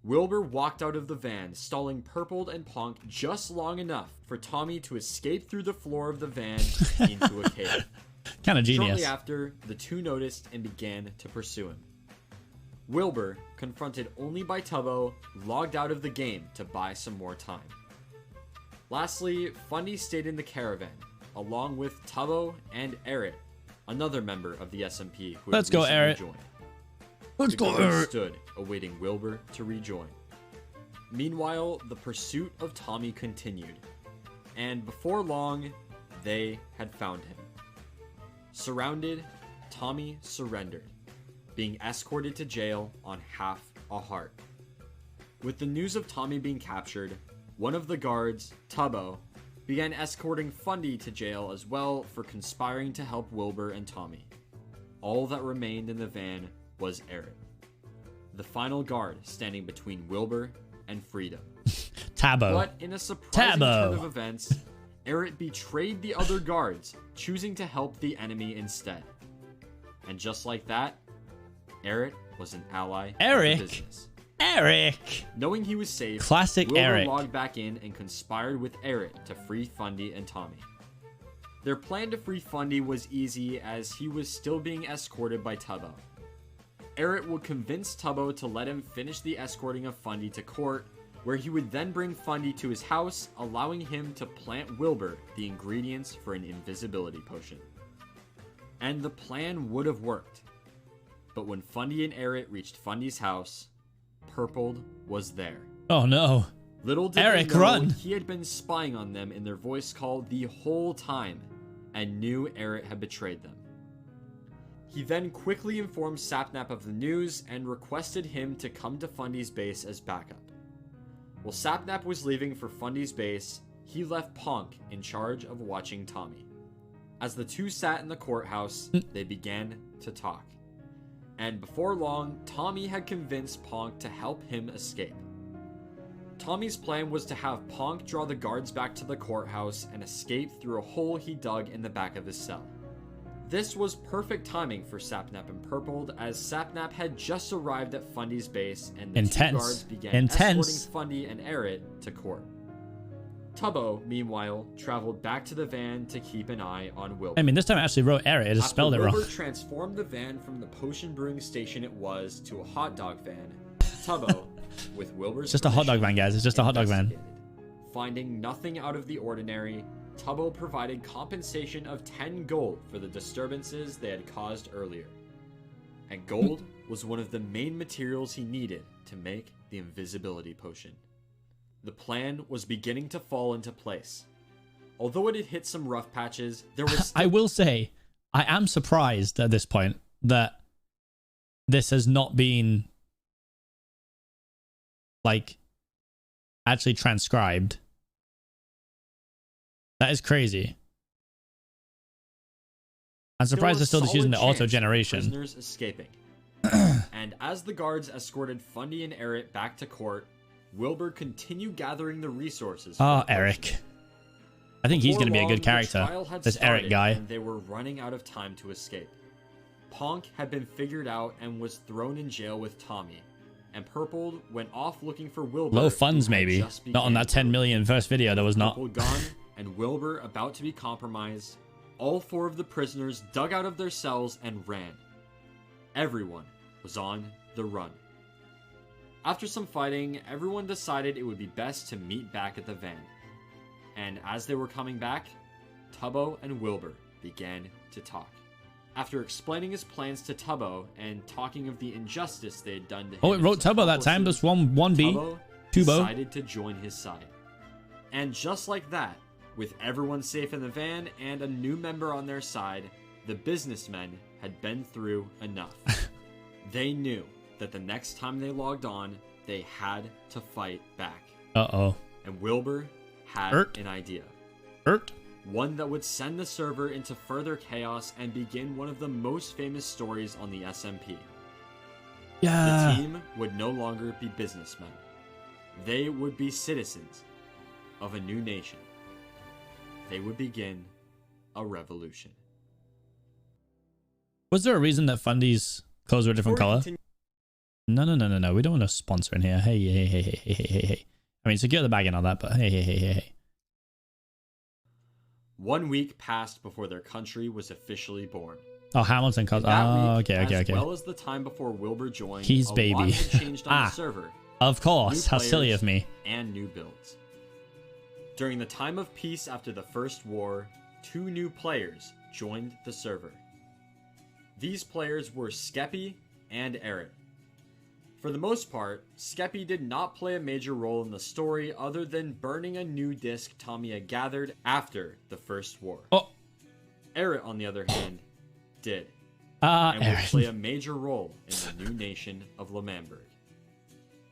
Wilbur walked out of the van, stalling Purpled and Ponk just long enough for Tommy to escape through the floor of the van into a cave. Kind of genius. Shortly after, the two noticed and began to pursue him. Wilbur, confronted only by Tubbo, logged out of the game to buy some more time. Lastly, Fundy stayed in the caravan, along with Tubbo and Eric, another member of the SMP who had recently joined. Let's go, Eric. Stood awaiting Wilbur to rejoin. Meanwhile, the pursuit of Tommy continued, and before long, they had found him. Surrounded, Tommy surrendered, being escorted to jail on half a heart. With the news of Tommy being captured, one of the guards, Tubbo, began escorting Fundy to jail as well for conspiring to help Wilbur and Tommy. All that remained in the van was Eric, the final guard standing between Wilbur and freedom. Tubbo. But in a surprising turn of events, Eric betrayed the other guards, choosing to help the enemy instead. And just like that, Eric was an ally of the business. Eric! Knowing he was safe, Classic Wilbur Eric logged back in and conspired with Eric to free Fundy and Tommy. Their plan to free Fundy was easy as he was still being escorted by Tubbo. Eric would convince Tubbo to let him finish the escorting of Fundy to court, where he would then bring Fundy to his house, allowing him to plant Wilbur the ingredients for an invisibility potion. And the plan would have worked. But when Fundy and Eric reached Fundy's house, Purpled was there. Oh no. Little did Eric, they know run! He had been spying on them in their voice call the whole time, and knew Eric had betrayed them. He then quickly informed Sapnap of the news and requested him to come to Fundy's base as backup. While Sapnap was leaving for Fundy's base, he left Ponk in charge of watching Tommy. As the two sat in the courthouse, they began to talk. And before long, Tommy had convinced Ponk to help him escape. Tommy's plan was to have Ponk draw the guards back to the courthouse and escape through a hole he dug in the back of his cell. This was perfect timing for Sapnap and Purpled, as Sapnap had just arrived at Fundy's base and the two guards began escorting Fundy and Eric to court. Tubbo, meanwhile, traveled back to the van to keep an eye on Wilbur. I mean, this time I actually wrote Eric. I just spelled it wrong. Wilbur transformed the van from the potion brewing station it was to a hot dog van. Tubbo, with Wilbur's just a hot dog van, guys. It's just a hot dog van. Finding nothing out of the ordinary, Tubbo provided compensation of 10 gold for the disturbances they had caused earlier. And gold was one of the main materials he needed to make the invisibility potion. The plan was beginning to fall into place. Although it had hit some rough patches, there was I will say, I am surprised at this point that this has not been like actually transcribed. That is crazy. I'm surprised they're still just using the auto generation. Prisoners escaping. And as the guards escorted Fundy and Eric back to court, Wilbur continued gathering the resources. Oh, Eric. I think he's going to be a good character. This Eric guy. And they were running out of time to escape. Ponk had been figured out and was thrown in jail with Tommy. And Purpled went off looking for Wilbur. Low funds, maybe. Not on that 10 million first video. There was not. Purple gone and Wilbur about to be compromised. All four of the prisoners dug out of their cells and ran. Everyone was on the run. After some fighting, everyone decided it would be best to meet back at the van. And as they were coming back, Tubbo and Wilbur began to talk. After explaining his plans to Tubbo and talking of the injustice they had done to him. Oh, it wrote Tubbo that time. That's 1B. Tubbo decided to join his side. And just like that, with everyone safe in the van and a new member on their side, the businessmen had been through enough. They knew that the next time they logged on, they had to fight back. Uh-oh. And Wilbur had an idea. One that would send the server into further chaos and begin one of the most famous stories on the SMP. Yeah. The team would no longer be businessmen. They would be citizens of a new nation. They would begin a revolution. Was there a reason that Fundy's clothes were a different color? No. We don't want a sponsor in here. Hey. I mean, secure the bag and all that, but hey. 1 week passed before their country was officially born. Oh, Hamilton cause. Oh, okay. As well as the time before Wilbur joined, He's a baby. lot had changed on the server. Of course. How silly of me. And new builds. During the time of peace after the First War, 2 new players joined the server. These players were Skeppy and Eric. For the most part, Skeppy did not play a major role in the story other than burning a new disc Tommy had gathered after the First War. Oh. Eric, on the other hand, did. And would play a major role in the new nation of L'Manberg.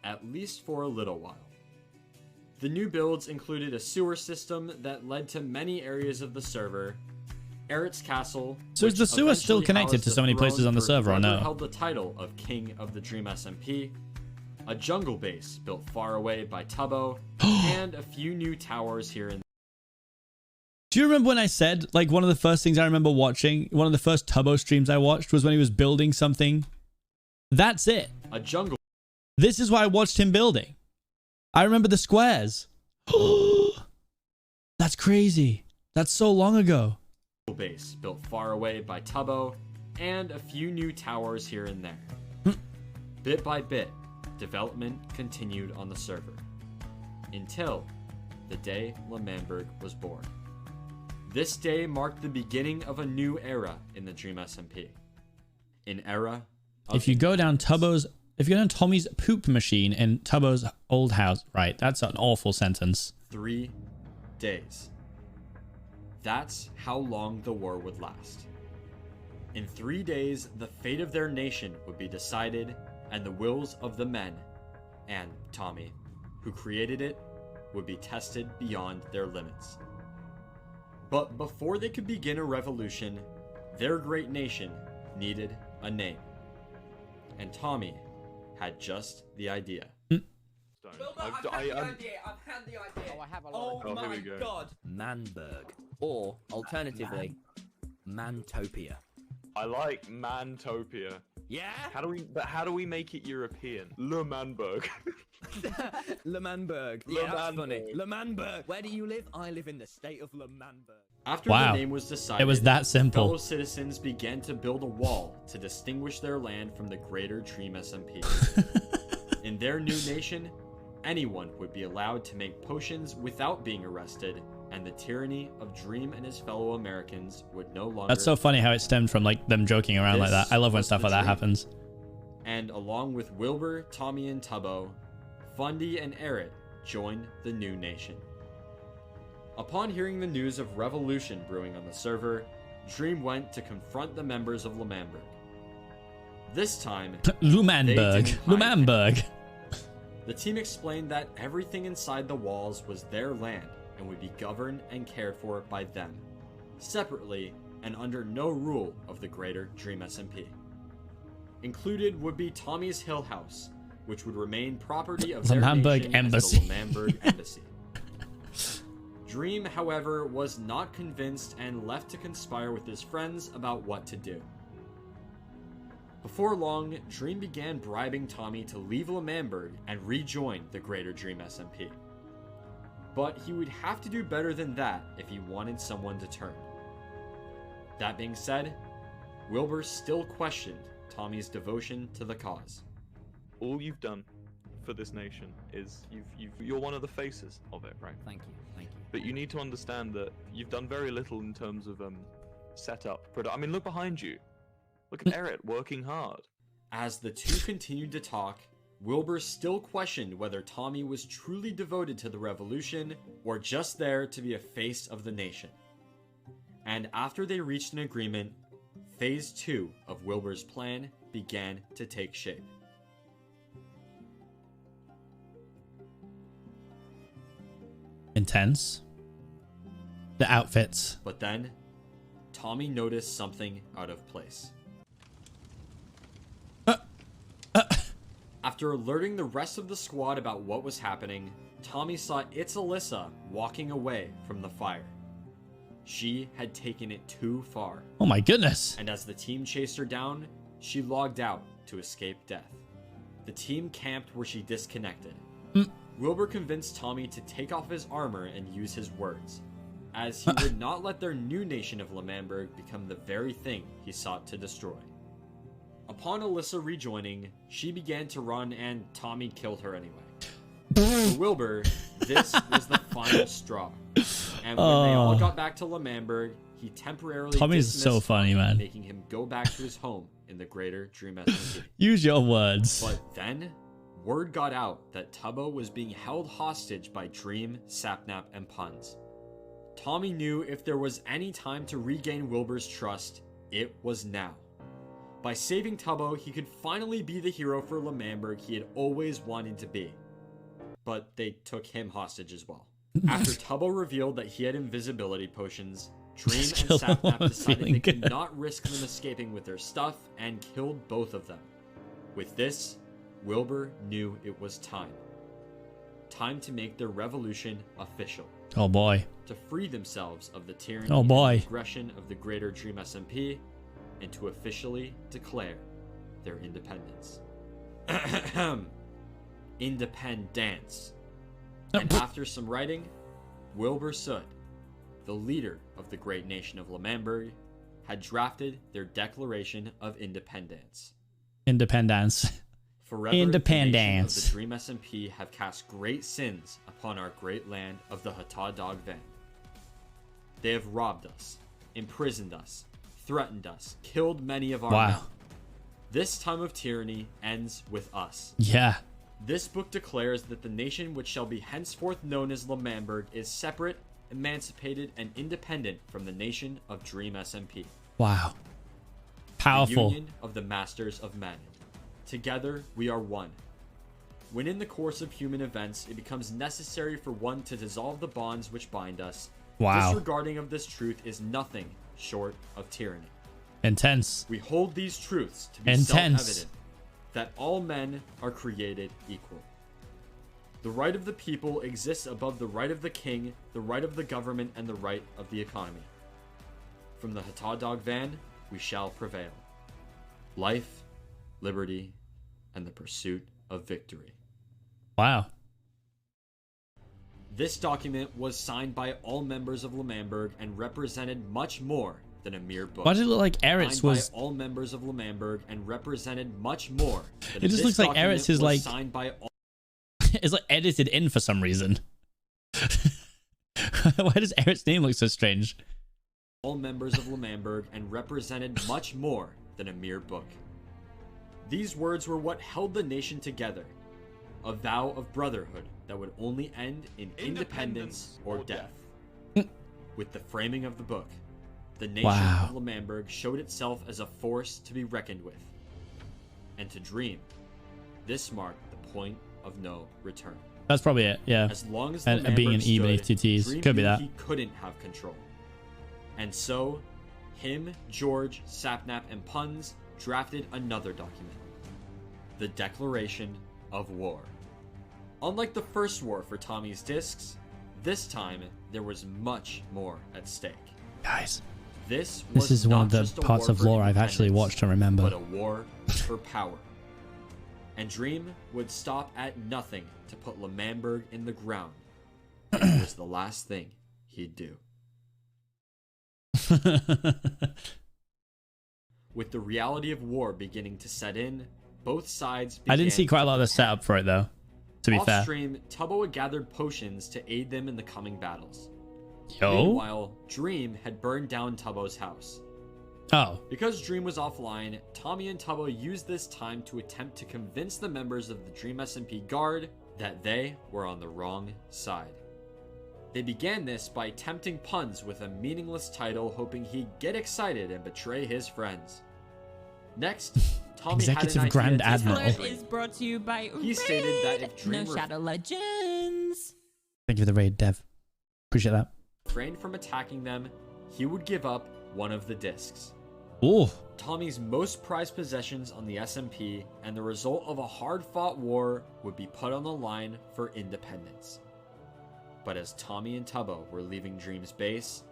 At least for a little while. The new builds included a sewer system that led to many areas of the server. Eric's castle. So is the sewer still connected to so many places on the server or no? Held the title of King of the Dream SMP. A jungle base built far away by Tubbo, and a few new towers here and there. Do you remember when I said, like, one of the first things I remember watching, one of the first Tubbo streams I watched was when he was building something? That's it. A jungle. This is what I watched him building. I remember the squares. That's crazy. That's so long ago. Base built far away by Tubbo, and a few new towers here and there. Bit by bit, development continued on the server. Until the day L'Manberg was born. This day marked the beginning of a new era in the Dream SMP. An era of... If you go down Tommy's poop machine in Tubbo's old house, right, that's an awful sentence. 3 days. That's how long the war would last. In 3 days, the fate of their nation would be decided, and the wills of the men, and Tommy, who created it, would be tested beyond their limits. But before they could begin a revolution, their great nation needed a name. And Tommy had just the idea. I've had the idea. Oh, I have a lot. Oh my god. Manberg. Or, alternatively, Mantopia. I like Mantopia. Yeah? How do we make it European? L'Manberg. L'Manberg. Yeah, that's funny. L'Manberg. Where do you live? I live in the state of L'Manberg. After the name was decided, it was that simple. Fellow citizens began to build a wall to distinguish their land from the greater Dream SMP. In their new nation, anyone would be allowed to make potions without being arrested, and the tyranny of Dream and his fellow Americans would no longer... That's so funny how it stemmed from, like, them joking around like that. I love when stuff like that happens. And along with Wilbur, Tommy, and Tubbo, Fundy and Eric joined the new nation. Upon hearing the news of revolution brewing on the server, Dream went to confront the members of L'Manberg. This time, L'Manberg. The team explained that everything inside the walls was their land and would be governed and cared for by them, separately and under no rule of the greater Dream SMP. Included would be Tommy's Hill House, which would remain property of their nation as the L'Manberg Embassy. Dream, however, was not convinced and left to conspire with his friends about what to do. Before long, Dream began bribing Tommy to leave L'Manberg and rejoin the greater Dream SMP. But he would have to do better than that if he wanted someone to turn. That being said, Wilbur still questioned Tommy's devotion to the cause. All you've done for this nation is you're one of the faces of it, right? Thank you. But you need to understand that you've done very little in terms of setup. I mean, look behind you. Look at Eric working hard. As the two continued to talk, Wilbur still questioned whether Tommy was truly devoted to the revolution or just there to be a face of the nation. And after they reached an agreement, Phase 2 of Wilbur's plan began to take shape. Intense. The outfits. But then, Tommy noticed something out of place. After alerting the rest of the squad about what was happening, Tommy saw It's Alyssa walking away from the fire. She had taken it too far. Oh my goodness. And as the team chased her down, she logged out to escape death. The team camped where she disconnected. Wilbur convinced Tommy to take off his armor and use his words, as he would not let their new nation of L'Manberg become the very thing he sought to destroy. Upon Alyssa rejoining, she began to run and Tommy killed her anyway. For Wilbur, this was the final straw. And when they all got back to L'Manberg, he temporarily Tommy's dismissed so funny, Tommy, man. making him go back to his home in the greater Dream SMP. Use your words. But then, word got out that Tubbo was being held hostage by Dream, Sapnap, and Puns. Tommy knew if there was any time to regain Wilbur's trust, it was now. By saving Tubbo, he could finally be the hero for L'Manberg he had always wanted to be. But they took him hostage as well. After Tubbo revealed that he had invisibility potions, Dream and Sapnap decided they could not risk them escaping with their stuff and killed both of them. With this, Wilbur knew it was time. Time to make their revolution official. Oh boy. To free themselves of the tyranny Oh boy. and aggression of the greater Dream SMP, and to officially declare their independence. Independence. And after some writing, Wilbur Sood, the leader of the great nation of L'Manberg, had drafted their Declaration of Independence. Independence. Forever, Independence. the nation of the Dream SMP have cast great sins upon our great land of the Hata Dog Van. They have robbed us, imprisoned us, threatened us, killed many of our men. This time of tyranny ends with us. Yeah. This book declares that the nation which shall be henceforth known as L'Manberg is separate, emancipated, and independent from the nation of Dream SMP. Wow. Powerful. The union of the masters of men. Together, we are one. When in the course of human events, it becomes necessary for one to dissolve the bonds which bind us, disregarding of this truth is nothing short of tyranny. Intense. We hold these truths to be self-evident, that all men are created equal. The right of the people exists above the right of the king, the right of the government, and the right of the economy. From the Hata Dog Van, we shall prevail. Life, liberty, and the pursuit of victory. Wow. This document was signed by all members of L'Manberg and represented much more than a mere book. Why does it look like Eretz was... Signed by all members of L'Manberg and represented much more than it just looks like Eretz is like... signed by all... it's like edited in for some reason. Why does Eretz's name look so strange? All members of L'Manberg and represented much more than a mere book. These words were what held the nation together. A vow of brotherhood that would only end in independence or death. With the framing of the book, the nation of L'Manberg showed itself as a force to be reckoned with. And to Dream, this marked the point of no return. That's probably it, yeah. As long as and being an E beneath two T's. Dream could be that. He couldn't have control. And so, him, George, Sapnap, and Puns drafted another document. The Declaration of War. Unlike the first war for Tommy's discs, this time there was much more at stake. Guys, this is one of the parts of lore I've actually watched and remember. But a war for power. And Dream would stop at nothing to put L'Manberg in the ground. It was the last thing he'd do. With the reality of war beginning to set in, both sides began... I didn't see quite a lot of the setup for it, though, to be fair. Off-stream, Tubbo had gathered potions to aid them in the coming battles. Yo? Meanwhile, Dream had burned down Tubbo's house. Oh. Because Dream was offline, Tommy and Tubbo used this time to attempt to convince the members of the Dream SMP Guard that they were on the wrong side. They began this by tempting Puns with a meaningless title, hoping he'd get excited and betray his friends. Next, Tommy Executive had an Grand idea to Admiral. tell Dream. Is brought to you by He stated that if Dream No Shadow Legends. Thank you for the raid, Dev. Appreciate that. refrained from attacking them, he would give up one of the discs. Oh. Tommy's most prized possessions on the SMP and the result of a hard-fought war would be put on the line for independence. But as Tommy and Tubbo were leaving Dream's base,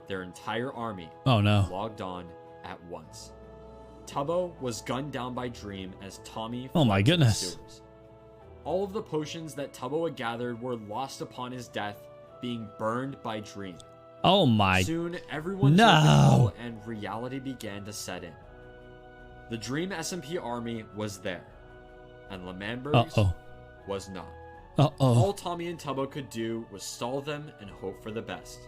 their entire army logged on at once. Tubbo was gunned down by Dream as Tommy Oh my fled to the goodness. sewers. All of the potions that Tubbo had gathered were lost upon his death, being burned by Dream. Oh my. Soon, everyone took the call and reality began to set in. The Dream SMP army was there, and Lemamberg's was not. All Tommy and Tubbo could do was stall them and hope for the best.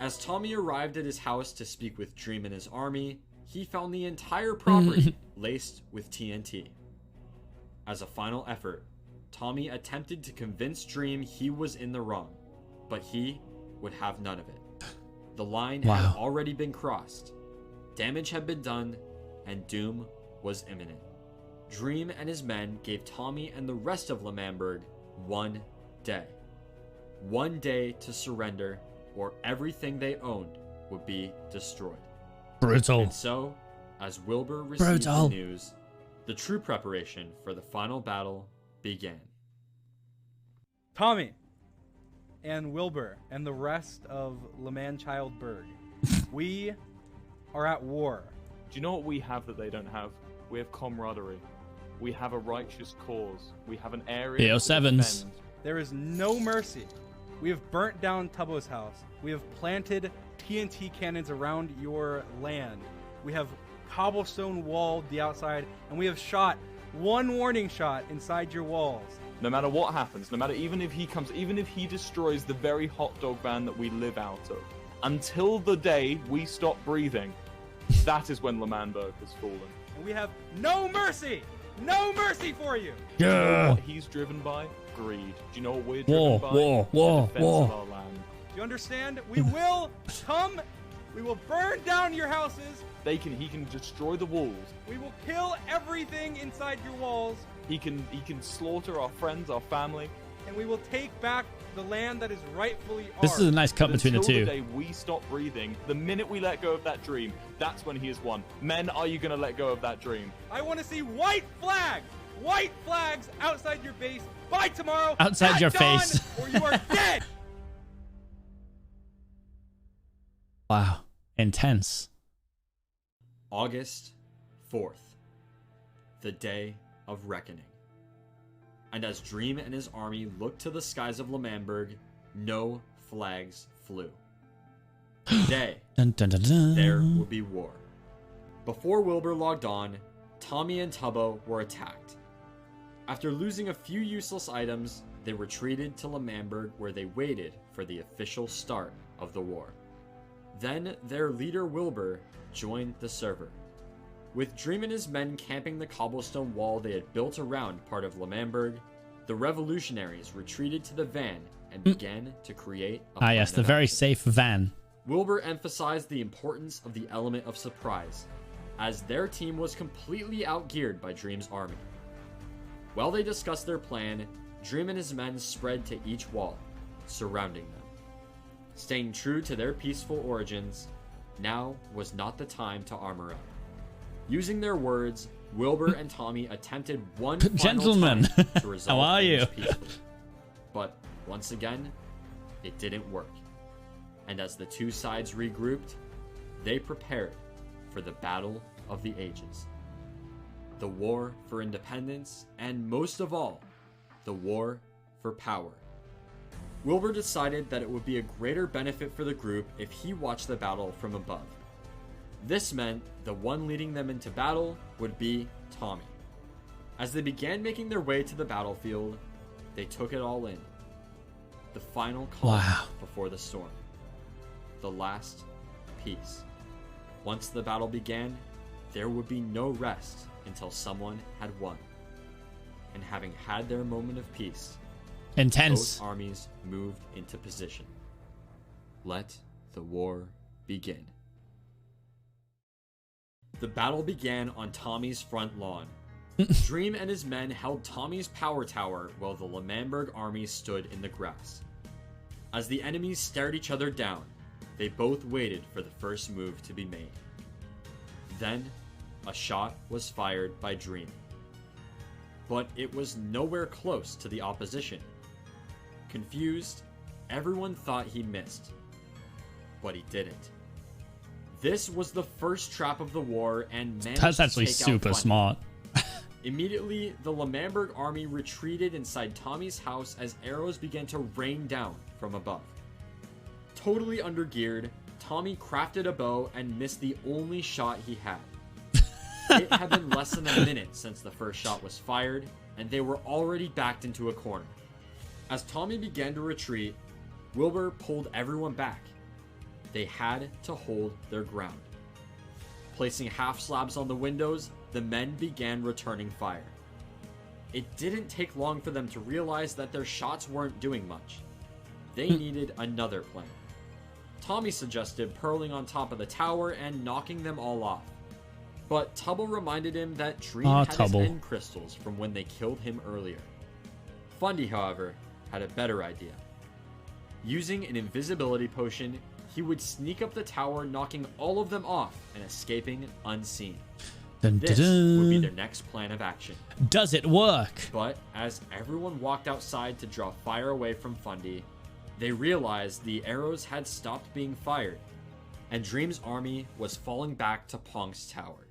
As Tommy arrived at his house to speak with Dream and his army, he found the entire property laced with TNT. As a final effort, Tommy attempted to convince Dream he was in the wrong, but he would have none of it. The line had already been crossed, damage had been done, and doom was imminent. Dream and his men gave Tommy and the rest of Lemamberg 1 day. 1 day to surrender, or everything they owned would be destroyed. Brutal. And so, as Wilbur received the news, the true preparation for the final battle began. Tommy and Wilbur and the rest of Lemanchildberg, we are at war. Do you know what we have that they don't have? We have camaraderie. We have a righteous cause. We have an area to defend. There is no mercy. We have burnt down Tubbo's house. We have planted TNT cannons around your land. We have cobblestone walled the outside, and we have shot one warning shot inside your walls. No matter what happens, no matter even if he destroys the very hot dog van that we live out of, until the day we stop breathing, that is when Lemamberg has fallen. And we have no mercy! No mercy for you! Do you know what he's driven by? Greed. Do you know what we're driven by? The defense of our land. Do you understand? We will come, we will burn down your houses. He can destroy the walls. We will kill everything inside your walls. He can slaughter our friends, our family. And we will take back the land that is rightfully ours. This is a nice cut between the two. Until the day we stop breathing, the minute we let go of that dream, that's when he has won. Men, are you going to let go of that dream? I want to see white flags! White flags outside your base by tomorrow. Outside your face. Or you are dead! Wow. Intense. August 4th. The day of reckoning. And as Dream and his army looked to the skies of Lemamberg, no flags flew. Today, there will be war. Before Wilbur logged on, Tommy and Tubbo were attacked. After losing a few useless items, they retreated to Lemamberg where they waited for the official start of the war. Then their leader Wilbur joined the server. With Dream and his men camping the cobblestone wall they had built around part of Lemamberg, the revolutionaries retreated to the van and began to create a yes, the very safe van. Wilbur emphasized the importance of the element of surprise, as their team was completely outgeared by Dream's army. While they discussed their plan, Dream and his men spread to each wall, surrounding them. Staying true to their peaceful origins, now was not the time to armor up. Using their words, Wilbur and Tommy attempted one final time to resolve things peacefully. But once again, it didn't work. And as the two sides regrouped, they prepared for the Battle of the Ages. The war for independence, and most of all, the war for power. Wilbur decided that it would be a greater benefit for the group if he watched the battle from above. This meant the one leading them into battle would be Tommy. As they began making their way to the battlefield, they took it all in. The final calm before the storm. The last peace. Once the battle began, there would be no rest until someone had won. And having had their moment of peace, intense, both armies moved into position. Let the war begin. The battle began on Tommy's front lawn. Dream and his men held Tommy's power tower while the Lemamberg army stood in the grass. As the enemies stared each other down, they both waited for the first move to be made. Then, a shot was fired by Dream. But it was nowhere close to the opposition. Confused, everyone thought he missed. But he didn't. This was the first trap of the war and managed That's actually to take super out smart. Immediately, the L'Manberg army retreated inside Tommy's house as arrows began to rain down from above. Totally undergeared, Tommy crafted a bow and missed the only shot he had. It had been less than a minute since the first shot was fired, and they were already backed into a corner. As Tommy began to retreat, Wilbur pulled everyone back. They had to hold their ground. Placing half slabs on the windows, the men began returning fire. It didn't take long for them to realize that their shots weren't doing much. They needed another plan. Tommy suggested purling on top of the tower and knocking them all off. But Tubble reminded him that Dream had his end crystals from when they killed him earlier. Fundy, however, had a better idea. Using an invisibility potion, he would sneak up the tower, knocking all of them off and escaping unseen. This would be their next plan of action. Does it work? But as everyone walked outside to draw fire away from Fundy, they realized the arrows had stopped being fired, and Dream's army was falling back to Ponk's tower.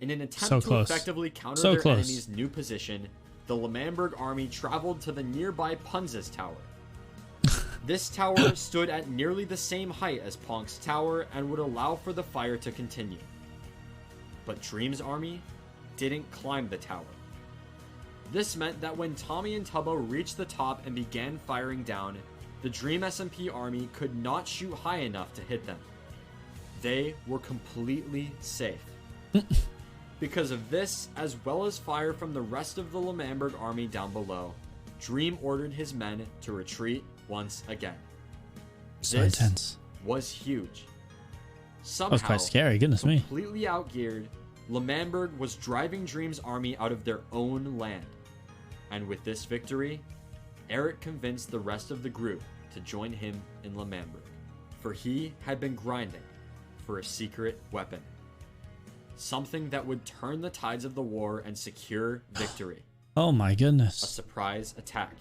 In an attempt to effectively counter their enemy's new position, the L'Manberg army traveled to the nearby Punza's tower. This tower stood at nearly the same height as Ponk's tower and would allow for the fire to continue. But Dream's army didn't climb the tower. This meant that when Tommy and Tubbo reached the top and began firing down, the Dream SMP army could not shoot high enough to hit them. They were completely safe. Because of this, as well as fire from the rest of the L'Manberg army down below, Dream ordered his men to retreat once again. So intense. Was huge. Somehow, that was quite scary, goodness me. Completely outgeared, L'Manberg was driving Dream's army out of their own land. And with this victory, Eric convinced the rest of the group to join him in L'Manberg, for he had been grinding for a secret weapon. Something that would turn the tides of the war and secure victory. Oh my goodness. A surprise attack.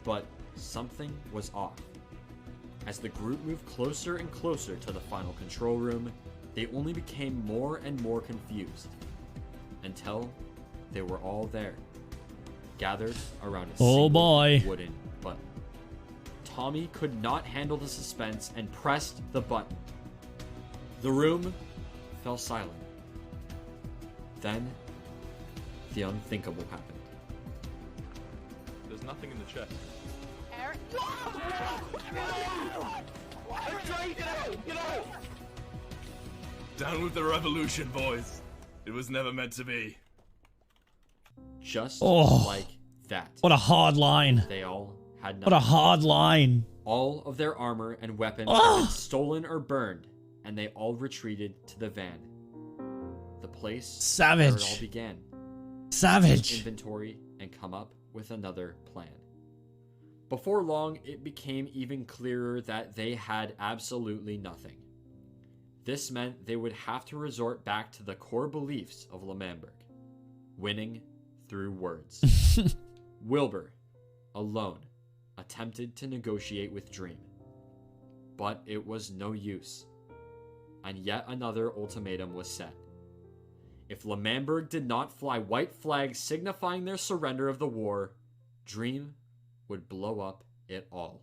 But something was off. As the group moved closer and closer to the final control room, they only became more and more confused. Until they were all there, gathered around a single wooden button. Tommy could not handle the suspense and pressed the button. The room fell silent. Then, the unthinkable happened. There's nothing in the chest. Eric. Down with the revolution, boys. It was never meant to be. Just like that. What a hard line. They all had nothing. What a hard line. All of their armor and weapons had been stolen or burned, and they all retreated to the van. The place where it all began. Savage. Inventory and come up with another plan. Before long, it became even clearer that they had absolutely nothing. This meant they would have to resort back to the core beliefs of L'Manberg. Winning through words. Wilbur, alone, attempted to negotiate with Dream. But it was no use. And yet another ultimatum was set. If L'Manberg did not fly white flags signifying their surrender of the war, Dream would blow up it all.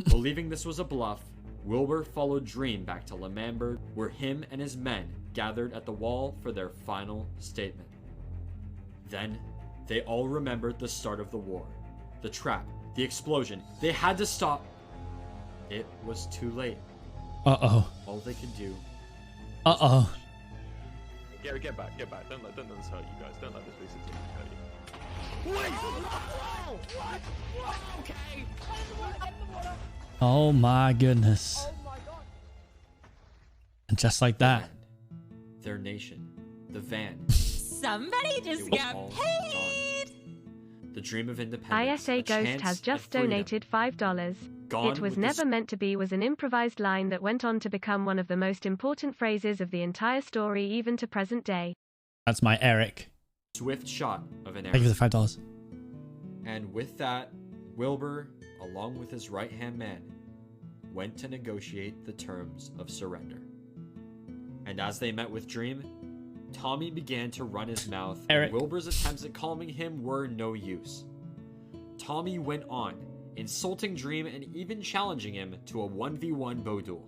Believing this was a bluff, Wilbur followed Dream back to L'Manberg, where him and his men gathered at the wall for their final statement. Then, they all remembered the start of the war. The trap, the explosion. They had to stop. It was too late. Uh-oh. All they could do. Uh-oh. Get back. Don't let this hurt you guys. Don't let this piece of team hurt you. Oh my goodness. And just like that. Their nation. The van. Somebody just got paid. The dream of independence. ISA Ghost has just donated $5. Gone It was with the never meant to be was an improvised line that went on to become one of the most important phrases of the entire story even to present day. That's my Eric. swift shot of an arrow. Thank you for the $5. And with that, Wilbur, along with his right-hand man, went to negotiate the terms of surrender. And as they met with Dream, Tommy began to run his mouth, Eric. and Wilbur's attempts at calming him were no use. Tommy went on, insulting Dream and even challenging him to a 1v1 bow duel.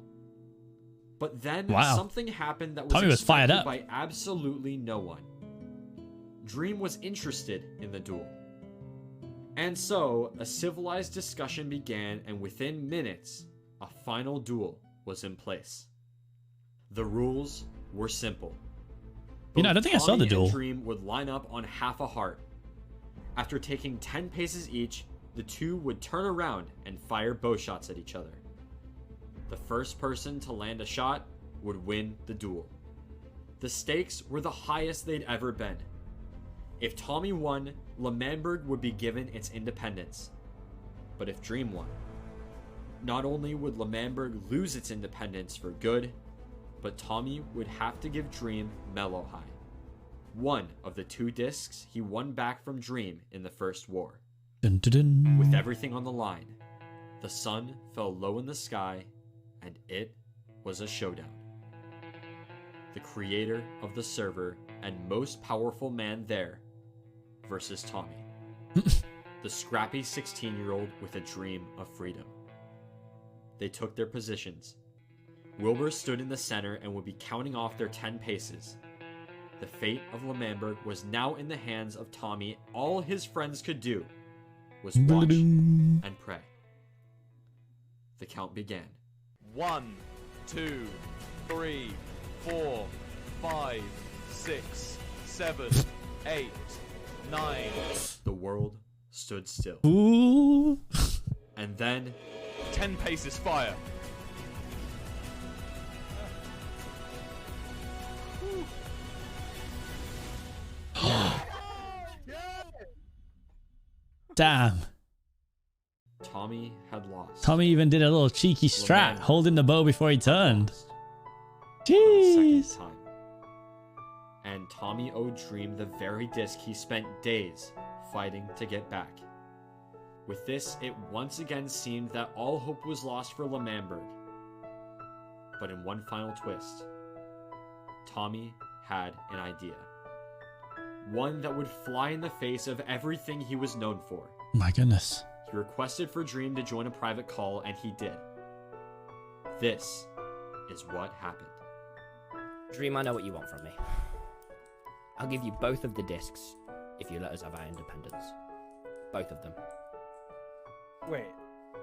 But then something happened that was Tommy was fired expected up. by absolutely no one. Dream was interested in the duel. And so, a civilized discussion began, and within minutes, a final duel was in place. The rules were simple. You know, I don't think I saw the Tommy duel. and Dream would line up on half a heart. After taking 10 paces each, the two would turn around and fire bow shots at each other. The first person to land a shot would win the duel. The stakes were the highest they'd ever been. If Tommy won, L'Manberg would be given its independence. But if Dream won, not only would L'Manberg lose its independence for good, but Tommy would have to give Dream Mellow High, one of the 2 discs he won back from Dream in the First War. Dun, dun, dun. With everything on the line, the sun fell low in the sky, and it was a showdown. The creator of the server and most powerful man there versus Tommy, the scrappy 16-year-old with a dream of freedom. They took their positions. Wilbur stood in the center and would be counting off their 10 paces. The fate of L'Manberg was now in the hands of Tommy. All his friends could do was watch and pray. The count began. 1, 2, 3, 4, 5, 6, 7, 8, 9. The world stood still. Ooh. And then 10 paces fire. Damn. Tommy had lost. Tommy even did a little cheeky strat, L'Manberg holding the bow before he turned. lost for the second Jeez. time. And Tommy owed Dream the very disc he spent days fighting to get back. With this, it once again seemed that all hope was lost for L'Manberg. But in one final twist, Tommy had an idea. One that would fly in the face of everything he was known for. My goodness. He requested for Dream to join a private call, and he did. This is what happened. Dream, I know what you want from me. I'll give you both of the discs if you let us have our independence. Both of them. Wait,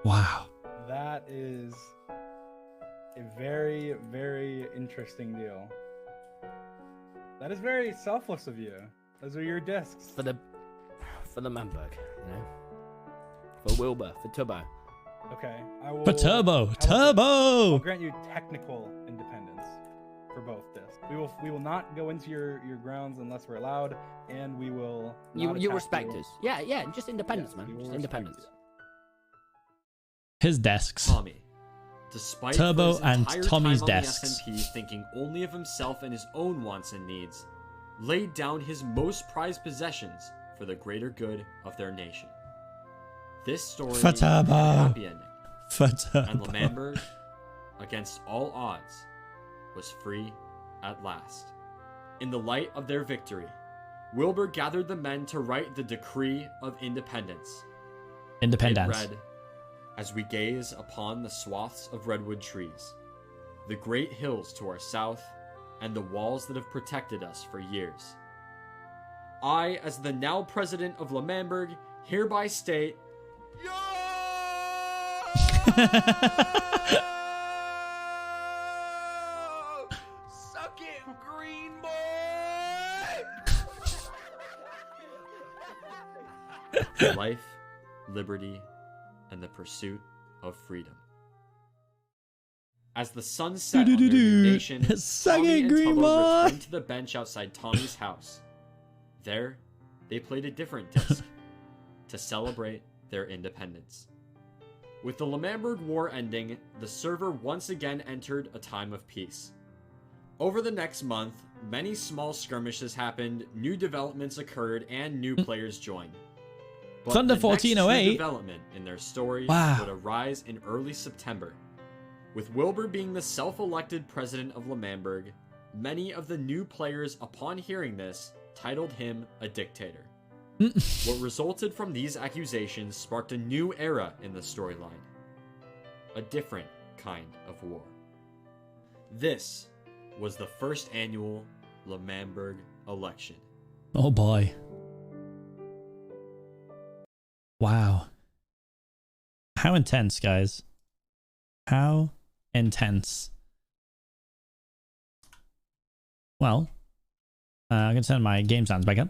Wow. that is a very, very interesting deal. That is very selfless of you. Those are your discs. For the Manberg, you know? For Wilbur, for Tubbo. Okay, I will. For Turbo. I'll Turbo. grant you technical independence for both discs. We will not go into your grounds unless we're allowed, and we will. not You attack respect you. us. Yeah, just independence, Yes, we man. will Just respect independence. you. His desks. Tommy, despite Turbo his and entire Tommy's time on desks. the SMP thinking only of himself and his own wants and needs, laid down his most prized possessions for the greater good of their nation. This story For had a Turbo. happy ending, For and Turbo. L'Manberg, against all odds, was free at last. In the light of their victory, Wilbur gathered the men to write the Decree of Independence. Independence. It read, as we gaze upon the swaths of redwood trees, the great hills to our south, and the walls that have protected us for years, I, as the now president of L'Manberg, hereby state, Suck it, green boy! life, liberty, and the pursuit of freedom. As the sun set on their new nation, Suck Tommy it, and green Tubbo boy! returned to the bench outside Tommy's house. There, they played a different disc to celebrate their independence. With the L'Manberg War ending, the server once again entered a time of peace. Over the next month, many small skirmishes happened, new developments occurred, and new players joined. But Thunder the next true 1408? development in their story Wow. would arise in early September. With Wilbur being the self-elected president of L'Manberg, many of the new players upon hearing this titled him a dictator. What resulted from these accusations sparked a new era in the storyline. A different kind of war. This was the first annual L'Manberg election. Oh boy. Wow. How intense, guys. How intense. Well, I'm going to turn my game sounds back up.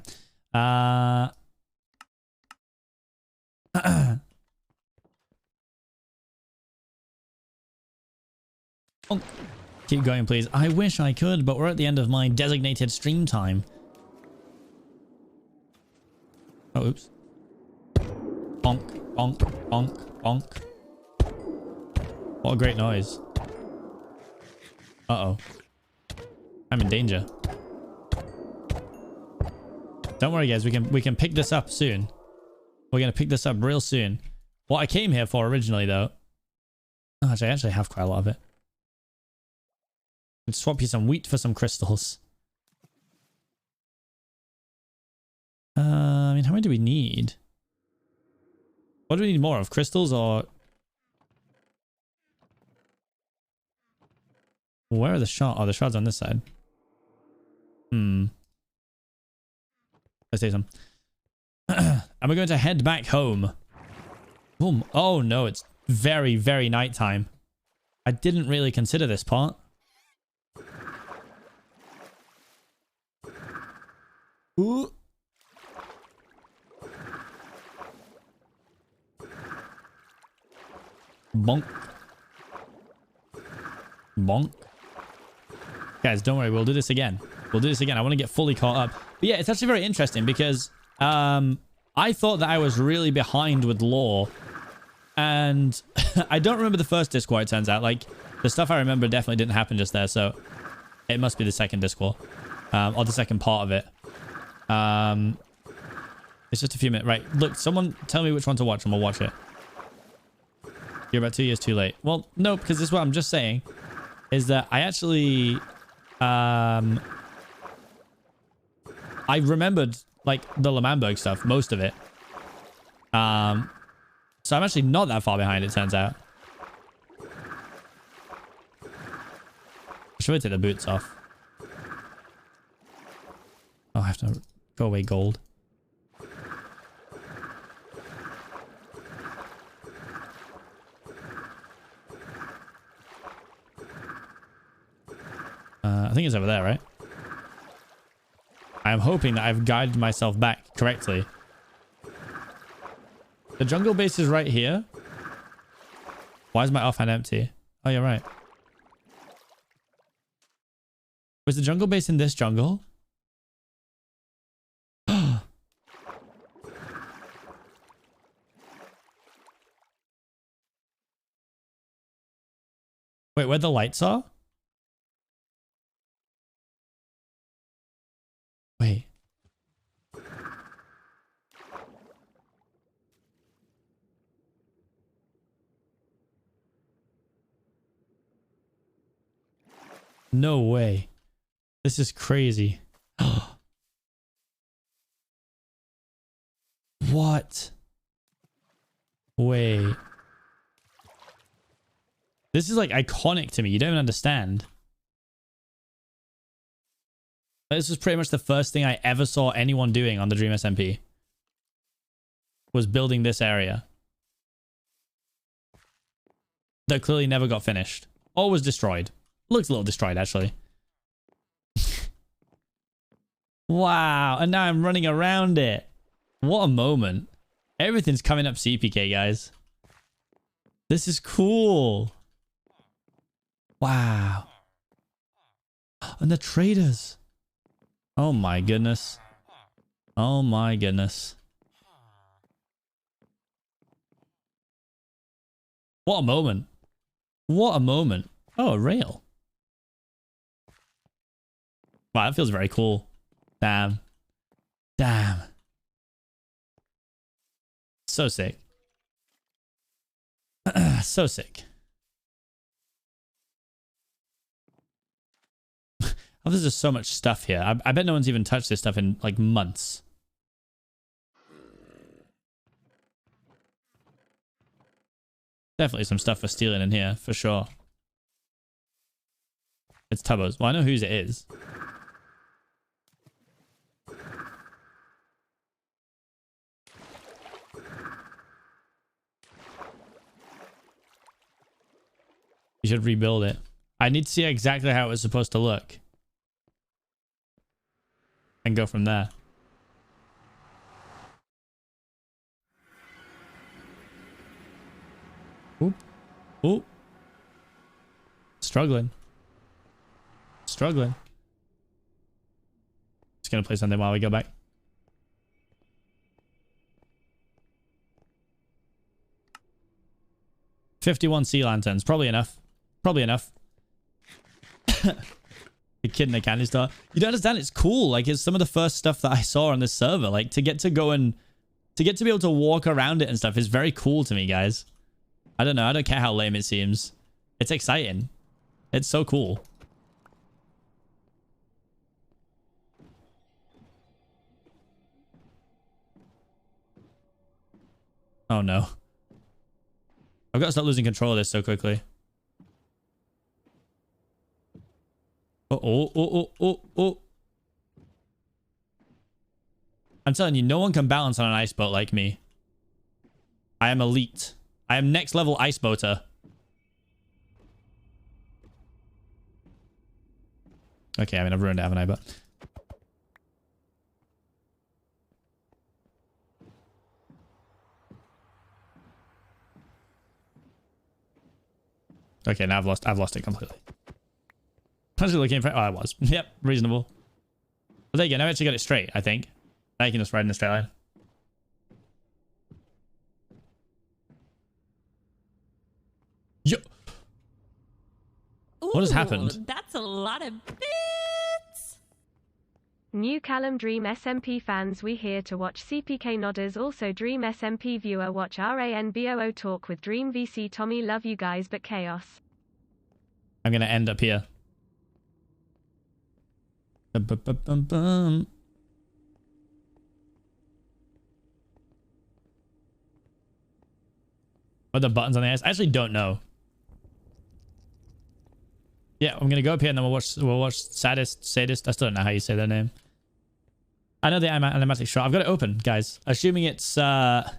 Oh, keep going, please. I wish I could, but we're at the end of my designated stream time. Oh, oops. Bonk, bonk, bonk, bonk. What a great noise. Uh-oh. I'm in danger. Don't worry, guys. We can pick this up soon. We're going to pick this up real soon. What I came here for originally, though... Oh, actually, I actually have quite a lot of it. Let's swap you some wheat for some crystals. I mean, how many do we need? What do we need more of? Crystals or... Where are the shards? Oh, the shards on this side. Let's say some. And we're going to head back home. Boom. Oh no, it's very, very nighttime. I didn't really consider this part. Ooh. Bonk. Bonk. Guys, don't worry. We'll do this again. We'll do this again. I want to get fully caught up. But yeah, it's actually very interesting because I thought that I was really behind with lore. And I don't remember the first disc war, it turns out. Like, the stuff I remember definitely didn't happen just there. So it must be the second disc war. Or the second part of it. It's just a few minutes. Right. Look, someone tell me which one to watch and we'll watch it. You're about 2 years too late. Well, no, because this is what I'm just saying. Is that I actually... I remembered, like, the L'Manberg stuff, most of it. So I'm actually not that far behind, it turns out. Should we take the boots off? Oh, I have to go away gold. I think it's over there, right? I am hoping that I've guided myself back correctly. The jungle base is right here. Why is my offhand empty? Oh, you're right. Was the jungle base in this jungle? Wait, where the lights are? Wait. No way. This is crazy. What? Wait. This is like iconic to me. You don't even understand. This was pretty much the first thing I ever saw anyone doing on the Dream SMP. Was building this area. That clearly never got finished. Or was destroyed. Looks a little destroyed, actually. Wow. And now I'm running around it. What a moment. Everything's coming up Seapeekay, guys. This is cool. Wow. And the traders. Oh my goodness. Oh my goodness. What a moment. What a moment. Oh, a rail. Wow, that feels very cool. Damn. Damn. So sick. So sick. Oh, there's just so much stuff here. I bet no one's even touched this stuff in like months. Definitely some stuff for stealing in here, for sure. It's Tubbo's. Well, I know whose it is. You should rebuild it. I need to see exactly how it was supposed to look. And go from there. Oop. Oop. Struggling. Struggling. Just gonna play something while we go back. $51 sea lanterns. Probably enough. Probably enough. The kid in the candy store. You don't understand. It's cool. Like, it's some of the first stuff that I saw on this server. Like, to get to go and... to get to be able to walk around it and stuff is very cool to me, guys. I don't know. I don't care how lame it seems. It's exciting. It's so cool. Oh, no. I've got to stop losing control of this so quickly. Oh. I'm telling you, no one can balance on an ice boat like me. I am elite. I am next level ice boater. Okay, I mean, I've ruined it, haven't I? But... okay, now I've lost it completely. I was looking for... oh, I was. Yep, reasonable. But there you go. Now I actually got it straight, I think. Now you can just ride in a straight line. Yo! What has happened? That's a lot of bits. New Callum Dream SMP fans, we here to watch Seapeekay nodders. Also Dream SMP viewer, watch RANBOO talk with Dream VC Tommy. Love you guys, but chaos. I'm gonna end up here. Bum. What are the buttons on the ice? I actually don't know. Yeah, I'm gonna go up here and then we'll watch Sadist. I still don't know how you say their name. I know the animatic shot. I've got it open, guys. Assuming it's just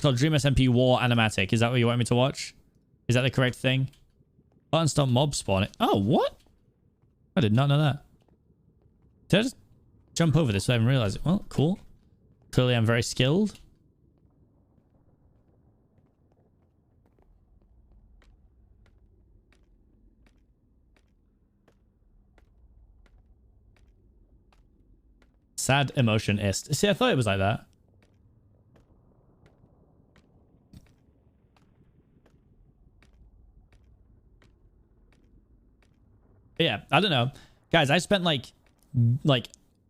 called Dream SMP War Animatic. Is that what you want me to watch? Is that the correct thing? Button stop mob spawning. Oh, what? I did not know that. Did I just jump over this? I didn't realize it. Well, cool. Clearly, I'm very skilled. Sad emotion-ist. See, I thought it was like that. But yeah, I don't know. Guys, I spent like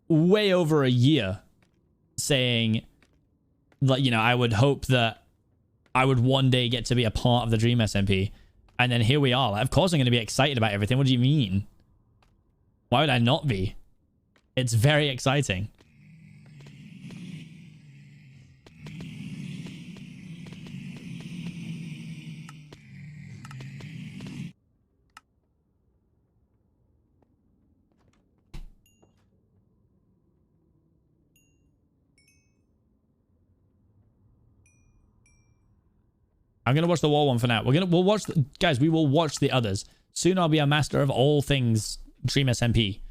way over a year saying, like, you know, I would hope that I would one day get to be a part of the Dream SMP. And then here we are. Like, of course I'm going to be excited about everything. What do you mean? Why would I not be? It's very exciting. I'm gonna watch the war one for now. We'll watch guys, we will watch the others. Soon I'll be a master of all things Dream SMP.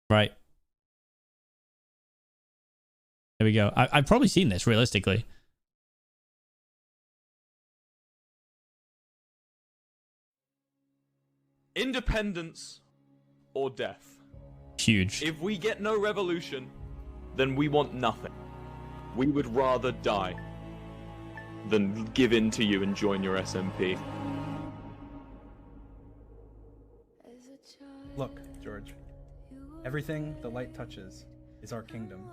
Right. There we go. I've probably seen this realistically. Independence or death. Huge. If we get no revolution, then we want nothing. We would rather die than give in to you and join your SMP. Look, George. Everything the light touches is our kingdom.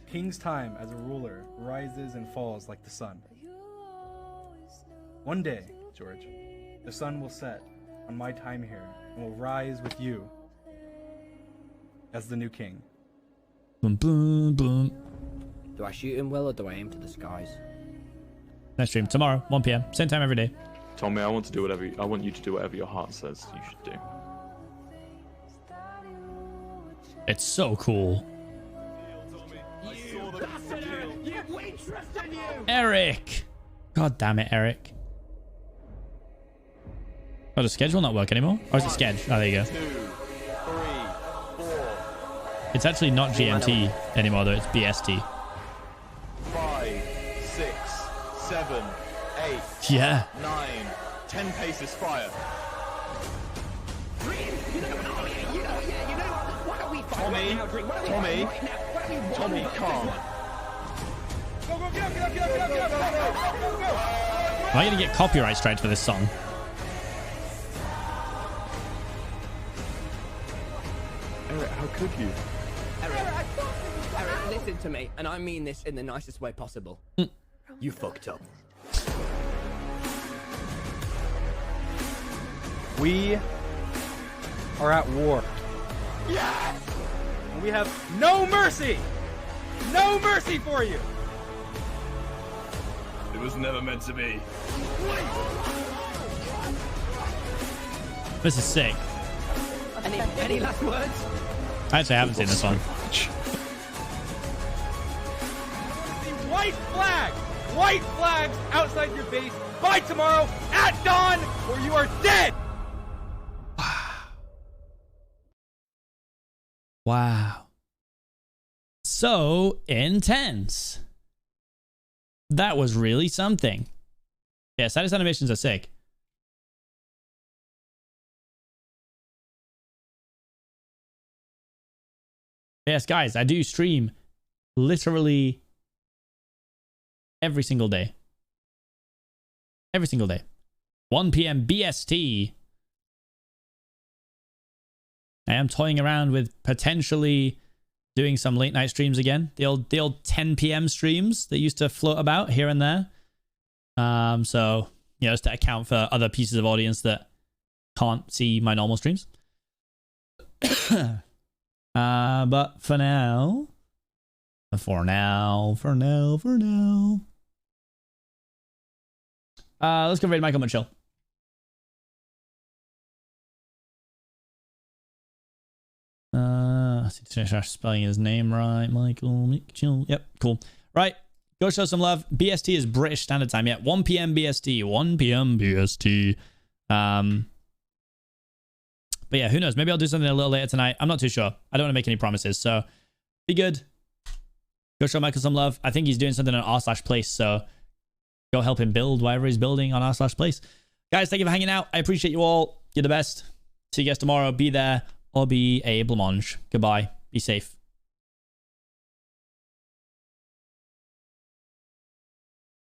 King's time as a ruler rises and falls like the sun. One day, George, the sun will set on my time here and will rise with you as the new king. Boom, boom, boom. Do I shoot him, Will, or do I aim to the skies? Next stream tomorrow, 1 p.m. Same time every day. Tommy, I want you to do whatever your heart says you should do. It's so cool. Eric! God damn it, Eric. Oh, does schedule not work anymore? Or is it schedule? Oh, there you go. 2, 3, 4. It's actually not GMT anymore, though. It's BST. 5, 6, 7, 8. Yeah. 9, 10 paces fire. Tommy, calm. Am I going to get copyright strikes for this song? Eric, how could you? Eric, listen to me, and I mean this in the nicest way possible. You fucked up. We are at war. Yes! And we have no mercy! No mercy for you! It was never meant to be. This is sick. Any last words? I actually haven't seen this one. White flag! White flags outside your base by tomorrow at dawn, or you are dead! Wow. So intense. That was really something. Yeah, status animations are sick. Yes, guys, I do stream literally every single day. Every single day. 1 p.m. BST. I am toying around with potentially doing some late night streams again. The old 10 p.m. streams that used to float about here and there. So, you know, just to account for other pieces of audience that can't see my normal streams. But for now, let's go raid Michael Mitchell. Spelling his name right. Michael Mitchell. Yep, cool. Right, go show some love. BST is British Standard Time. Yeah, 1 p.m. BST. 1 p.m. BST. But yeah, who knows? Maybe I'll do something a little later tonight. I'm not too sure. I don't want to make any promises. So be good. Go show Michael some love. I think he's doing something on r/place. So go help him build whatever he's building on r/place. Guys, thank you for hanging out. I appreciate you all. You're the best. See you guys tomorrow. Be there or be a blancmange. Goodbye. Be safe.